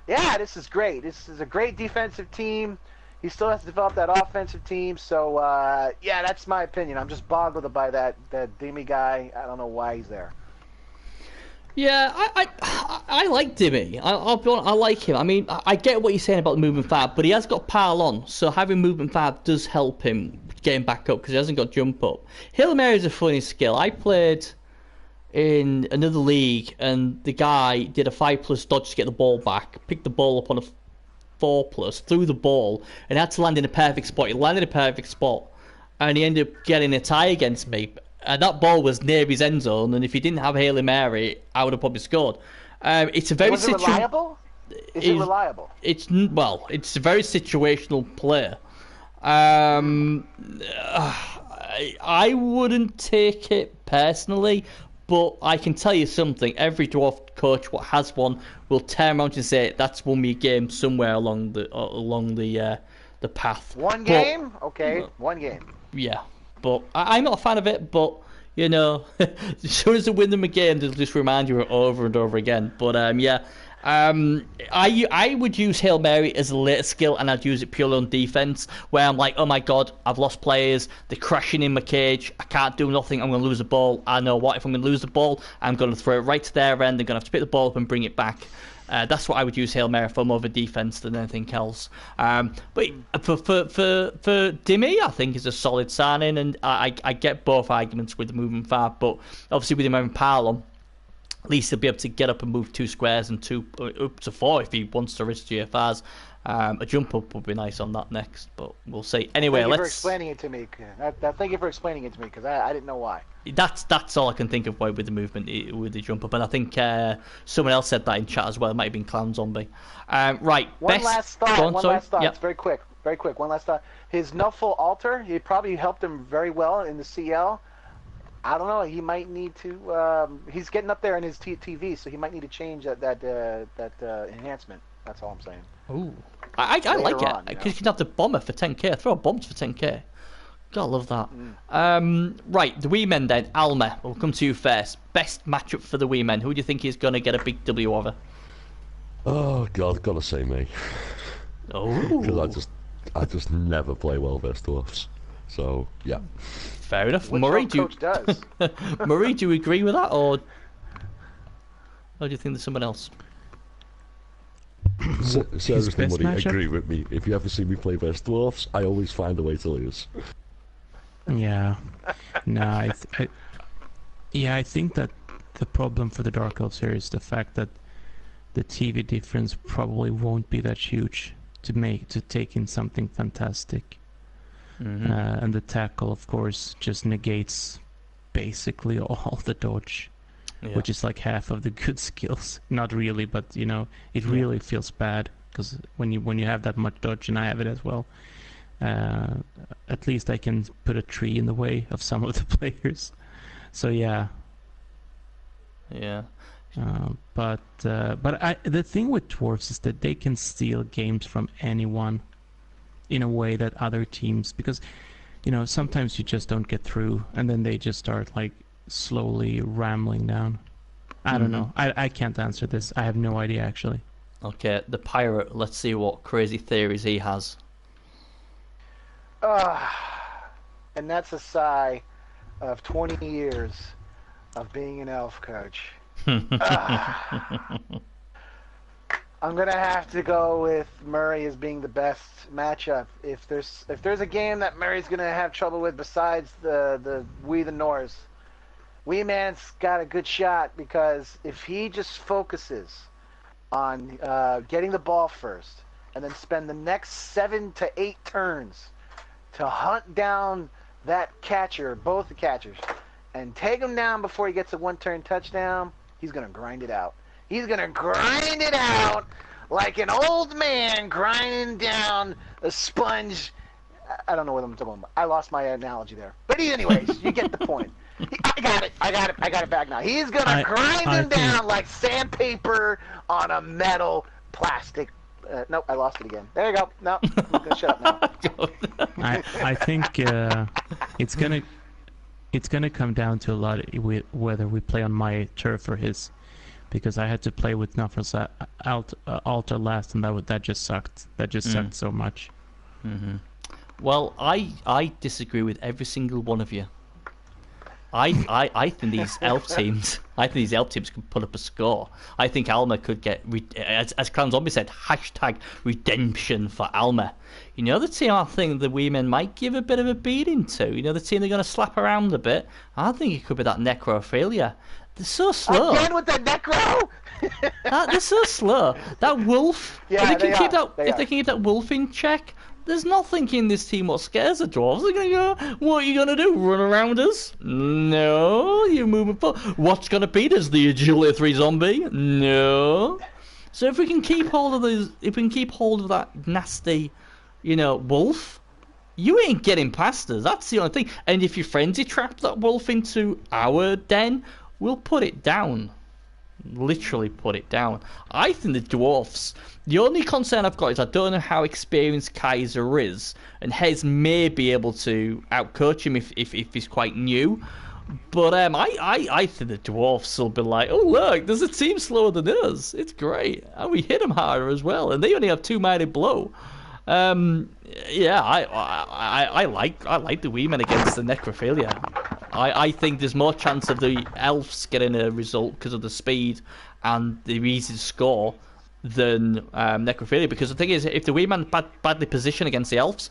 this is great. This is a great defensive team. He still has to develop that offensive team. So, that's my opinion. I'm just boggled by that Demi guy. I don't know why he's there. Yeah, I like Dimmy. I'll be honest, I like him. I mean, I get what you're saying about the movement 5, but he has got pile on, so having movement 5 does help him getting back up because he hasn't got jump up. Hail Mary is a funny skill. I played in another league, and the guy did a 5+ dodge to get the ball back, picked the ball up on a 4+, threw the ball, and had to land in a perfect spot. He landed in a perfect spot, and he ended up getting a tie against me. And that ball was near his end zone, and if he didn't have Hail Mary, I would have probably scored. It's a very reliable? Is it reliable? It's a very situational player. I wouldn't take it personally, but I can tell you something. Every dwarf coach what has one will turn around and say that's won me a game somewhere along the path. One game? Okay, one game. Yeah. But I'm not a fan of it, but, as soon as they win them a game, they'll just remind you over and over again. But, I would use Hail Mary as a later skill, and I'd use it purely on defense, where I'm like, oh my god, I've lost players, they're crashing in my cage, I can't do nothing, I'm going to lose the ball. I know what, if I'm going to lose the ball, I'm going to throw it right to their end, they're going to have to pick the ball up and bring it back. That's what I would use Hail Mary for, more of a defense than anything else. But for Dimmy, I think is a solid signing, and I get both arguments with the movement 5. But obviously with him having pile on, at least he'll be able to get up and move 2 squares and 2 up to 4 if he wants to risk GFRs. A jump up would be nice on that next, but we'll see. Anyway, thank you for explaining it to me. Thank you for explaining it to me, because I didn't know why. That's all I can think of with the movement, with the jump up, and I think someone else said that in chat as well. It might have been Clown Zombie. Right. One last thought. Yep. It's very quick. One last thought. His Nuffle Altar, he probably helped him very well in the CL. I don't know. He might need to. He's getting up there in his TV, so he might need to change that enhancement. That's all I'm saying. Ooh, I like it because you can have the bomber for 10k. Throw bombs for 10k. Gotta love that. Right, the Wee Men then. Alma, we'll come to you first. Best matchup for the Wee Men. Who do you think is going to get a big W over? Oh God, gotta say me. Oh, Because I just never play well best dwarfs. So yeah. fair enough. Which Murray, your coach does. Murray, do you agree with that, or do you think there's someone else? Seriously, best Muddy, matchup? agree with me. If you ever see me play best dwarfs, I always find a way to lose. Yeah. No, I think that the problem for the Dark Elves here is the fact that the TV difference probably won't be that huge to take in something fantastic. And the tackle, of course, just negates basically all the dodge, which is like half of the good skills. Not really, but it really feels bad because when you have that much dodge, and I have it as well. At least I can put a tree in the way of some of the players. So yeah. But the thing with dwarves is that they can steal games from anyone in a way that other teams, because sometimes you just don't get through, and then they just start like slowly rambling down. I don't know. I can't answer this. I have no idea actually. Okay, the pirate. Let's see what crazy theories he has. And that's a sigh of 20 years of being an elf coach. I'm gonna have to go with Murray as being the best matchup. If there's a game that Murray's gonna have trouble with besides the Norse, Wee Man's got a good shot, because if he just focuses on getting the ball first and then spend the next 7 to 8 turns to hunt down that catcher, both the catchers, and take him down before he gets a one-turn touchdown, he's gonna grind it out. He's going to grind it out like an old man grinding down a sponge. I don't know what I'm talking about. I lost my analogy there. But anyways, you get the point. I got it back now. He's going to grind him down like sandpaper on a metal plastic. Nope, I lost it again. There you go. No, I'm going to shut up now. I think it's gonna come down to a lot whether we play on my turf or his. Because I had to play with Nafra's altar last, and that just sucked. That just sucked so much. Well, I disagree with every single one of you. I think these elf teams can put up a score. I think Alma could get, as Clown Zombie said, #redemption for Alma. The team I think the Wee Men might give a bit of a beating to. The team they're going to slap around a bit. I think it could be that Necrophilia. They're so slow. Again with the necro. They're so slow. That wolf. Yeah, if they can keep that wolf in check, there's nothing in this team what scares the dwarves. They're gonna go, what are you gonna do? Run around us? No, you're moving forward. What's gonna beat us? The agility 3 zombie? No. So if we can keep hold of that nasty, wolf, you ain't getting past us. That's the only thing. And if you frenzy trap that wolf into our den, we'll put it down. Literally put it down. I think the dwarfs, the only concern I've got is I don't know how experienced Kaiser is, and Hez may be able to outcoach him if he's quite new. But I think the dwarfs will be like, oh look, there's a team slower than us. It's great, and we hit them harder as well, and they only have 2 mighty blow. Yeah, I like the Wee Men against the Necrophilia. I think there's more chance of the elves getting a result because of the speed and the easy to score than Necrophilia. Because the thing is, if the Wee Man badly positioned against the elves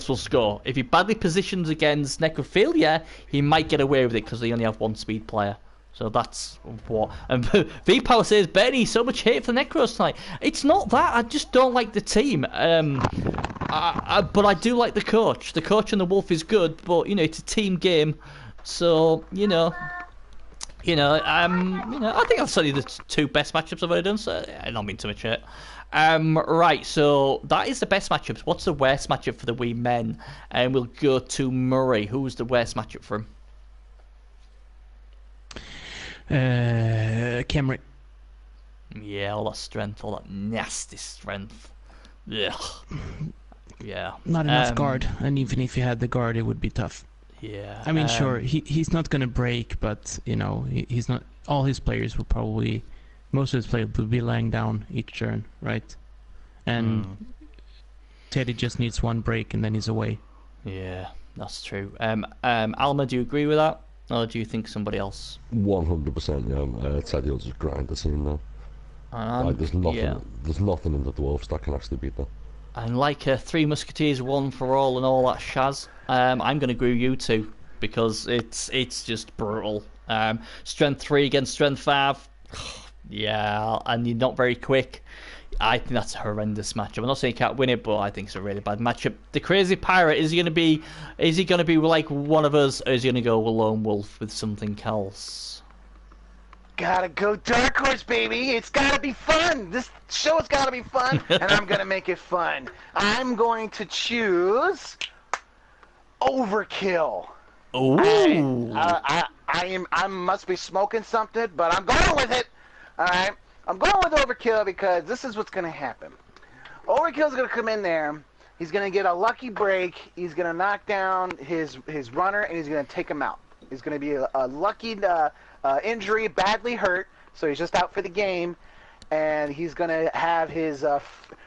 will score. If he badly positions against Necrophilia, he might get away with it because they only have 1 speed player. So that's what. And V-Power says, Benny, so much hate for Necros tonight. It's not that. I just don't like the team. But I do like the coach. The coach and the Wolf is good, but it's a team game. So I think I've studied the 2 best matchups I've ever done. So I don't mean too much shit. Right. So that is the best matchups. What's the worst matchup for the Wee Men? And we'll go to Murray. Who's the worst matchup for him? Camry. Yeah, all that strength, all that nasty strength. Ugh. Yeah. Not enough guard, and even if he had the guard, it would be tough. Yeah. I mean, sure, he's not gonna break, but he's not. All his players will probably most of his players will be laying down each turn, right? And Teddy just needs one break and then he's away. Yeah, that's true. Alma, do you agree with that? Or do you think somebody else? 100%, yeah. Teddy will just grind the team now. There's nothing in the Dwarves that can actually beat that. And like Three Musketeers, One for All, and all that shaz, I'm going to agree with you two because it's just brutal. Strength 3 against Strength 5, yeah, and you're not very quick. I think that's a horrendous matchup. I'm not saying you can't win it, but I think it's a really bad matchup. The Crazy Pirate, is he going to be like one of us, or is he going to go lone wolf with something else? Gotta go Dark Horse, baby. It's gotta be fun. This show's gotta be fun, and I'm gonna make it fun. I'm going to choose Overkill. Ooh. I must be smoking something, but I'm going with it. All right, I'm going with Overkill because this is what's gonna happen. Overkill's gonna come in there. He's gonna get a lucky break. He's gonna knock down his runner, and he's gonna take him out. He's gonna be a lucky injury, badly hurt, so he's just out for the game, and he's gonna have his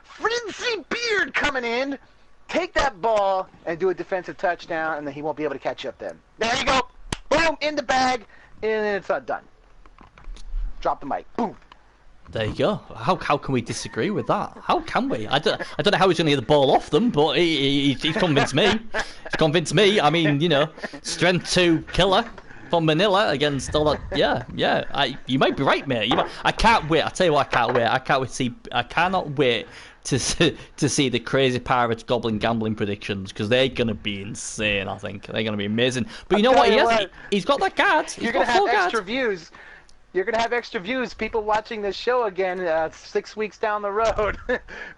frenzy beard coming in, take that ball, and do a defensive touchdown, and then he won't be able to catch up then. There you go. Boom, in the bag, and it's done. Drop the mic. Boom. There you go. How can we disagree with that? How can we? I don't know how he's going to get the ball off them, but he's convinced me. He's convinced me. I mean, strength 2 killer from Manila against all that. Yeah. You might be right, mate. I can't wait. I tell you what, I cannot wait to see the Crazy Pirates Goblin Gambling predictions because they're going to be insane. I think they're going to be amazing. But you know what? He's got that card. You're going to have extra views. You're going to have extra views, people watching this show again 6 weeks down the road.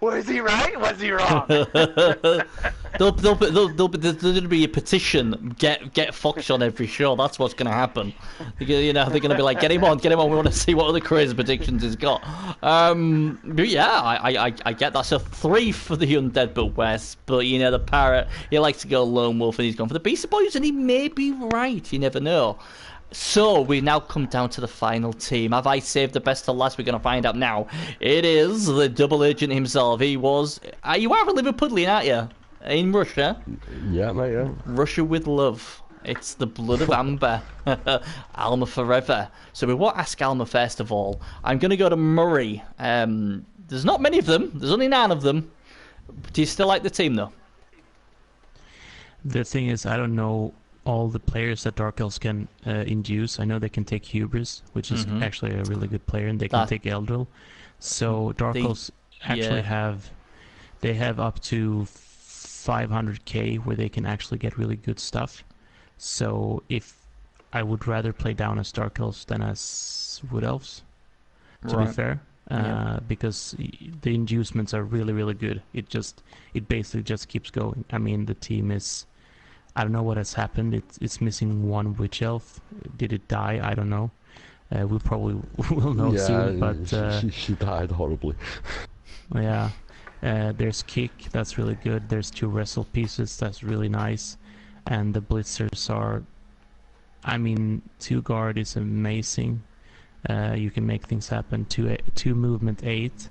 Was he right? Was he wrong? There'll be a petition, get Fox on every show. That's what's going to happen. They're going to be like, get him on. We want to see what other crazy predictions he's got. But yeah, I get that. So 3 for the Undead but West. But, the Parrot, he likes to go lone wolf and he's gone for the Beastie Boys and he may be right. You never know. So, we now come down to the final team. Have I saved the best to last? We're going to find out now. It is the double agent himself. You are a Liverpudlian, aren't you? In Russia? Yeah, mate, yeah. Russia with love. It's the blood of Amber. Alma forever. So we won't ask Alma first of all. I'm going to go to Murray. There's not many of them. There's only 9 of them. Do you still like the team, though? The thing is, I don't know all the players that Dark Elves can induce. I know they can take Hubris, which is actually a really good player, and they can take Eldril. So Dark Elves actually have up to 500k where they can actually get really good stuff. So if I would rather play down as Dark Elves than as Wood Elves, to be fair, because the inducements are really, really good. It basically just keeps going. I mean, the team is, I don't know what has happened. It's missing one Witch Elf. Did it die? I don't know. We probably will know soon. But she died horribly. Yeah. There's Kick. That's really good. There's 2 Wrestle pieces. That's really nice. And the Blitzers are, 2 Guard is amazing. You can make things happen. 2 Movement 8.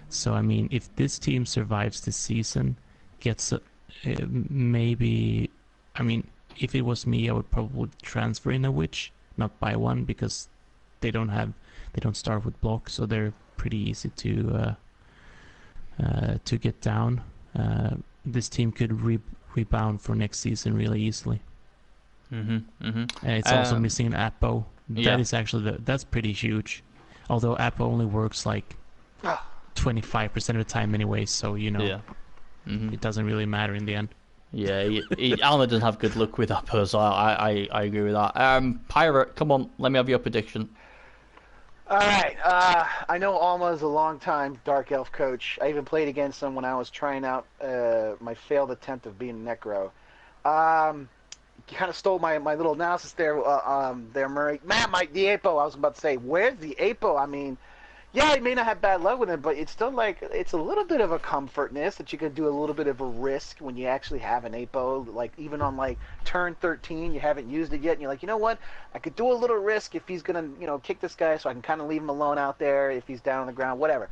So if this team survives this season, gets maybe. If it was me, I would probably transfer in a Witch, not buy one, because they don't start with block, so they're pretty easy to get down. This team could rebound for next season really easily. It's also missing an Apo. That is actually that's pretty huge. Although Apo only works like 25% of the time anyway, so it doesn't really matter in the end. Yeah, Alma doesn't have good luck with that, so I agree with that. Pirate, come on, let me have your prediction. All right, I know Alma is a long-time Dark Elf coach. I even played against him when I was trying out my failed attempt of being Necro. You kind of stole my little analysis there, Murray. Man, the Apo, I was about to say, where's the Apo? Yeah, you may not have bad luck with it, but it's still like it's a little bit of a comfortness that you can do a little bit of a risk when you actually have an APO. Like even on like turn 13, you haven't used it yet, and you're like, you know what? I could do a little risk if he's gonna, kick this guy, so I can kind of leave him alone out there if he's down on the ground, whatever.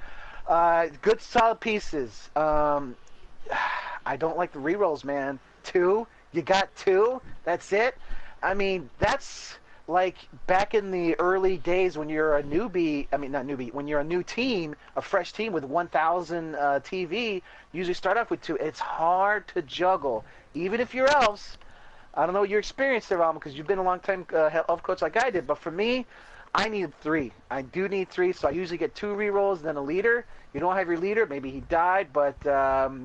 Good solid pieces. I don't like the rerolls, man. 2, you got 2. That's it. I mean, that's like back in the early days when you're a newbie. I mean, not newbie. When you're a new team, a fresh team with 1,000 TV, you usually start off with 2. It's hard to juggle, even if you're elves. I don't know your experience there, Alma, because you've been a long time elf coach like I did. But for me, I need 3. I do need 3, so I usually get 2 rerolls and then a leader. You don't have your leader, maybe he died, but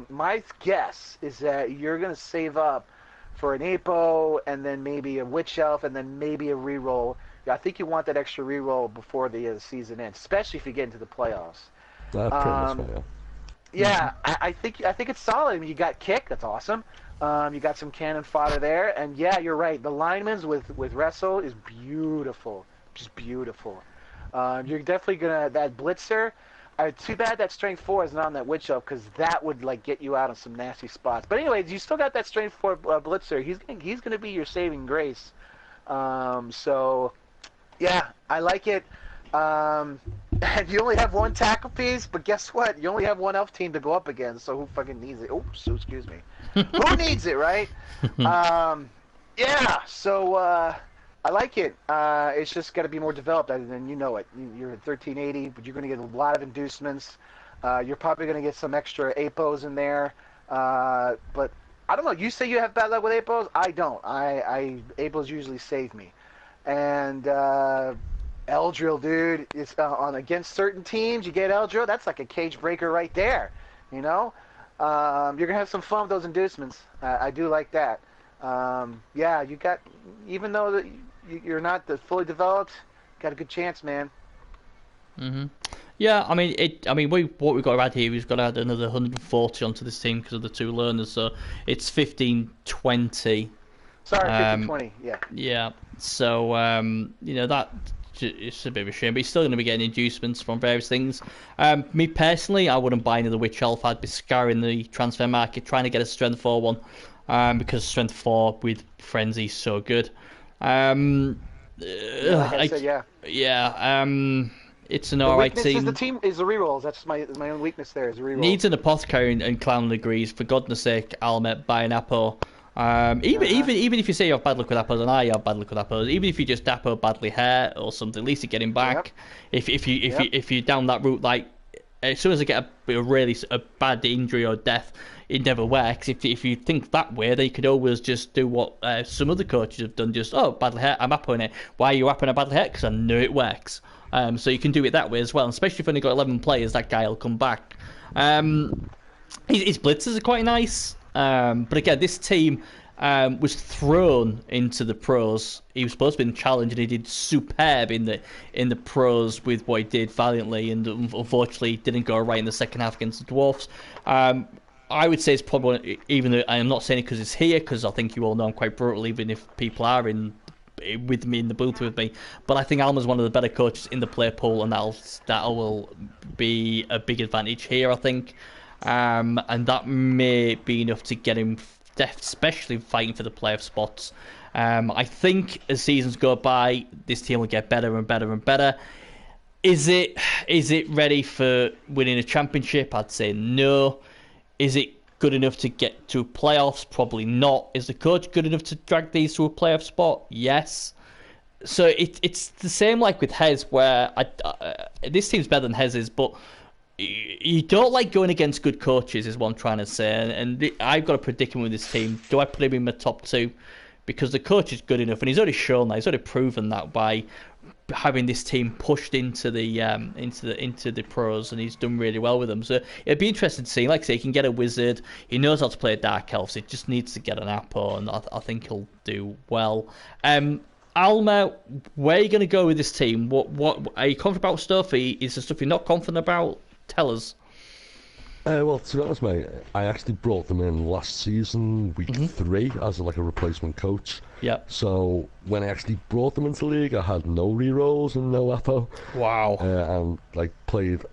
my guess is that you're going to save up for an APO and then maybe a Witch Elf and then maybe a reroll. I think you want that extra reroll before the season ends, especially if you get into the playoffs. Pretty much, yeah. Yeah, I think it's solid. I mean, you got kick, that's awesome. You got some cannon fodder there, and yeah, you're right. The linemen's with Wrestle is beautiful, just beautiful. You're definitely that blitzer. Too bad that strength 4 is not on that Witch Elf, because that would like get you out on some nasty spots. But anyways, you still got that strength 4 blitzer. He's gonna be your saving grace. So yeah, I like it. And you only have 1 tackle piece, but guess what? You only have 1 elf team to go up against. So who fucking needs it? Oops, excuse me. Who needs it, right? Yeah. So. I like it. It's just got to be more developed, and you know it. You're at 1380, but you're going to get a lot of inducements. You're probably going to get some extra APOs in there. But I don't know. You say you have bad luck with APOs? I don't. APOs usually save me. And Eldril, dude, it's on against certain teams. You get Eldril, that's like a cage breaker right there. You know, you're going to have some fun with those inducements. I do like that. Yeah, you got, even though you're not fully developed, got a good chance, man. Yeah, what we've got to add here, we've got to add another 140 onto this team because of the 2 learners, so it's 1520. Sorry, 1520. Yeah. Yeah. So that it's a bit of a shame, but he's still going to be getting inducements from various things. Me personally, I wouldn't buy another Witch Elf. I'd be scouring the transfer market, trying to get a strength 4 one. Because strength 4 with frenzy is so good. It's an alright team. The team is the rerolls. That's my own weakness there. Is the rerolls. Needs an apothecary, and Clown agrees. For goodness sake, Almet, buy an Apo. Even if you say you have bad luck with Appos, and I have bad luck with Appos, even if you just Apo badly hurt or something, at least you get him back. Yep. If you down that route, like as soon as I get a bad injury or death, it never works. If you think that way, they could always just do what some other coaches have done. Just, badly hurt, I'm Appoing it. Why are you Appoing a badly hurt? Because I know it works. So you can do it that way as well. And especially if you've only got 11 players, that guy will come back. His blitzers are quite nice. But again, this team was thrown into the pros. He was supposed to be in the challenge, and he did superb in the pros with what he did valiantly, and unfortunately didn't go right in the second half against the Dwarfs. I would say it's probably, even though I'm not saying it because it's here, because I think you all know I'm quite brutal, even if people are with me in the booth with me. But I think Alma's one of the better coaches in the player pool, and that will be a big advantage here, I think. And that may be enough to get him, especially fighting for the playoff spots. I think as seasons go by, this team will get better and better and better. Is it ready for winning a championship? I'd say no. Is it good enough to get to playoffs? Probably not. Is the coach good enough to drag these to a playoff spot? Yes. So it's the same like with Hez, where this team's better than Hez's, but you don't like going against good coaches, is what I'm trying to say. And I've got a predicament with this team. Do I put him in my top 2? Because the coach is good enough, and he's already shown that. He's already proven that by having this team pushed into the pros, and he's done really well with them. So it'd be interesting to see. Like I say, he can get a wizard. He knows how to play Dark Elves. It just needs to get an Apo, and I think he'll do well. Alma, where are you going to go with this team? What are you confident about stuff? Is there stuff you're not confident about? Tell us. Well, to be honest, mate, I actually brought them in last season, week 3, as like a replacement coach. Yeah. So when I actually brought them into the league, I had no rerolls and no apo. Wow. And like played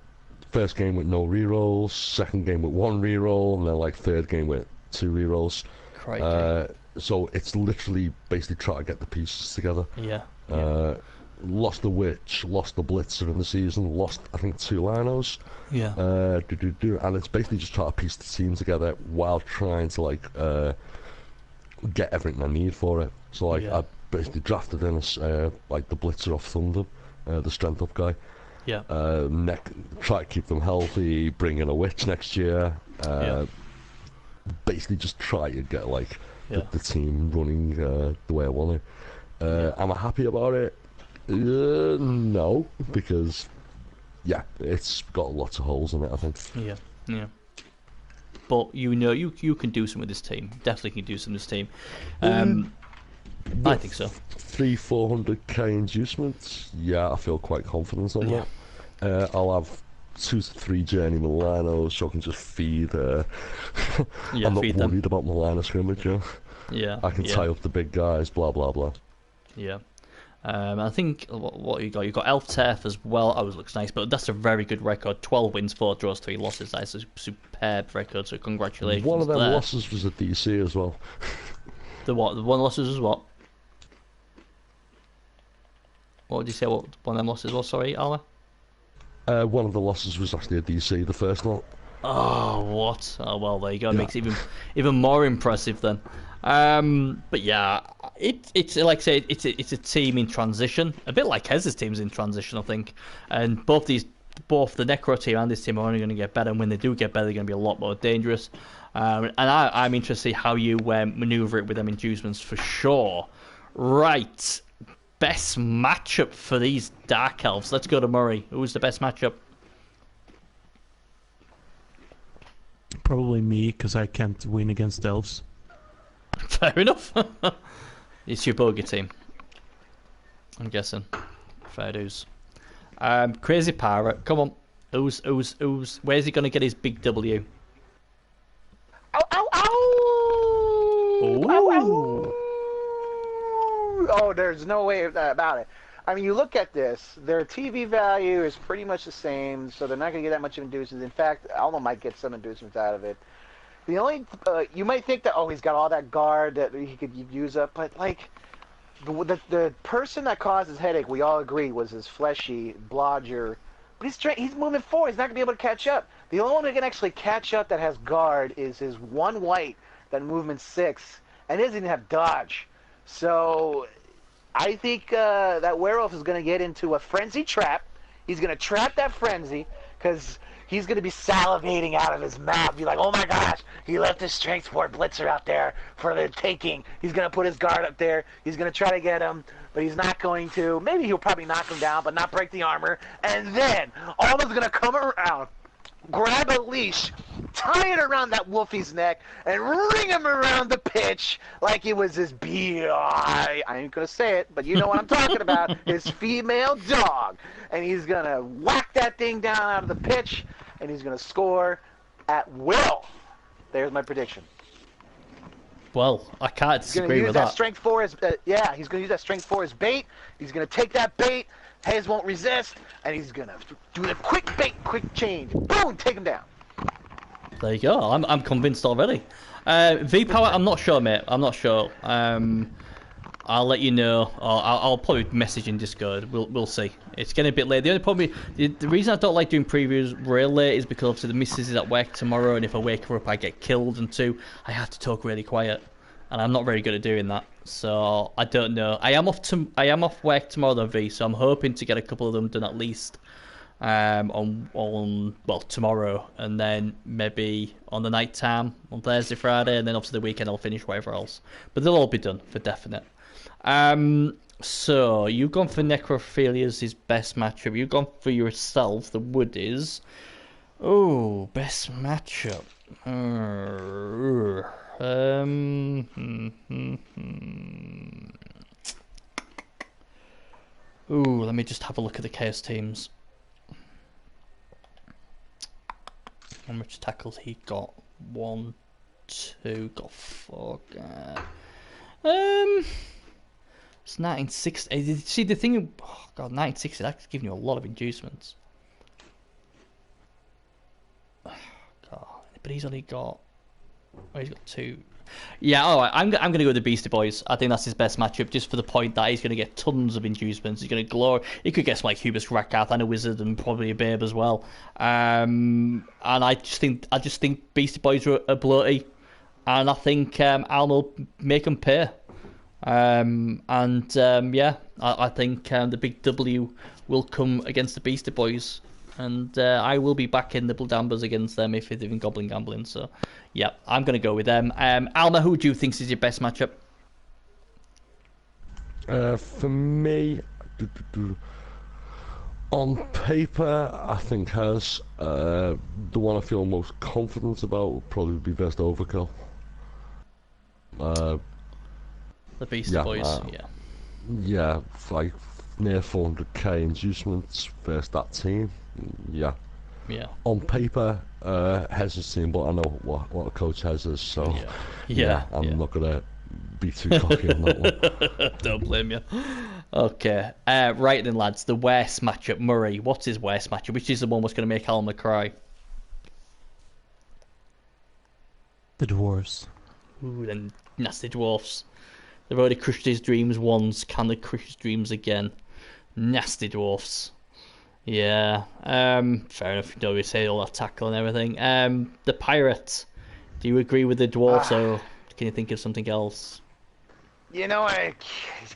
first game with no rerolls, second game with 1 reroll, and then like third game with 2 rerolls. Crikey. So it's literally basically trying to get the pieces together. Yeah. Lost the Witch, lost the Blitzer in the season, lost I think 2 Linos. Yeah. And it's basically just trying to piece the team together while trying to like get everything I need for it. So like I basically drafted in like the Blitzer off Thunder, the strength up guy. Yeah. Try to keep them healthy, bring in a Witch next year. Basically just try to get like the team running the way I want it. Am I happy about it? No, because it's got lots of holes in it, I think. Yeah. But you can do some with this team. Definitely can do some with this team. I think so. 300-400k inducements. Yeah, I feel quite confident on that. I'll have 2 to 3 journeyman Linos, so I can just feed. I'm not worried about my line of scrimmage. Yeah. I can tie up the big guys. Blah blah blah. Yeah. I think what you got Elf Turf as well. Always looks nice, but that's a very good record. 12 wins, 4 draws, 3 losses. That's a superb record. So congratulations. One of them there. losses was at DC as well. The what? The one losses was what? What did you say? What one of them losses was? Sorry, Alma. One of the losses was actually at DC. The first one. Oh, what? Oh well, there you go. It makes it even more impressive then. But yeah, it's like I say, it's a team in transition, a bit like Hez's team's in transition, I think. And both the Necro team and this team are only going to get better. And when they do get better, they're going to be a lot more dangerous. And I'm interested to see how you maneuver it with them inducements for sure. Right, best matchup for these Dark Elves. Let's go to Murray. Who's the best matchup? Probably me, because I can't win against elves. Fair enough. It's your bogey team, I'm guessing. Fair dues. Crazy Pirate, come on. Where's he going to get his big W? Ow, ow, ow! Ooh. Ow, ow! Oh, there's no way about it. I mean, you look at this, their TV value is pretty much the same, so they're not going to get that much inducements. In fact, Alma might get some inducements out of it. The only, you might think that, he's got all that guard that he could use up, but, like, the person that caused his headache, we all agree, was his fleshy blodger. But he's moving forward. He's not going to be able to catch up. The only one who can actually catch up that has guard is his 1 white, that movement 6, and he doesn't even have dodge. So I think that werewolf is going to get into a frenzy trap. He's going to trap that frenzy because he's going to be salivating out of his mouth. Be like, oh my gosh, he left his strength 4 blitzer out there for the taking. He's going to put his guard up there. He's going to try to get him, but he's not going to. Maybe he'll probably knock him down, but not break the armor. And then Alma's going to come around, grab a leash, tie it around that wolfie's neck, and ring him around the pitch like it was his I ain't gonna say it, but you know what I'm talking about. His female dog. And he's gonna whack that thing down out of the pitch, and he's gonna score at will. There's my prediction. Well, I can't disagree with that. Strength 4 as he's gonna use that strength 4 as bait. He's gonna take that bait. Hayes won't resist, and he's gonna do the quick bait, quick change. Boom, take him down. There you go. I'm convinced already. V Power, I'm not sure, mate. I'm not sure. I'll let you know. Or I'll probably message in Discord. We'll see. It's getting a bit late. The only problem, the reason I don't like doing previews real late is because obviously the missus is at work tomorrow, and if I wake her up, I get killed. And 2, I have to talk really quiet, and I'm not very good at doing that. So I don't know. I am off work tomorrow though, V. So I'm hoping to get a couple of them done at least. On tomorrow, and then maybe on the night time on Thursday, Friday, and then obviously the weekend I'll finish whatever else. But they'll all be done for definite. So you've gone for Necrophilia as his best matchup. You've gone for yourself, the Woodies. Oh, best matchup. Ooh, let me just have a look at the Chaos teams. How much tackles he got? 1, 2, got 4. It's 1960. See the thing. Oh God, 1960. That's giving you a lot of inducements. God, but he's only got. Oh, he's got 2. Yeah, all right. I'm going to go with the Beastie Boys. I think that's his best matchup, just for the point that he's going to get tons of inducements. He's going to glory. He could get some like Hubris Rackard and a Wizard and probably a Babe as well. And I just think Beastie Boys are bloaty, and I think Alma will make them pay. I think the big W will come against the Beastie Boys. And I will be back in the Bloodambers against them if they're in Goblin Gambling. So, yeah, I'm going to go with them. Alma, who do you think is your best matchup? For me, on paper, I think has the one I feel most confident about would probably be Best Overkill. The Beastie Boys, Yeah, like near 400k inducements versus that team. Yeah. On paper, Hez's team, but I know what a coach has is, so I'm not gonna be too cocky on that one. Don't blame you. Okay, right then, lads. The worst matchup, Murray. What's his worst matchup? Which is the one that's going to make Alma cry? The Dwarves. Ooh, then nasty dwarfs. They've already crushed his dreams once. Can they crush his dreams again? Nasty dwarfs. Yeah, fair enough. You know, we say all that tackle and everything. The Pirates. Do you agree with the dwarfs, or can you think of something else? You know, it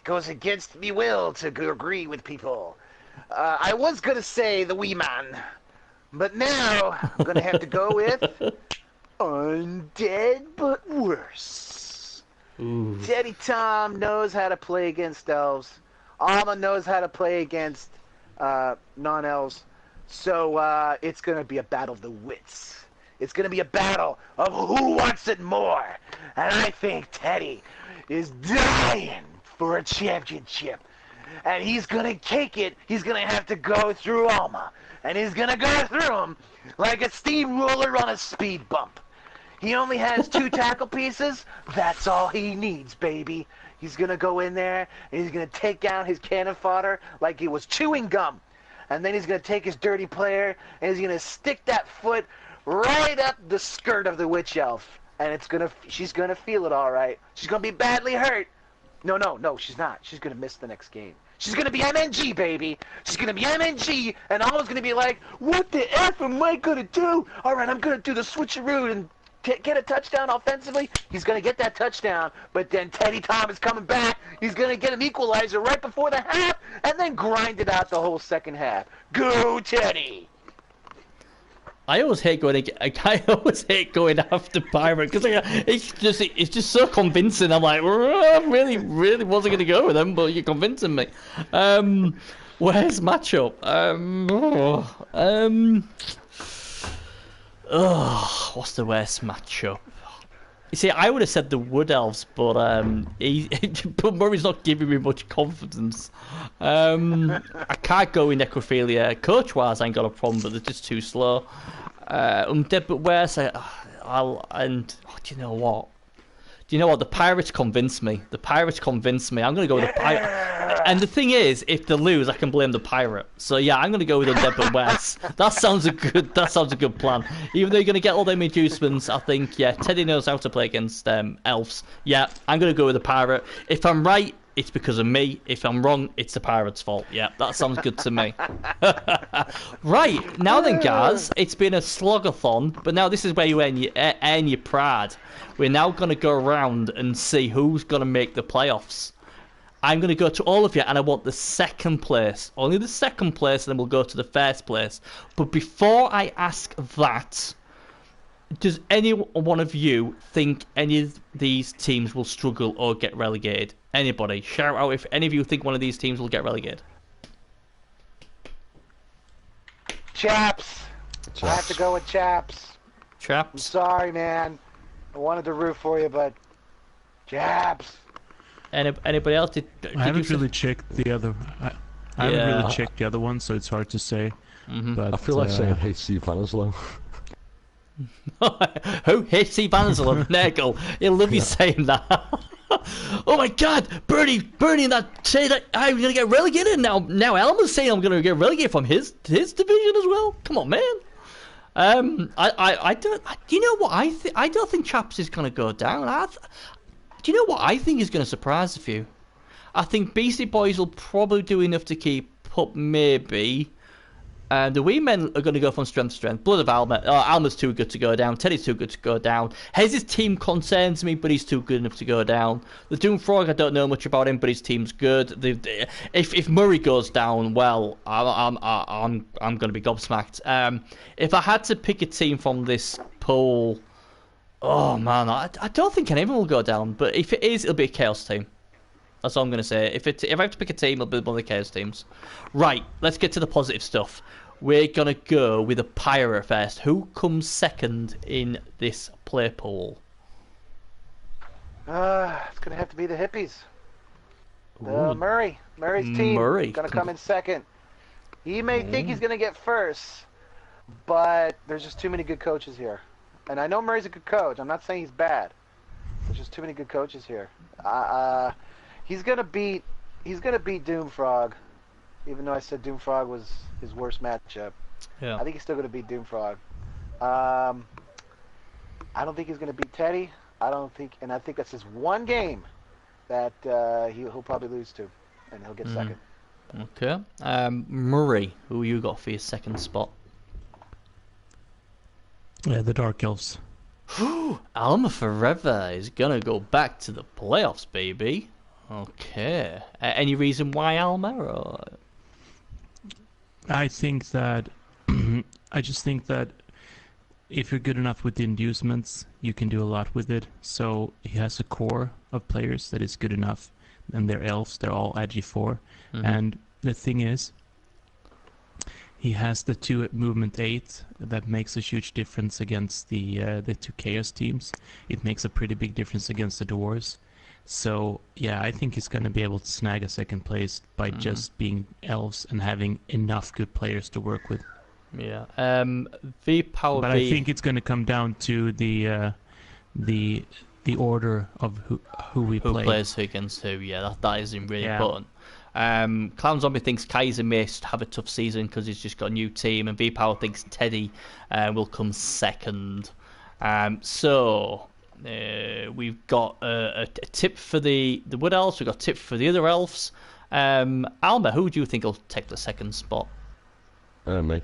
goes against me will to agree with people. I was gonna say the wee man, but now I'm gonna have to go with undead but worse. Ooh. Teddy Tom knows how to play against elves. Alma knows how to play against non-elves. So it's going to be a battle of the wits. It's going to be a battle of who wants it more. And I think Teddy is dying for a championship. And he's going to kick it. He's going to have to go through Alma. And he's going to go through him like a steamroller on a speed bump. He only has 2 tackle pieces. That's all he needs, baby. He's going to go in there, and he's going to take down his cannon fodder like he was chewing gum. And then he's going to take his dirty player, and he's going to stick that foot right up the skirt of the witch elf. And she's going to feel it all right. She's going to be badly hurt. No, she's not. She's going to miss the next game. She's going to be MNG, baby. She's going to be MNG, and Alma's going to be like, what the F am I going to do? All right, I'm going to do the switcheroo and get a touchdown offensively. He's going to get that touchdown, but then Teddy Tom is coming back. He's going to get an equalizer right before the half and then grind it out the whole second half. Go, Teddy! I always hate going after Pirate because it's just so convincing. I'm like, I really wasn't going to go with them, but you're convincing me. Where's matchup? What's the worst matchup? You see, I would have said the Wood Elves, but but Murray's not giving me much confidence. I can't go with Necrophilia. Coach-wise, I ain't got a problem, but they're just too slow. Undead but worse, do you know what? Do you know what? The Pirates convinced me. I'm going to go with the Pirate. And the thing is, if they lose, I can blame the Pirate. So yeah, I'm going to go with Undead but worse. That sounds a good plan. Even though you're going to get all them inducements, I think, Teddy knows how to play against elves. Yeah, I'm going to go with the Pirate. If I'm right, it's because of me. If I'm wrong, it's the Pirates' fault. Yeah, that sounds good to me. Right, now then, guys, it's been a slogathon, but now this is where you earn your pride. We're now going to go around and see who's going to make the playoffs. I'm going to go to all of you, and I want the second place. Only the second place, and then we'll go to the first place. But before I ask that, does any one of you think any of these teams will struggle or get relegated? Anybody? Shout out if any of you think one of these teams will get relegated. Chaps. I have to go with Chaps. Chaps? I'm sorry, man. I wanted to root for you, but Chaps. Anybody else? I haven't really checked the other. I haven't really checked the other one, so it's hard to say. Mm-hmm. But I feel like saying HC Vanislow. Who? HC Banzel of Nagel. He'll love you saying that. Oh my God, Bernie, that say that I'm gonna get relegated now. Now Elmer's saying I'm gonna get relegated from his division as well. Come on, man. I don't. You know what I think? I don't think Chaps is gonna go down. Do you know what I think is gonna surprise a few? I think Beastie Boys will probably do enough to keep up, maybe. The wee men are going to go from strength to strength. Blood of Alma. Alma's too good to go down. Teddy's too good to go down. Hez's team concerns me, but he's too good enough to go down. The Doomfrog, I don't know much about him, but his team's good. If Murray goes down, well, I'm going to be gobsmacked. If I had to pick a team from this pool, oh man, I don't think anyone will go down. But if it is, it'll be a Chaos team. That's all I'm going to say. If I have to pick a team, it'll be one of the Chaos teams. Right, let's get to the positive stuff. We're going to go with a Pyro first. Who comes second in this play pool? It's going to have to be the Hippies. Murray's team going to come in second. He may think he's going to get first, but there's just too many good coaches here. And I know Murray's a good coach. I'm not saying he's bad. There's just too many good coaches here. He's gonna beat Doomfrog, even though I said Doomfrog was his worst matchup. Yeah. I think he's still gonna beat Doomfrog. I don't think he's gonna beat Teddy. I think that's his one game that he'll probably lose to, and he'll get second. Okay. Murray, who you got for your second spot? Yeah, the Dark Elves. Alma Forever is gonna go back to the playoffs, baby. Okay. Any reason why Alma? Or? I think that I just think that if you're good enough with the inducements, you can do a lot with it. So he has a core of players that is good enough, and they're elves. They're all Agi 4, and the thing is, he has the 2 movement 8 that makes a huge difference against the 2 Chaos teams. It makes a pretty big difference against the Dwarves. So yeah, I think he's going to be able to snag a second place by just being elves and having enough good players to work with. Yeah. V-Power. But I think it's going to come down to the order of who we play. Who plays who against who? Yeah, that is really important. Clown Zombie thinks Kaiser may have a tough season because he's just got a new team, and V-Power thinks Teddy will come second. So we've got a tip for the Wood Elves. We've got a tip for the other elves. Alma, who do you think will take the second spot? Me.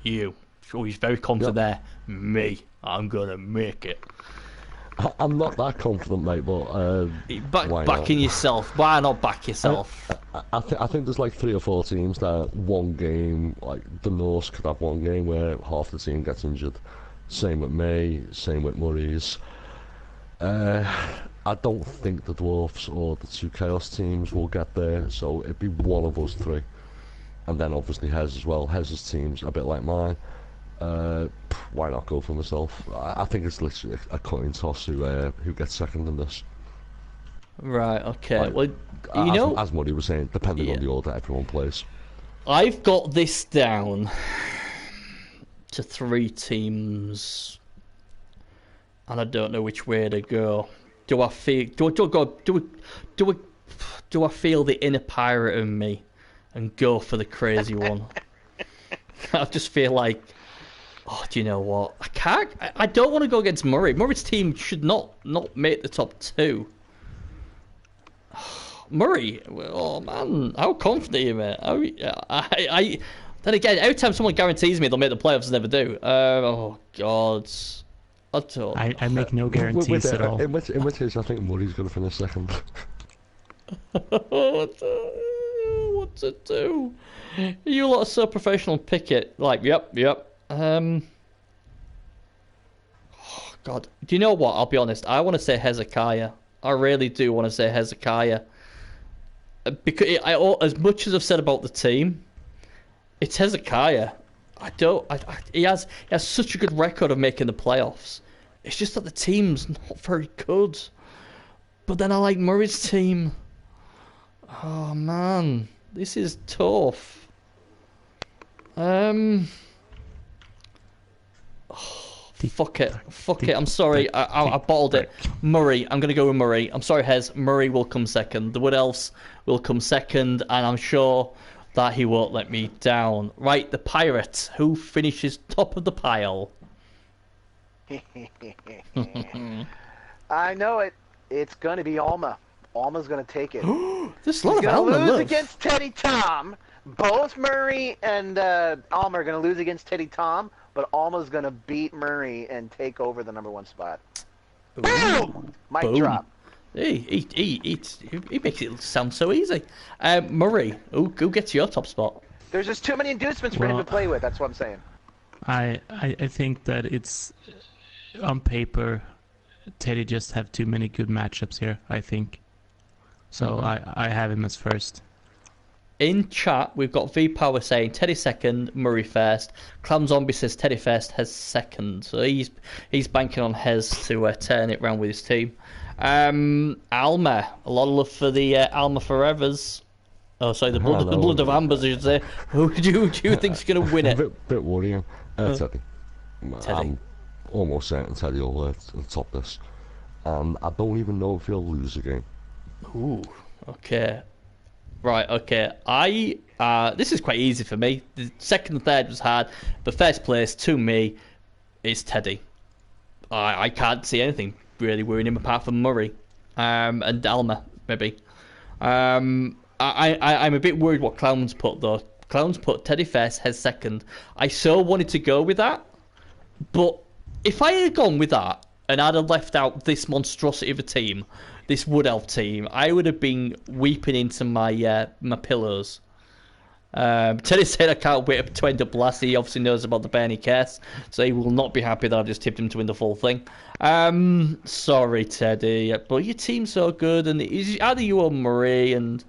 You. Oh, he's very confident there. Me. I'm gonna make it. I'm not that confident, mate, but backing yourself. Why not back yourself? I think there's like 3 or 4 teams that one game, like the Norse could have one game where half the team gets injured. Same with me, same with Murray's. I don't think the Dwarfs or the 2 Chaos teams will get there, so it'd be one of us 3. And then obviously Hez as well. Hez's team's a bit like mine. Why not go for myself? I think it's literally a coin toss who gets second in this. Right, okay. Like, well, as Muddy was saying, depending on the order everyone plays. I've got this down to 3 teams, and I don't know which way to go. Do I feel the inner pirate in me and go for the crazy one? I just feel like, oh, do you know what? I can't. I don't want to go against Murray. Murray's team should not make the top 2. Murray, oh man, how confident are you, mate? Then again, every time someone guarantees me they'll make the playoffs, they never do. Oh god, I make no guarantees at all. In which case, I think Murray's going to finish second. What to do? You lot are so professional. Pick it. Like, yep. Oh god, do you know what? I'll be honest. I want to say Hezekiah. I really do want to say Hezekiah. Because as much as I've said about the team, it's Hezekiah. He has such a good record of making the playoffs. It's just that the team's not very good. But then I like Murray's team. Oh man, this is tough. Fuck it. I'm sorry. I bottled it. Murray. I'm going to go with Murray. I'm sorry, Hez. Murray will come second. The Wood Elves will come second, and I'm sure that he won't let me down. Right, the Pirates. Who finishes top of the pile? I know it. It's going to be Alma. Alma's going to take it. There's a lot He's of going to Alma lose love. against Teddy Tom. Both Murray and Alma are going to lose against Teddy Tom, but Alma's going to beat Murray and take over the number 1 spot. Boom! Mic drop. He makes it sound so easy. Murray, who gets your top spot? There's just too many inducements for him to play with. That's what I'm saying. I think that it's on paper, Teddy just have too many good matchups here, I think. So I have him as first. In chat, we've got V-Power saying Teddy second, Murray first. Clam Zombie says Teddy first, Hez second. So he's banking on Hez to turn it round with his team. Alma, a lot of love for the Alma Forevers. Oh, sorry, the blood of Ambers, I should say. Who do you think's going to win it? Bit worrying. Teddy. Teddy. I'm almost certain Teddy will top this. And I don't even know if he'll lose a game. Ooh, okay. Right, okay. This is quite easy for me. The second and third was hard, but first place to me is Teddy. I can't see anything really worrying him apart from Murray, and Alma maybe. I'm a bit worried what Clowns put though. Clowns put Teddy first, Hez second. I so wanted to go with that, but if I had gone with that and I'd have left out this monstrosity of a team, this Wood Elf team, I would have been weeping into my my pillows. Teddy said I can't wait to end up last. He obviously knows about the Bernie curse, so he will not be happy that I've just tipped him to win the full thing. Sorry, Teddy, but your team's so good, and it's either you or Murray, and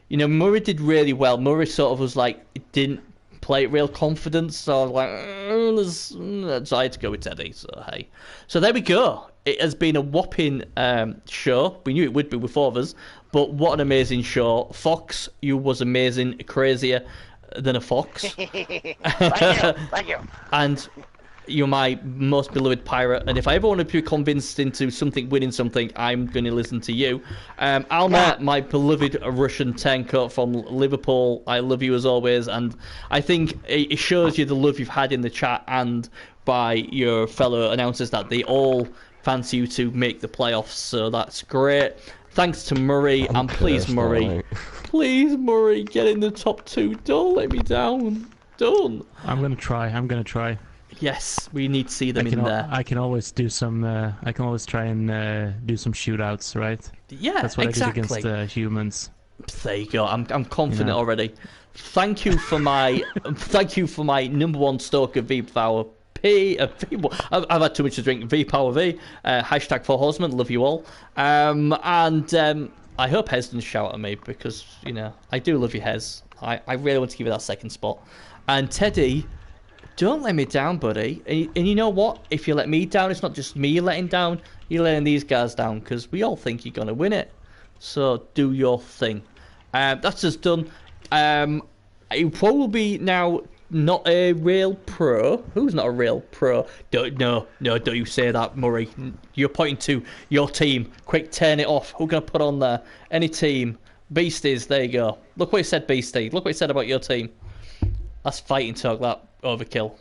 you know Murray did really well. Murray sort of was like, it didn't play it real confidence, so I was like, so I had to go with Teddy. So hey, so there we go. It has been a whopping show. We knew it would be with 4 of us, but what an amazing show. Fox, you was amazing, crazier than a fox. Thank you. And you're my most beloved pirate, and if I ever want to be convinced into winning something, I'm going to listen to you. Alma, my beloved Russian turncoat from Liverpool, I love you as always, and I think it shows you the love you've had in the chat and by your fellow announcers that they all fancy you to make the playoffs, so that's great. Thanks to Murray, and please Murray, please Murray, get in the top 2, don't let me down, don't. I'm gonna try. Yes, we need to see them in there. I can always do some. I can always try and do some shootouts, right? Yeah, that's what exactly. I did against humans. There you go. I'm confident already. Thank you for my number 1 stalker V-Power P. I've had too much to drink. V-Power V. Hashtag 4 Horsemen. Love you all. And I hope Hez doesn't shout at me because I do love you, Hez. I really want to give you that second spot. And Teddy, don't let me down, buddy. And you know what? If you let me down, it's not just me you're letting down. You're letting these guys down because we all think you're going to win it. So do your thing. That's just done. You probably now not a real pro. Who's not a real pro? No, don't you say that, Murray. You're pointing to your team. Quick, turn it off. Who can I put on there? Any team. Beasties, there you go. Look what he said, Beastie. Look what he said about your team. That's fighting talk, that overkill.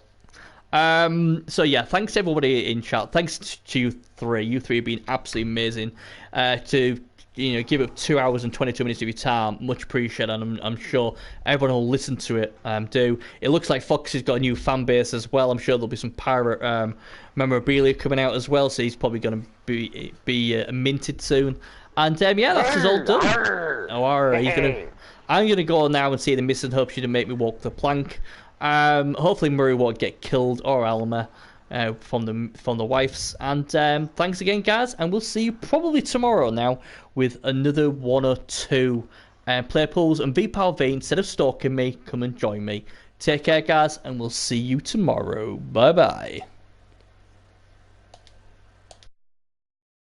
So yeah, thanks to everybody in chat. Thanks to you three. You three have been absolutely amazing. To give up 2 hours and 22 minutes of your time, much appreciated, and I'm sure everyone will listen to it. It looks like Fox has got a new fan base as well. I'm sure there'll be some pirate memorabilia coming out as well, so he's probably going to be minted soon. And yeah, that's us all done. I'm gonna go now and see the missing. Hope she didn't make me walk the plank. Hopefully Murray won't get killed, or Alma from the wives. And thanks again, guys, and we'll see you probably tomorrow now with another 1 or 2 play pools. And V-Power V, instead of stalking me, come and join me. Take care, guys, and we'll see you tomorrow. Bye bye.